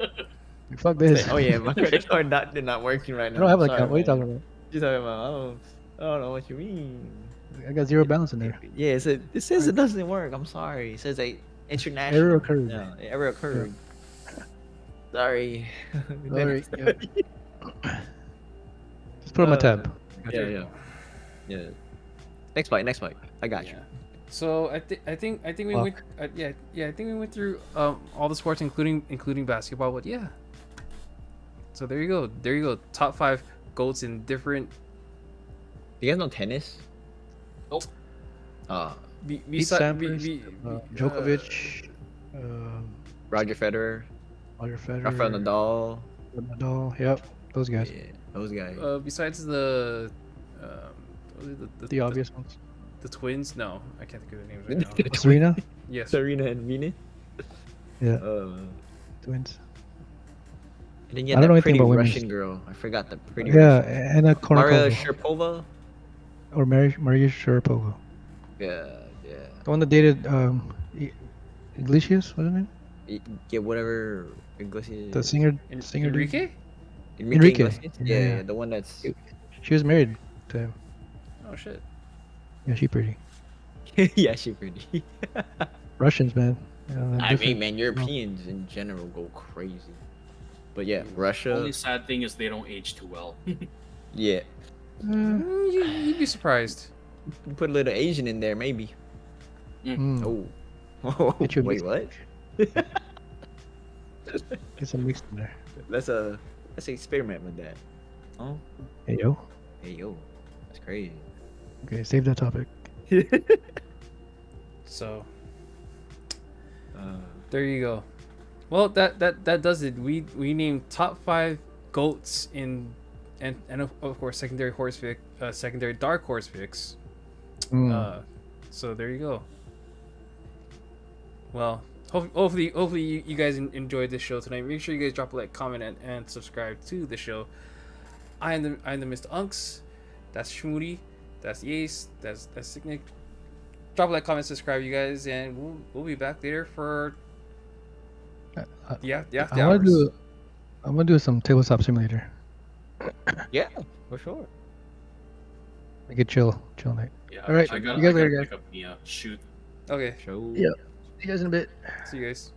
Like, fuck this. Oh yeah, my credit card they're not working right now. I don't have an Sorry, account. What are you man. talking about? You're talking about? I don't know what you mean. I got 0 balance in there. Yeah, it says it doesn't work. I'm sorry. It says a international Error occurred. Yeah, error occurred. Sorry. Sorry, yeah. Just put it on my tab. Yeah. Next fight. I got you. So I think we Fuck. went yeah I think we went through all the sports including basketball, but yeah. So there you go. Top 5 goats in different. Do you guys know tennis? Nope. Pete Besides Sampras, Djokovic, Roger Federer, Rafael Nadal. Nadal. Yep, those guys. Yeah, those guys. Besides the The obvious ones. the twins. No, I can't think of their names right now. Serena. Yes. Serena and Venus. Yeah. Twins. And then you I had don't know that anything pretty about women's. Russian girl. I forgot the pretty Yeah, Russian. Anna Maria Kournikova. Sharapova. Or Maria Sharapova. Yeah, yeah. The one that dated Iglesias, what's his name? Yeah, whatever. Iglesias. The singer. En- Singer. dude? Enrique? Enrique. Iglesias? Yeah, Yeah, yeah. the one that's. She was married to him. Oh shit. Yeah, she pretty. Yeah, she pretty. Russians, man. Yeah, they're I different. mean, man, Europeans in general go crazy. But yeah, Russia. Only sad thing is they don't age too well. Yeah. You'd be surprised. You put a little Asian in there, maybe. Mm. Oh. Get you a Wait, mix. what? Get some mix in there. Let's experiment with that. Oh. Hey yo. Hey yo. That's crazy. Okay, save that topic. So there you go. Well, that does it. We named top 5 goats in and of course secondary dark horse picks. So there you go. Well, hopefully you guys enjoyed this show tonight. Make sure you guys drop a like, comment, and subscribe to the show. I am the Mr. Unks. That's Shmoody. That's the Ace. That's Sicknick. Drop a like, comment, subscribe, you guys, and we'll be back later for the after hours. I'm gonna do some tabletop simulator. Yeah, for sure. Make it chill night. Yeah. All right, I you gotta guys later, guys. pick up the shoot. Okay. Show. Yeah. See you guys in a bit. See you guys.